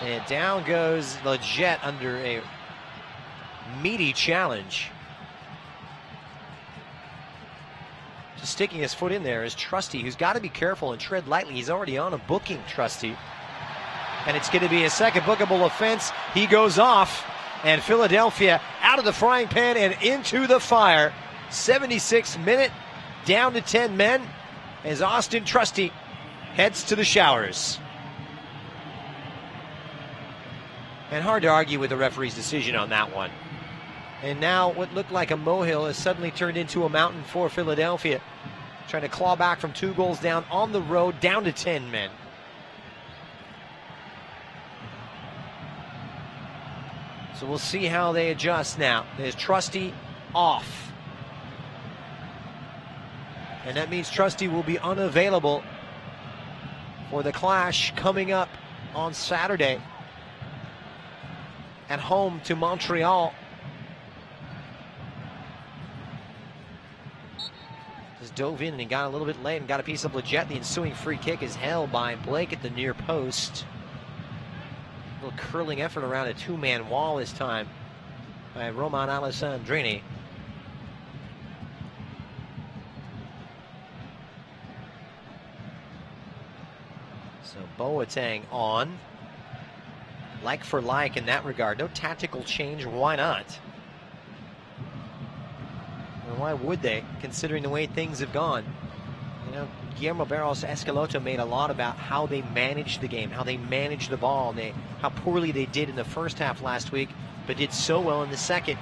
And down goes Lletget under a meaty challenge. Just sticking his foot in there is Trusty, who's got to be careful and tread lightly. He's already on a booking, Trusty. And it's going to be a second bookable offense. He goes off, and Philadelphia out of the frying pan and into the fire. 76th minute, down to 10 men, as Austin Trusty heads to the showers. And hard to argue with the referee's decision on that one. And now what looked like a molehill has suddenly turned into a mountain for Philadelphia. Trying to claw back from 2 goals down on the road, down to 10 men. So we'll see how they adjust now. There's Trusty off. And that means Trusty will be unavailable for the clash coming up on Saturday at home to Montreal. Just dove in and got a little bit late and got a piece of Lletget. The ensuing free kick is held by Blake at the near post. A little curling effort around a 2-man wall this time by Roman Alessandrini. So Boateng on. like for like in that regard. No tactical change. Why not? And why would they, considering the way things have gone? You know, Guillermo Barros Escaloto made a lot about how they managed the game, how they managed the ball, and how poorly they did in the first half last week, but did so well in the second.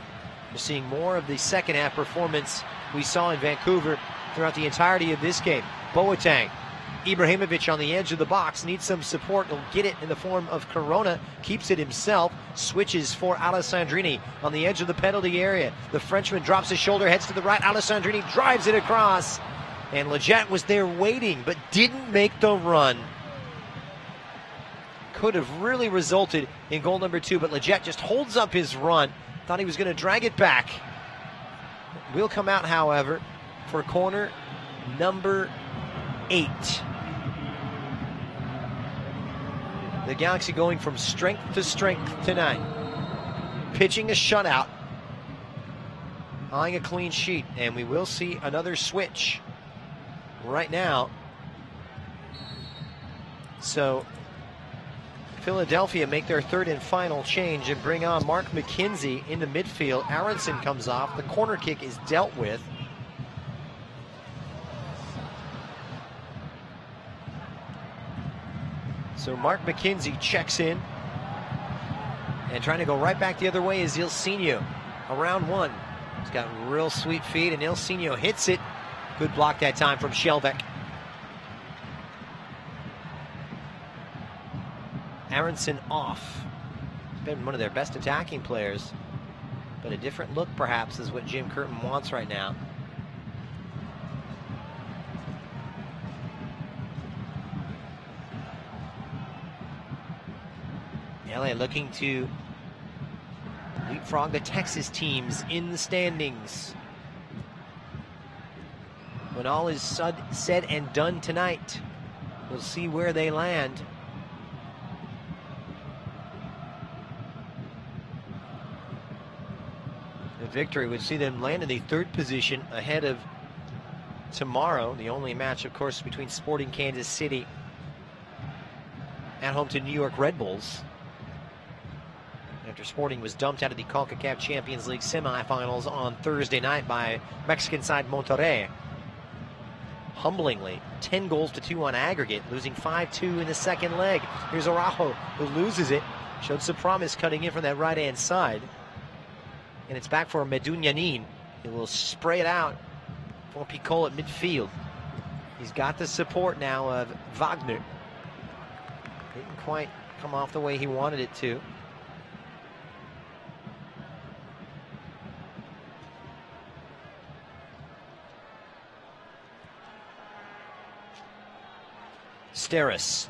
We're seeing more of the second half performance we saw in Vancouver throughout the entirety of this game. Boateng, Ibrahimovic on the edge of the box, needs some support. He'll get it in the form of Corona, keeps it himself, switches for Alessandrini on the edge of the penalty area. The Frenchman drops his shoulder, heads to the right. Alessandrini drives it across. And Leggett was there waiting, but didn't make the run. Could have really resulted in goal number 2, but Leggett just holds up his run. Thought he was going to drag it back. Will come out, however, for corner number 8. The Galaxy going from strength to strength tonight. Pitching a shutout. Eyeing a clean sheet, and we will see another switch right now. So Philadelphia make their third and final change and bring on Mark McKenzie into midfield. Aronson comes off. The corner kick is dealt with. So Mark McKenzie checks in. And trying to go right back the other way is Ilsinho. Around one. He's got real sweet feet, and Ilsinho hits it. Good block that time from Shelbeck. Aronson off. Been one of their best attacking players. But a different look, perhaps, is what Jim Curtin wants right now. LA looking to leapfrog the Texas teams in the standings. When all is said and done tonight, we'll see where they land. The victory would see them land in the 3rd position ahead of tomorrow. The only match, of course, between Sporting Kansas City at home to New York Red Bulls. After Sporting was dumped out of the CONCACAF Champions League semifinals on Thursday night by Mexican side Monterrey. Humblingly, 10-2 on aggregate, losing 5-2 in the second leg. Here's Araujo, who loses it. Showed some promise cutting in from that right-hand side. And it's back for Medunjanin. He will spray it out for Picol at midfield. He's got the support now of Wagner. Didn't quite come off the way he wanted it to. Steris.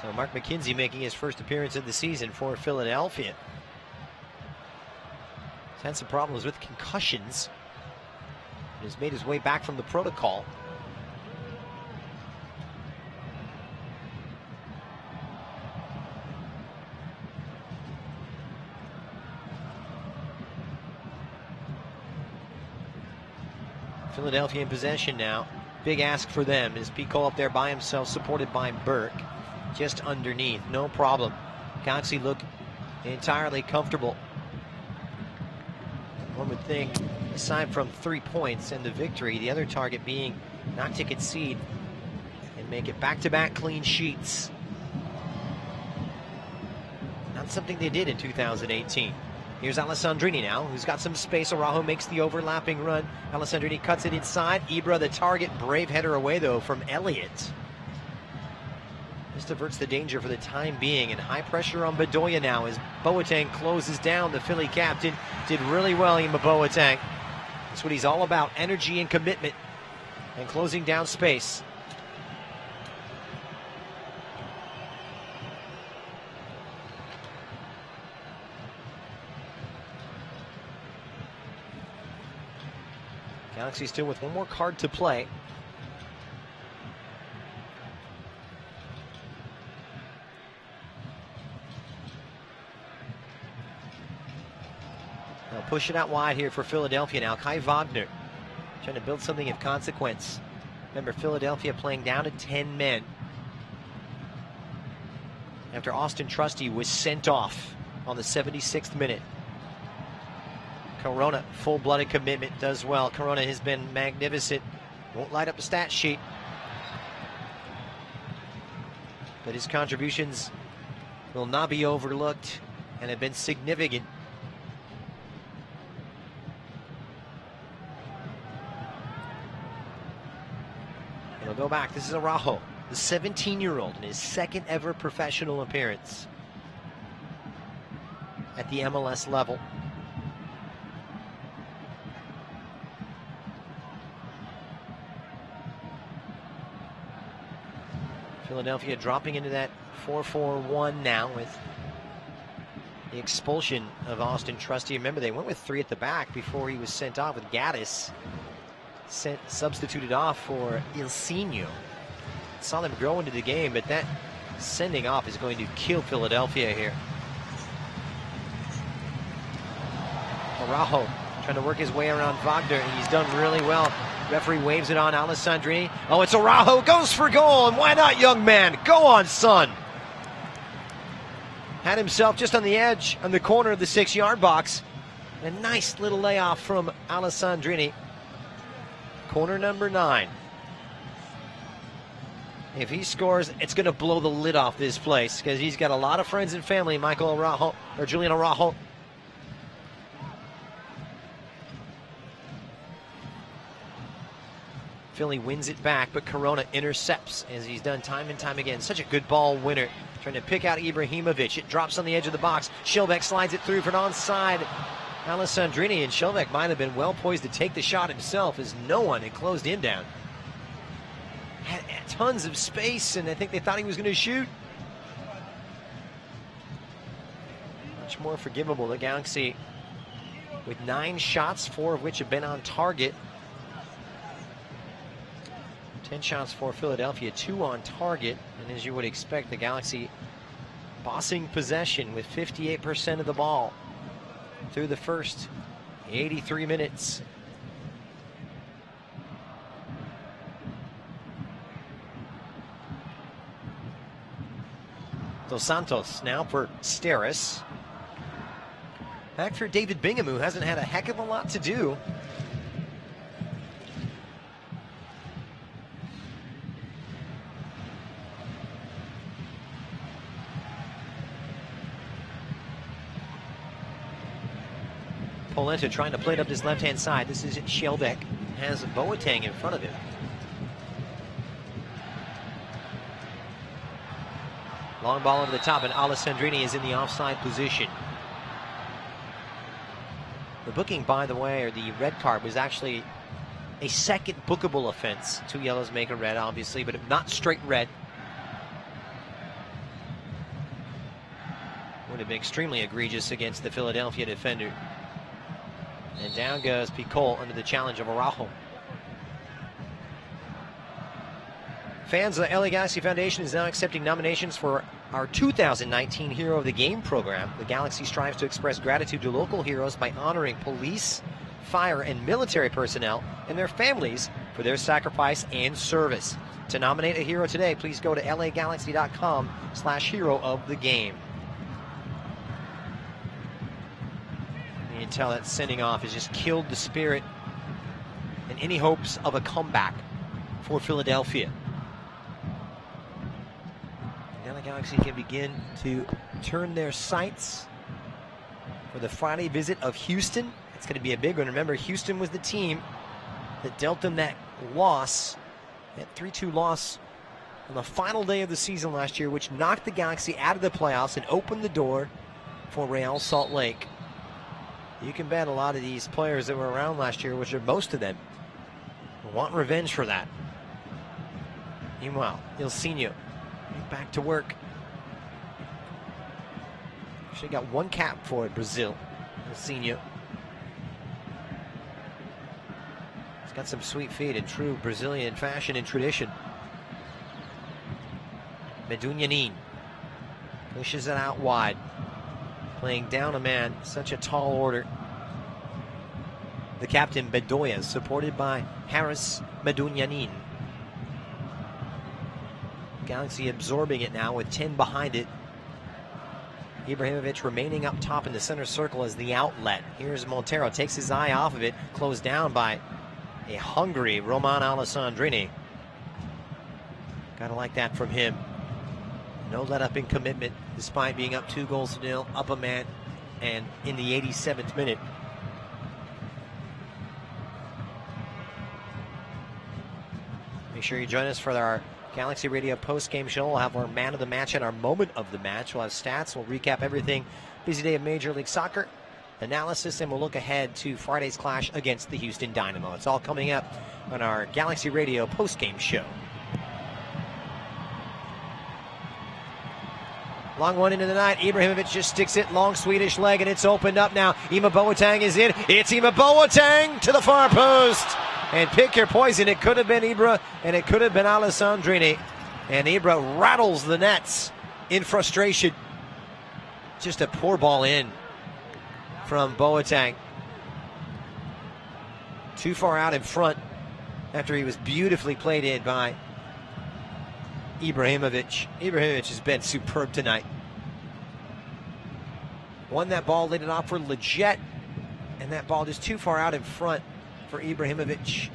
So Mark McKenzie making his first appearance of the season for Philadelphia. He's had some problems with concussions. He's made his way back from the protocol. Philadelphia in possession now. Big ask for them. Is Picol up there by himself, supported by Burke. Just underneath, no problem. Galaxy look entirely comfortable. One would think, aside from 3 points and the victory, the other target being not to concede and make it back-to-back clean sheets. Not something they did in 2018. Here's Alessandrini now, who's got some space. Araujo makes the overlapping run. Alessandrini cuts it inside. Ibra the target. Brave header away, though, from Elliott. This diverts the danger for the time being, and high pressure on Bedoya now as Boateng closes down. The Philly captain did really well, Ima Boateng. That's what he's all about, energy and commitment and closing down space. Galaxy still with one more card to play. They'll push it out wide here for Philadelphia now. Kai Wagner trying to build something of consequence. Remember, Philadelphia playing down to 10 men after Austin Trusty was sent off on the 76th minute. Corona, full-blooded commitment, does well. Corona has been magnificent. Won't light up the stat sheet, but his contributions will not be overlooked and have been significant. He'll go back. This is Araujo, the 17-year-old, in his second ever professional appearance at the MLS level. Philadelphia dropping into that 4-4-1 now with the expulsion of Austin Trusty. Remember, they went with 3 at the back before he was sent off, with Gaddis substituted off for Ilsinho. Saw them grow into the game, but that sending off is going to kill Philadelphia here. Araujo trying to work his way around Wagner, and he's done really well. Referee waves it on Alessandrini. Oh, it's Araujo, goes for goal, and why not, young man? Go on, son. Had himself just on the edge, on the corner of the 6-yard box. A nice little layoff from Alessandrini. Corner number 9. If he scores, it's going to blow the lid off this place, because he's got a lot of friends and family, Michael Araujo, or Julian Araujo. Philly wins it back, but Corona intercepts, as he's done time and time again. Such a good ball winner, trying to pick out Ibrahimovic. It drops on the edge of the box. Shelbeck slides it through for an onside Alessandrini, and Shelbeck might have been well poised to take the shot himself, as no one had closed him down. Had tons of space, and I think they thought he was going to shoot. Much more forgivable. The Galaxy with 9 shots, 4 of which have been on target. 10 shots for Philadelphia, 2 on target. And as you would expect, the Galaxy bossing possession with 58% of the ball through the first 83 minutes. Dos Santos now for Steris. Back for David Bingham, who hasn't had a heck of a lot to do. Polenta trying to play it up his left-hand side. This is Shelbeck. Has Boateng in front of him. Long ball over the top, and Alessandrini is in the offside position. The booking, by the way, or the red card, was actually a second bookable offense. 2 yellows make a red, obviously, but not straight red. Would have been extremely egregious against the Philadelphia defender. And down goes Picol under the challenge of Araujo. Fans of the LA Galaxy Foundation is now accepting nominations for our 2019 Hero of the Game program. The Galaxy strives to express gratitude to local heroes by honoring police, fire, and military personnel and their families for their sacrifice and service. To nominate a hero today, please go to lagalaxy.com/hero of the game. You can tell that sending off has just killed the spirit and any hopes of a comeback for Philadelphia. Now the Galaxy can begin to turn their sights for the Friday visit of Houston. It's going to be a big one. Remember, Houston was the team that dealt them that loss, that 3-2 loss on the final day of the season last year, which knocked the Galaxy out of the playoffs and opened the door for Real Salt Lake. You can bet a lot of these players that were around last year, which are most of them, want revenge for that. Meanwhile, Ilsinho back to work. Actually got 1 cap for Brazil. Ilsinho. He's got some sweet feet in true Brazilian fashion and tradition. Medunjanin pushes it out wide. Playing down a man, such a tall order. The captain, Bedoya, supported by Harris Medunjanin. Galaxy absorbing it now with 10 behind it. Ibrahimovic remaining up top in the center circle as the outlet. Here's Montero, takes his eye off of it, closed down by a hungry Roman Alessandrini. Gotta like that from him. No let up in commitment, despite being up 2-0, up a man, and in the 87th minute. Make sure you join us for our Galaxy Radio post-game show. We'll have our man of the match and our moment of the match. We'll have stats. We'll recap everything. Busy day of Major League Soccer analysis, and we'll look ahead to Friday's clash against the Houston Dynamo. It's all coming up on our Galaxy Radio post-game show. Long one into the night. Ibrahimovic just sticks it, long Swedish leg, and it's opened up now. Ima Boateng is in. It's Ima Boateng to the far post. And pick your poison. It could have been Ibra, and it could have been Alessandrini. And Ibra rattles the nets in frustration. Just a poor ball in from Boateng. Too far out in front after he was beautifully played in by Ibrahimovic. Ibrahimovic has been superb tonight. Won that ball, laid it off for Leggett, and that ball just too far out in front for Ibrahimovic.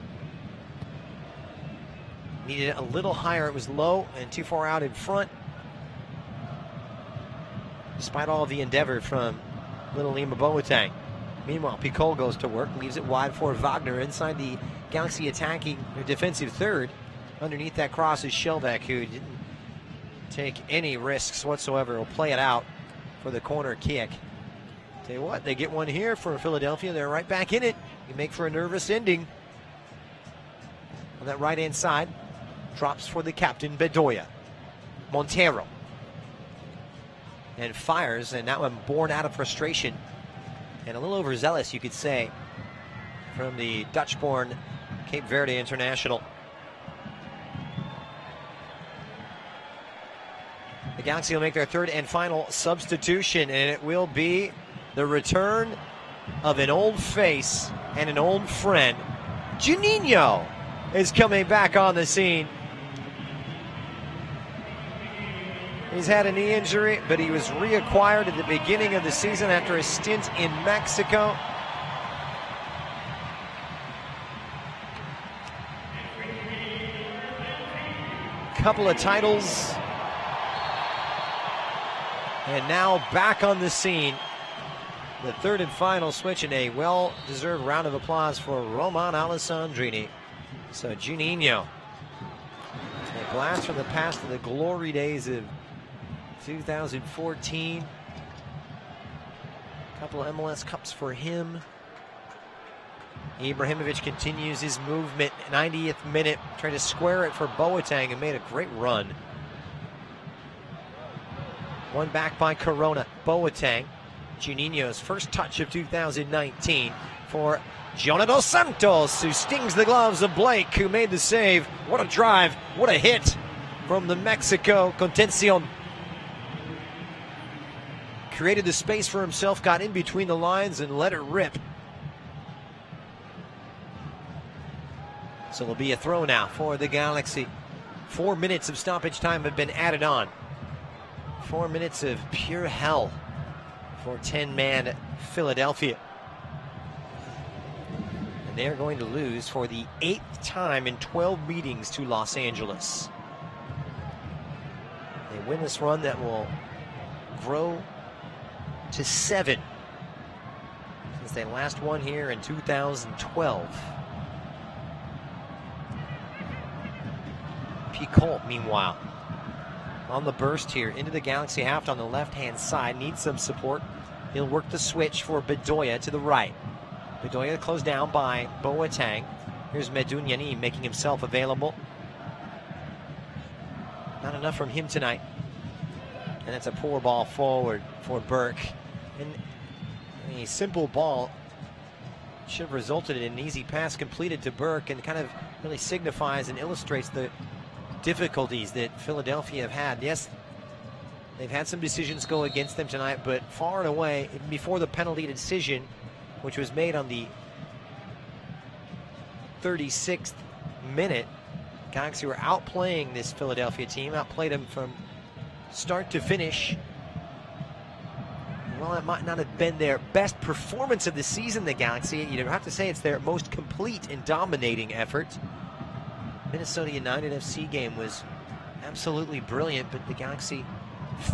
Needed it a little higher. It was low and too far out in front. Despite all of the endeavor from little Ima Boateng. Meanwhile, Picol goes to work, leaves it wide for Wagner inside the Galaxy attacking or defensive third. Underneath that cross is Shelbeck, who didn't take any risks whatsoever. Will play it out for the corner kick. Tell you what, they get one here for Philadelphia. They're right back in it. You make for a nervous ending. On that right-hand side, drops for the captain, Bedoya. Montero. And fires, and that one born out of frustration. And a little overzealous, you could say, from the Dutch-born Cape Verde international. The Galaxy will make their third and final substitution, and it will be the return of an old face and an old friend. Juninho is coming back on the scene. He's had a knee injury, but he was reacquired at the beginning of the season after a stint in Mexico. Couple of titles. And now back on the scene. The third and final switch, and a well-deserved round of applause for Roman Alessandrini. So Juninho, a blast from the past of the glory days of 2014. A couple of MLS Cups for him. Ibrahimovic continues his movement. 90th minute, trying to square it for Boateng, and made a great run. One back by Corona. Boateng. Juninho's first touch of 2019 for Jonah Dos Santos, who stings the gloves of Blake, who made the save. What a drive, what a hit from the Mexico Contención. Created the space for himself, got in between the lines and let it rip. So there'll be a throw now for the Galaxy. 4 minutes of stoppage time have been added on. 4 minutes of pure hell for 10-man Philadelphia. And they're going to lose for the 8th time in 12 meetings to Los Angeles. They win this run that will grow to 7 since they last won here in 2012. Picol, meanwhile, on the burst here into the Galaxy half on the left-hand side, needs some support. He'll work the switch for Bedoya to the right. Bedoya closed down by Boateng. Here's Medunyani making himself available. Not enough from him tonight. And that's a poor ball forward for Burke. And a simple ball should have resulted in an easy pass completed to Burke, and kind of really signifies and illustrates the difficulties that Philadelphia have had. Yes, they've had some decisions go against them tonight, but far and away, before the penalty decision, which was made on the 36th minute, Galaxy were outplaying this Philadelphia team, outplayed them from start to finish. Well, it might not have been their best performance of the season, the Galaxy. You'd have to say it's their most complete and dominating effort. Minnesota United FC game was absolutely brilliant, but the Galaxy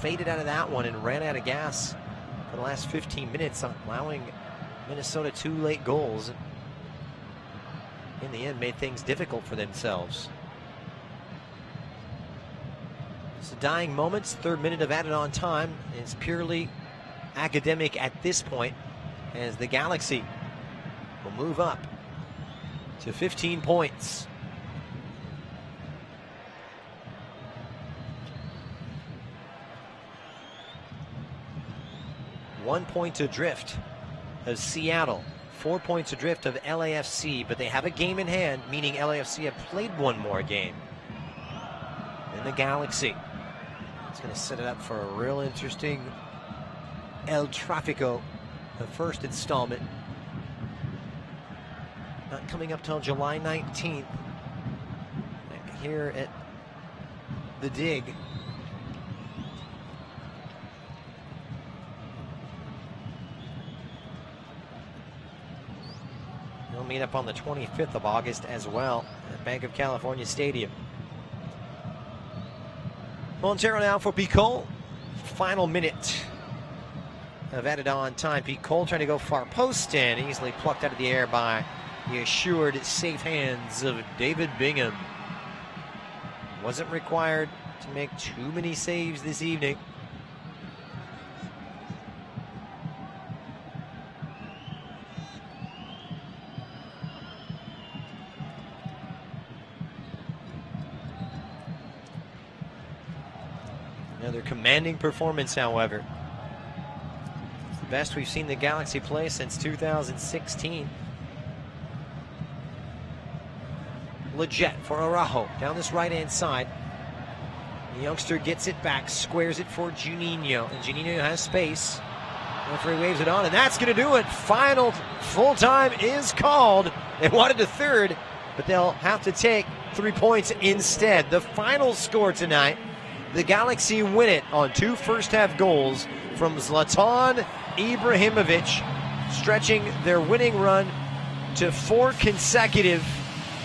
faded out of that one and ran out of gas for the last 15 minutes, allowing Minnesota 2 late goals. In the end, made things difficult for themselves. It's the dying moments. 3rd minute of added on time is purely academic at this point, as the Galaxy will move up to 15 points. One point adrift of Seattle, 4 points adrift of LAFC, but they have a game in hand, meaning LAFC have played one more game than the Galaxy. It's going to set it up for a real interesting El Tráfico, the first installment. Not coming up till July 19th. Back here at the Dig. They'll meet up on the 25th of August as well at Bank of California Stadium. Montero now for Picol. Final minute of added on time. Pete Cole trying to go far post and easily plucked out of the air by the assured safe hands of David Bingham. Wasn't required to make too many saves this evening. Another commanding performance, however. Best we've seen the Galaxy play since 2016. Leggett for Araujo down this right-hand side. The youngster gets it back, squares it for Juninho, and Juninho has space. Referee waves it on, and that's going to do it. Final full time is called. They wanted a third, but they'll have to take 3 points instead. The final score tonight, the Galaxy win it on 2 first-half goals from Zlatan Ibrahimovic, stretching their winning run to 4 consecutive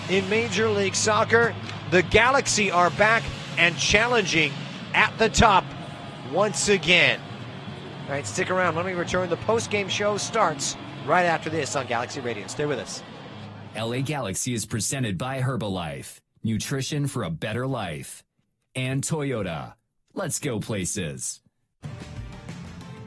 in Major League Soccer. The Galaxy are back and challenging at the top once again. All right, stick around. When we return, the post-game show starts right after this on Galaxy Radio. Stay with us. LA Galaxy is presented by Herbalife, nutrition for a better life, and Toyota. Let's go places.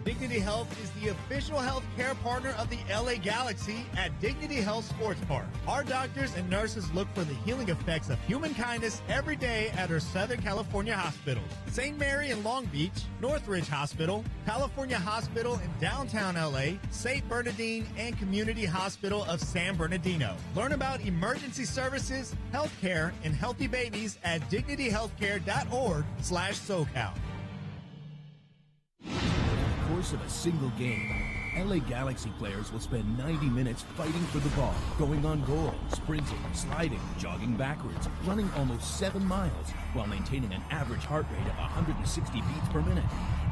Dignity Health is the official health care partner of the LA Galaxy at Dignity Health Sports Park. Our doctors and nurses look for the healing effects of human kindness every day at our Southern California hospitals. St. Mary in Long Beach, Northridge Hospital, California Hospital in downtown LA, St. Bernardine, and Community Hospital of San Bernardino. Learn about emergency services, healthcare, and healthy babies at dignityhealthcare.org/SoCal. Course of a single game, LA Galaxy players will spend 90 minutes fighting for the ball, going on goal, sprinting, sliding, jogging backwards, running almost 7 miles while maintaining an average heart rate of 160 beats per minute.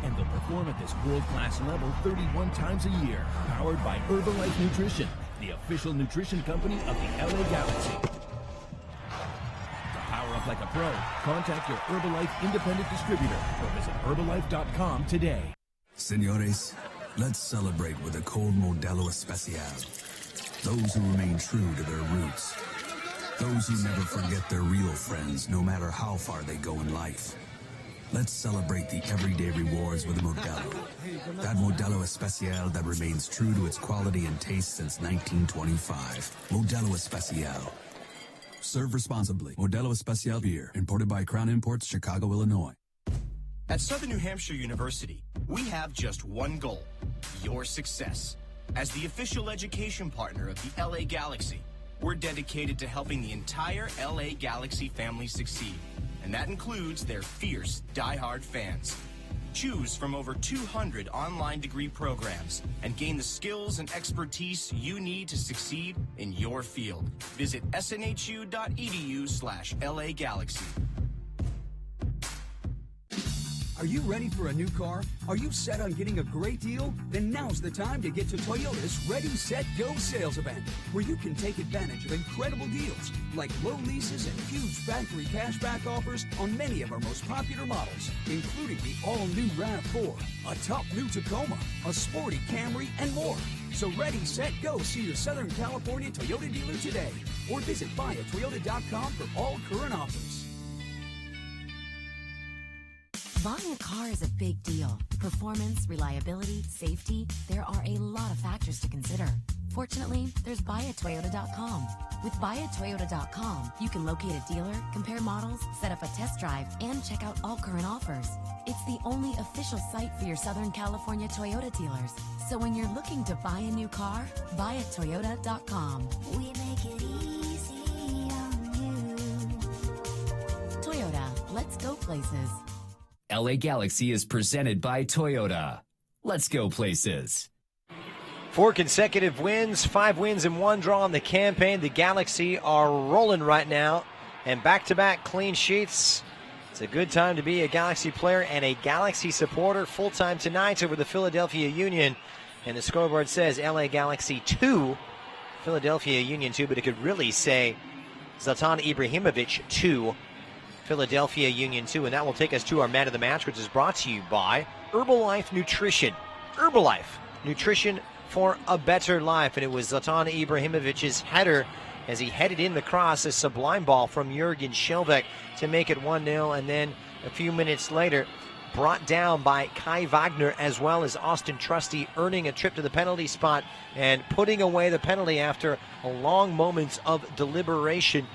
And they'll perform at this world-class level 31 times a year, powered by Herbalife Nutrition, the official nutrition company of the LA Galaxy. To power up like a pro, contact your Herbalife independent distributor or visit Herbalife.com today. Señores, let's celebrate with a cold Modelo Especial. Those who remain true to their roots. Those who never forget their real friends, no matter how far they go in life. Let's celebrate the everyday rewards with a Modelo. That Modelo Especial that remains true to its quality and taste since 1925. Modelo Especial. Serve responsibly. Modelo Especial beer, imported by Crown Imports, Chicago, Illinois. At Southern New Hampshire University, we have just one goal, your success. As the official education partner of the LA Galaxy, we're dedicated to helping the entire LA Galaxy family succeed, and that includes their fierce, diehard fans. Choose from over 200 online degree programs and gain the skills and expertise you need to succeed in your field. Visit snhu.edu/LA Galaxy. Are you ready for a new car? Are you set on getting a great deal? Then now's the time to get to Toyota's Ready, Set, Go sales event, where you can take advantage of incredible deals like low leases and huge factory cashback offers on many of our most popular models, including the all-new RAV4, a top new Tacoma, a sporty Camry, and more. So ready, set, go. See your Southern California Toyota dealer today, or visit buyatoyota.com for all current offers. Buying a car is a big deal. Performance, reliability, safety, there are a lot of factors to consider. Fortunately, there's buyatoyota.com. With buyatoyota.com, you can locate a dealer, compare models, set up a test drive, and check out all current offers. It's the only official site for your Southern California Toyota dealers. So when you're looking to buy a new car, buyatoyota.com. We make it easy on you. Toyota, let's go places. LA Galaxy is presented by Toyota. Let's go places. 4 consecutive wins, 5 wins and 1 draw in the campaign. The Galaxy are rolling right now, and back-to-back clean sheets. It's a good time to be a Galaxy player and a Galaxy supporter. Full-time tonight over the Philadelphia Union, and the scoreboard says LA Galaxy 2, Philadelphia Union 2, but it could really say Zlatan Ibrahimovic 2, Philadelphia Union 2, and that will take us to our man of the match, which is brought to you by Herbalife Nutrition. Herbalife Nutrition for a better life, and it was Zlatan Ibrahimovic's header as he headed in the cross, a sublime ball from Jurgen Schellbeck to make it 1-0, and then a few minutes later brought down by Kai Wagner as well as Austin Trusty, earning a trip to the penalty spot and putting away the penalty after a long moments of deliberation.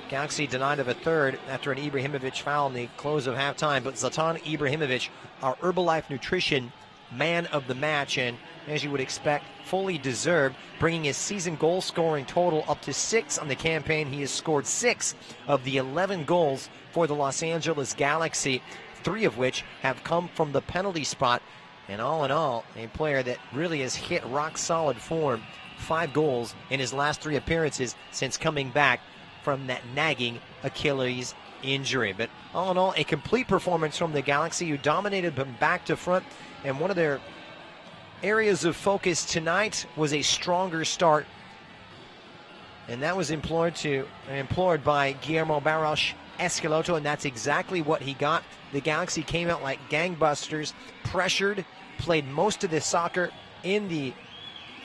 Galaxy denied of a third after an Ibrahimovic foul in the close of halftime, but Zlatan Ibrahimovic, our Herbalife Nutrition man of the match, and as you would expect, fully deserved, bringing his season goal scoring total up to 6 on the campaign. He has scored 6 of the 11 goals for the Los Angeles Galaxy, 3 of which have come from the penalty spot. And all in all, a player that really has hit rock solid form. 5 goals in his last 3 appearances since coming back from that nagging Achilles injury. But all in all, a complete performance from the Galaxy, who dominated from back to front. And one of their areas of focus tonight was a stronger start, and that was implored by Guillermo Barros Esqueloto, and that's exactly what he got. The Galaxy came out like gangbusters, pressured, played most of the soccer in the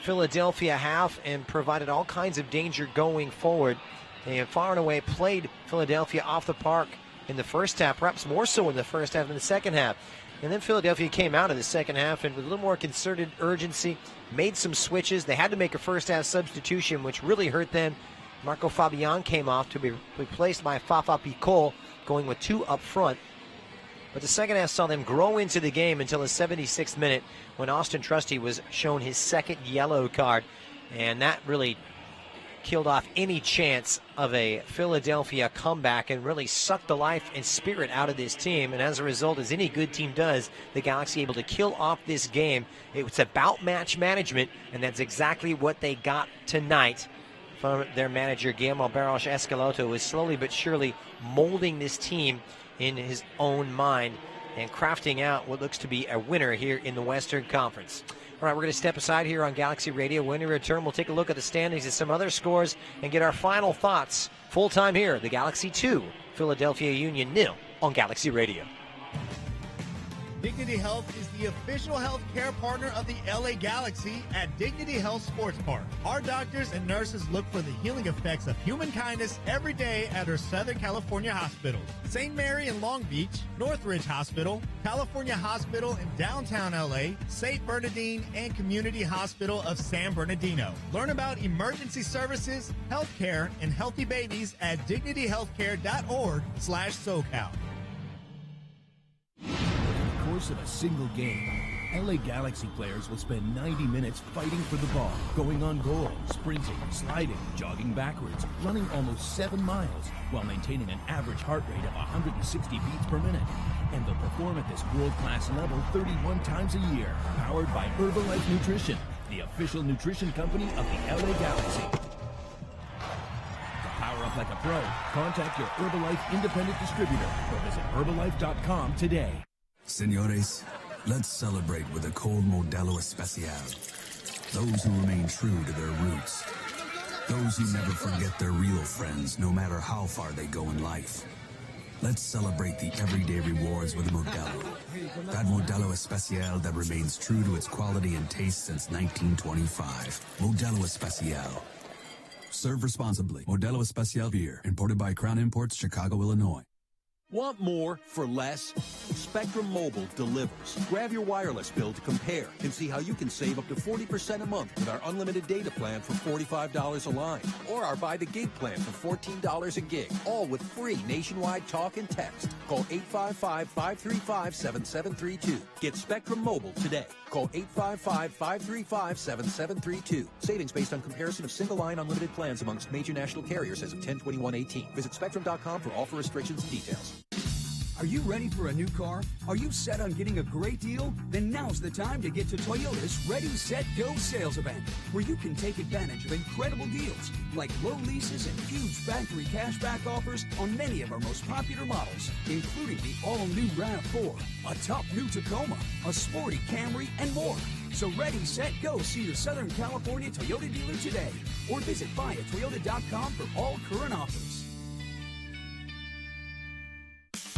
Philadelphia half, and provided all kinds of danger going forward. They have far and away played Philadelphia off the park in the first half, perhaps more so in the first half than the second half. And then Philadelphia came out in the second half and with a little more concerted urgency, made some switches. They had to make a first-half substitution, which really hurt them. Marco Fabian came off to be replaced by Fafa Picol, going with 2 up front. But the second half saw them grow into the game until the 76th minute when Austin Trusty was shown his second yellow card. And that really killed off any chance of a Philadelphia comeback and really sucked the life and spirit out of this team. And as a result, as any good team does, the Galaxy able to kill off this game. It's about match management, and that's exactly what they got tonight from their manager, Guillermo Barros Esqueloto, who is slowly but surely molding this team in his own mind and crafting out what looks to be a winner here in the Western Conference. All right, we're going to step aside here on Galaxy Radio. When we return, we'll take a look at the standings and some other scores and get our final thoughts. Full time here, the Galaxy 2, Philadelphia Union 0 on Galaxy Radio. Dignity Health is the official health care partner of the LA Galaxy at Dignity Health Sports Park. Our doctors and nurses look for the healing effects of human kindness every day at our Southern California hospitals. St. Mary in Long Beach, Northridge Hospital, California Hospital in downtown LA, St. Bernardine, and Community Hospital of San Bernardino. Learn about emergency services, healthcare, and healthy babies at dignityhealthcare.org/SoCal. Of a single game, LA Galaxy players will spend 90 minutes fighting for the ball, going on goal, sprinting, sliding, jogging backwards, running almost 7 miles, while maintaining an average heart rate of 160 beats per minute. And they'll perform at this world-class level 31 times a year, powered by Herbalife Nutrition, the official nutrition company of the LA Galaxy. To power up like a pro, contact your Herbalife independent distributor or visit Herbalife.com today. Señores, let's celebrate with a cold Modelo Especial. Those who remain true to their roots. Those who never forget their real friends, no matter how far they go in life. Let's celebrate the everyday rewards with Modelo. That Modelo Especial that remains true to its quality and taste since 1925. Modelo Especial. Serve responsibly. Modelo Especial beer, imported by Crown Imports, Chicago, Illinois. Want more for less? Spectrum Mobile delivers. Grab your wireless bill to compare and see how you can save up to 40% a month with our unlimited data plan for $45 a line, or our Buy the Gig plan for $14 a gig, all with free nationwide talk and text. Call 855-535-7732. Get Spectrum Mobile today. Call 855-535-7732. Savings based on comparison of single-line unlimited plans amongst major national carriers as of 10/21/18. Visit Spectrum.com for offer restrictions and details. Are you ready for a new car? Are you set on getting a great deal? Then now's the time to get to Toyota's Ready, Set, Go sales event, where you can take advantage of incredible deals like low leases and huge factory cashback offers on many of our most popular models, including the all-new RAV4, a top new Tacoma, a sporty Camry, and more. So ready, set, go. See your Southern California Toyota dealer today, or visit buyatoyota.com for all current offers.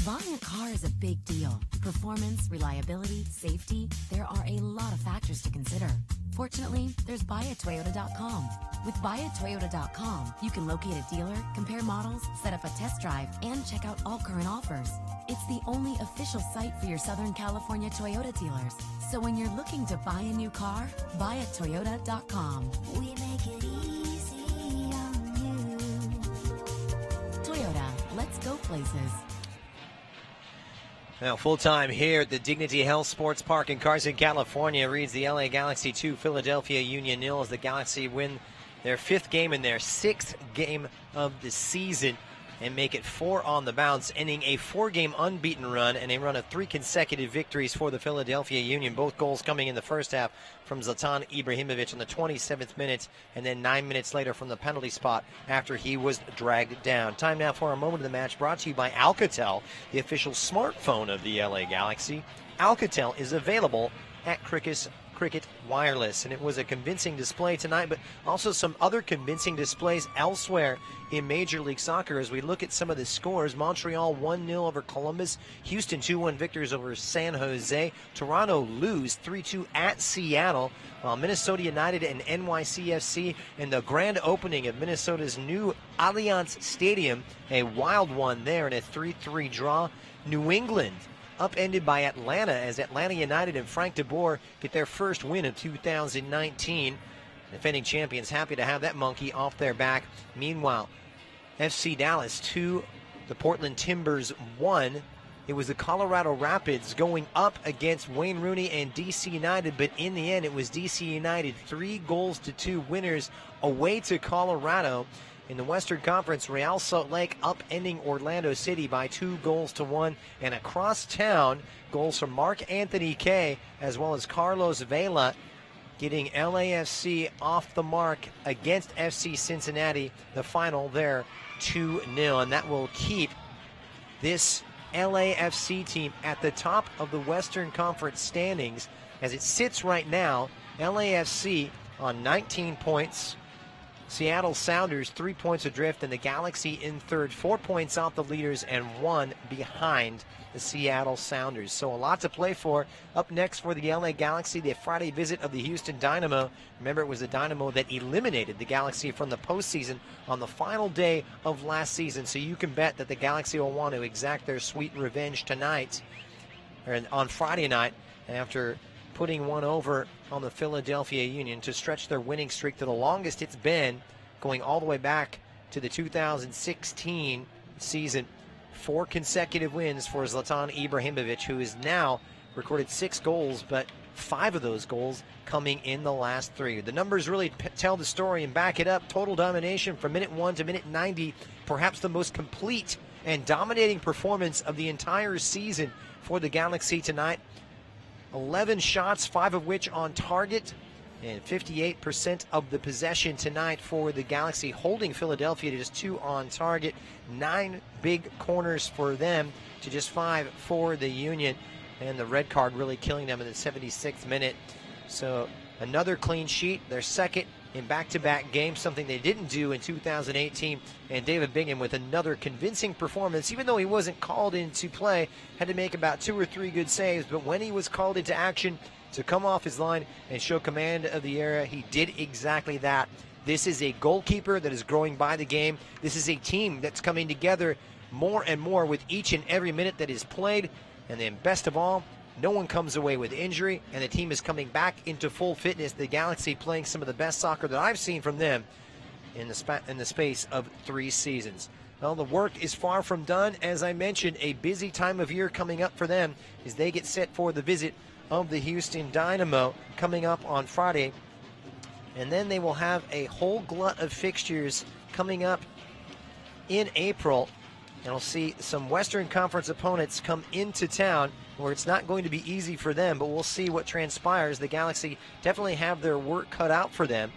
Buying a car is a big deal. Performance, reliability, safety, there are a lot of factors to consider. Fortunately, there's buyatoyota.com. With buyatoyota.com, you can locate a dealer, compare models, set up a test drive, and check out all current offers. It's the only official site for your Southern California Toyota dealers. So when you're looking to buy a new car, buyatoyota.com. We make it easy on you. Toyota, let's go places. Now, full-time here at the Dignity Health Sports Park in Carson, California. Reads the LA Galaxy 2, Philadelphia Union 0 as the Galaxy win their 5th game in their 6th game of the season and make it 4 on the bounce, ending a 4-game unbeaten run and a run of 3 consecutive victories for the Philadelphia Union. Both goals coming in the first half from Zlatan Ibrahimovic in the 27th minute, and then 9 minutes later from the penalty spot after he was dragged down. Time now for our moment of the match, brought to you by Alcatel, the official smartphone of the LA Galaxy. Alcatel is available at Cricket Wireless, and it was a convincing display tonight, but also some other convincing displays elsewhere in Major League Soccer as we look at some of the scores. Montreal 1-0 over Columbus, Houston 2-1 victors over San Jose, Toronto lose 3-2 at Seattle, while Minnesota United and NYCFC in the grand opening of Minnesota's new Allianz Stadium, a wild one there in a 3-3 draw. New England upended by Atlanta as Atlanta United and Frank de Boer get their first win of 2019. Defending champions happy to have that monkey off their back. Meanwhile, FC Dallas 2, the Portland Timbers 1. It was the Colorado Rapids going up against Wayne Rooney and DC United, but in the end it was DC United 3-2 winners away to Colorado. In the Western Conference, Real Salt Lake upending Orlando City by 2-1. And across town, goals from Mark Anthony Kaye as well as Carlos Vela getting LAFC off the mark against FC Cincinnati. The final there, 2-0. And that will keep this LAFC team at the top of the Western Conference standings. As it sits right now, LAFC on 19 points. Seattle Sounders 3 points adrift, and the Galaxy in third, 4 points off the leaders and 1 behind the Seattle Sounders. So a lot to play for. Up next for the LA Galaxy, the Friday visit of the Houston Dynamo. Remember, it was the Dynamo that eliminated the Galaxy from the postseason on the final day of last season. So you can bet that the Galaxy will want to exact their sweet revenge tonight, or on Friday night, after putting one over on the Philadelphia Union to stretch their winning streak to the longest it's been, going all the way back to the 2016 season. 4 consecutive wins for Zlatan Ibrahimovic, who has now recorded 6 goals, but 5 of those goals coming in the last 3. The numbers really tell the story and back it up. Total domination from minute 1 to minute 90, perhaps the most complete and dominating performance of the entire season for the Galaxy tonight. 11 shots, 5 of which on target, and 58% of the possession tonight for the Galaxy, holding Philadelphia to just 2 on target. 9 big corners for them to just 5 for the Union, and the red card really killing them in the 76th minute. So another clean sheet, their second in back-to-back games, something they didn't do in 2018. And David Bingham with another convincing performance, even though he wasn't called into play, had to make about 2 or 3 good saves. But when he was called into action to come off his line and show command of the area, he did exactly that. This is a goalkeeper that is growing by the game. This is a team that's coming together more and more with each and every minute that is played. And then best of all, no one comes away with injury, and the team is coming back into full fitness. The Galaxy playing some of the best soccer that I've seen from them in the space of 3 seasons. Well, the work is far from done. As I mentioned, a busy time of year coming up for them as they get set for the visit of the Houston Dynamo coming up on Friday. And then they will have a whole glut of fixtures coming up in April. And we'll see some Western Conference opponents come into town where it's not going to be easy for them, but we'll see what transpires. The Galaxy definitely have their work cut out for them.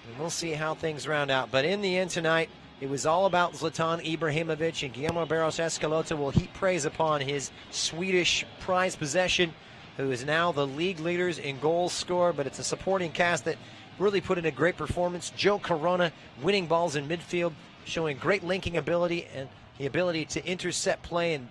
And we'll see how things round out. But in the end tonight, it was all about Zlatan Ibrahimovic, and Guillermo Barros Escalota will heap praise upon his Swedish prize possession, who is now the league leaders in goals scored, but it's a supporting cast that really put in a great performance. Joe Corona winning balls in midfield, showing great linking ability and the ability to intercept play and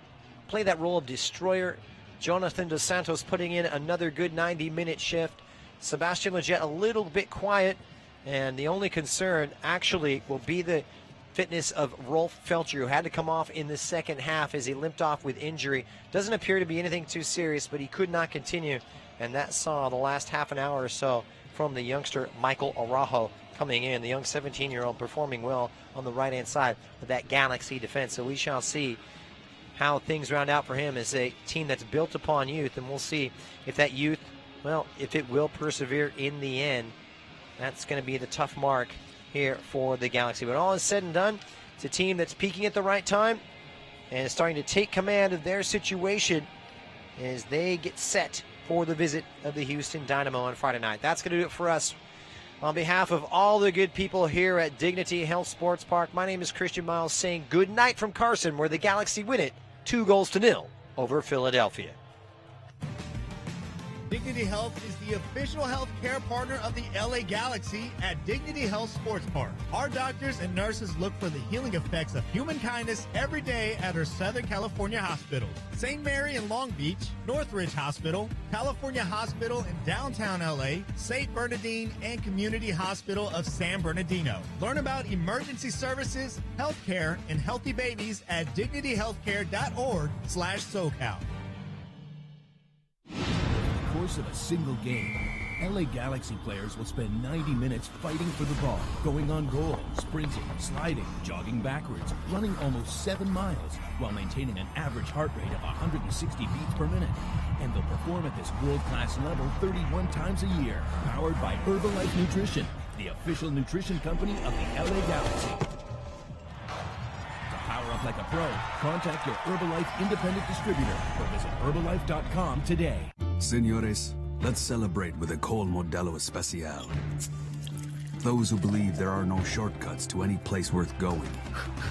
play that role of destroyer. Jonathan Dos Santos putting in another good 90-minute shift. Sebastian Lletget a little bit quiet, and the only concern actually will be the fitness of Rolf Felcher, who had to come off in the second half as he limped off with injury. Doesn't appear to be anything too serious, but he could not continue, and that saw the last half an hour or so from the youngster Michael Araujo coming in, the young 17-year-old performing well on the right-hand side of that Galaxy defense. So we shall see how things round out for him as a team that's built upon youth, and we'll see if that youth, well, if it will persevere in the end. That's going to be the tough mark here for the Galaxy. But all is said and done, it's a team that's peaking at the right time and is starting to take command of their situation as they get set for the visit of the Houston Dynamo on Friday night. That's going to do it for us. On behalf of all the good people here at Dignity Health Sports Park, my name is Christian Miles saying good night from Carson, where the Galaxy win it 2-0 over Philadelphia. Dignity Health is the official health care partner of the LA Galaxy at Dignity Health Sports Park. Our doctors and nurses look for the healing effects of human kindness every day at our Southern California hospitals. St. Mary in Long Beach, Northridge Hospital, California Hospital in downtown LA, St. Bernardine, and Community Hospital of San Bernardino. Learn about emergency services, healthcare, and healthy babies at dignityhealthcare.org/SoCal. Course of a single game, LA Galaxy players will spend 90 minutes fighting for the ball, going on goal, sprinting, sliding, jogging backwards, running almost 7 miles, while maintaining an average heart rate of 160 beats per minute. And they'll perform at this world-class level 31 times a year, powered by Herbalife Nutrition, the official nutrition company of the LA Galaxy. To power up like a pro, contact your Herbalife independent distributor or visit Herbalife.com today. Señores, let's celebrate with a cold Modelo Especial. Those who believe there are no shortcuts to any place worth going.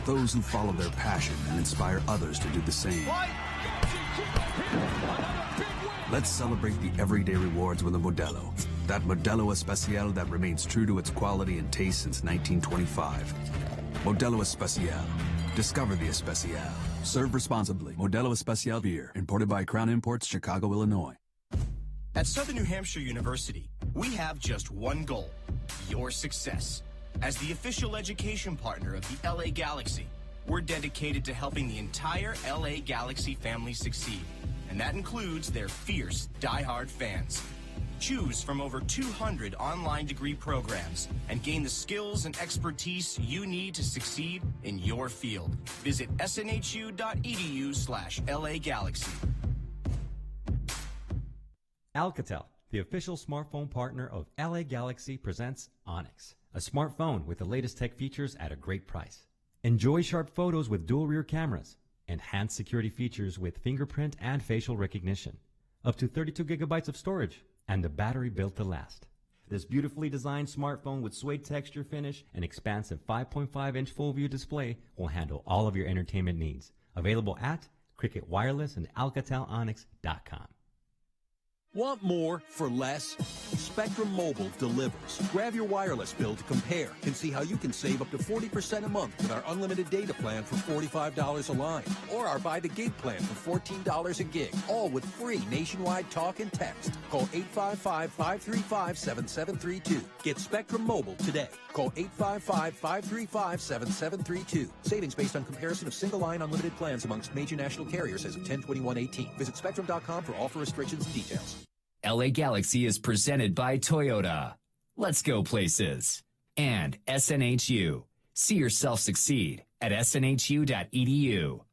Those who follow their passion and inspire others to do the same. Let's celebrate the everyday rewards with a Modelo. That Modelo Especial that remains true to its quality and taste since 1925. Modelo Especial. Discover the Especial. Serve responsibly. Modelo Especial beer, imported by Crown Imports, Chicago, Illinois. At Southern New Hampshire University, we have just one goal: your success. As the official education partner of the LA Galaxy, we're dedicated to helping the entire LA Galaxy family succeed, and that includes their fierce, diehard fans. Choose from over 200 online degree programs and gain the skills and expertise you need to succeed in your field. Visit snhu.edu/LA Galaxy. Alcatel, the official smartphone partner of LA Galaxy, presents Onyx, a smartphone with the latest tech features at a great price. Enjoy sharp photos with dual rear cameras, enhanced security features with fingerprint and facial recognition, up to 32 gigabytes of storage, and the battery built to last. This beautifully designed smartphone with suede texture finish and expansive 5.5-inch full-view display will handle all of your entertainment needs. Available at Cricket Wireless and AlcatelOnyx.com. Want more for less? Spectrum Mobile delivers. Grab your wireless bill to compare and see how you can save up to 40% a month with our unlimited data plan for $45 a line, or our buy the gig plan for $14 a gig, all with free nationwide talk and text. Call 855-535-7732. Get Spectrum Mobile today. Call 855-535-7732. Savings based on comparison of single-line unlimited plans amongst major national carriers as of 10/21/18. Visit Spectrum.com for offer restrictions and details. LA Galaxy is presented by Toyota. Let's go places. And SNHU. See yourself succeed at snhu.edu.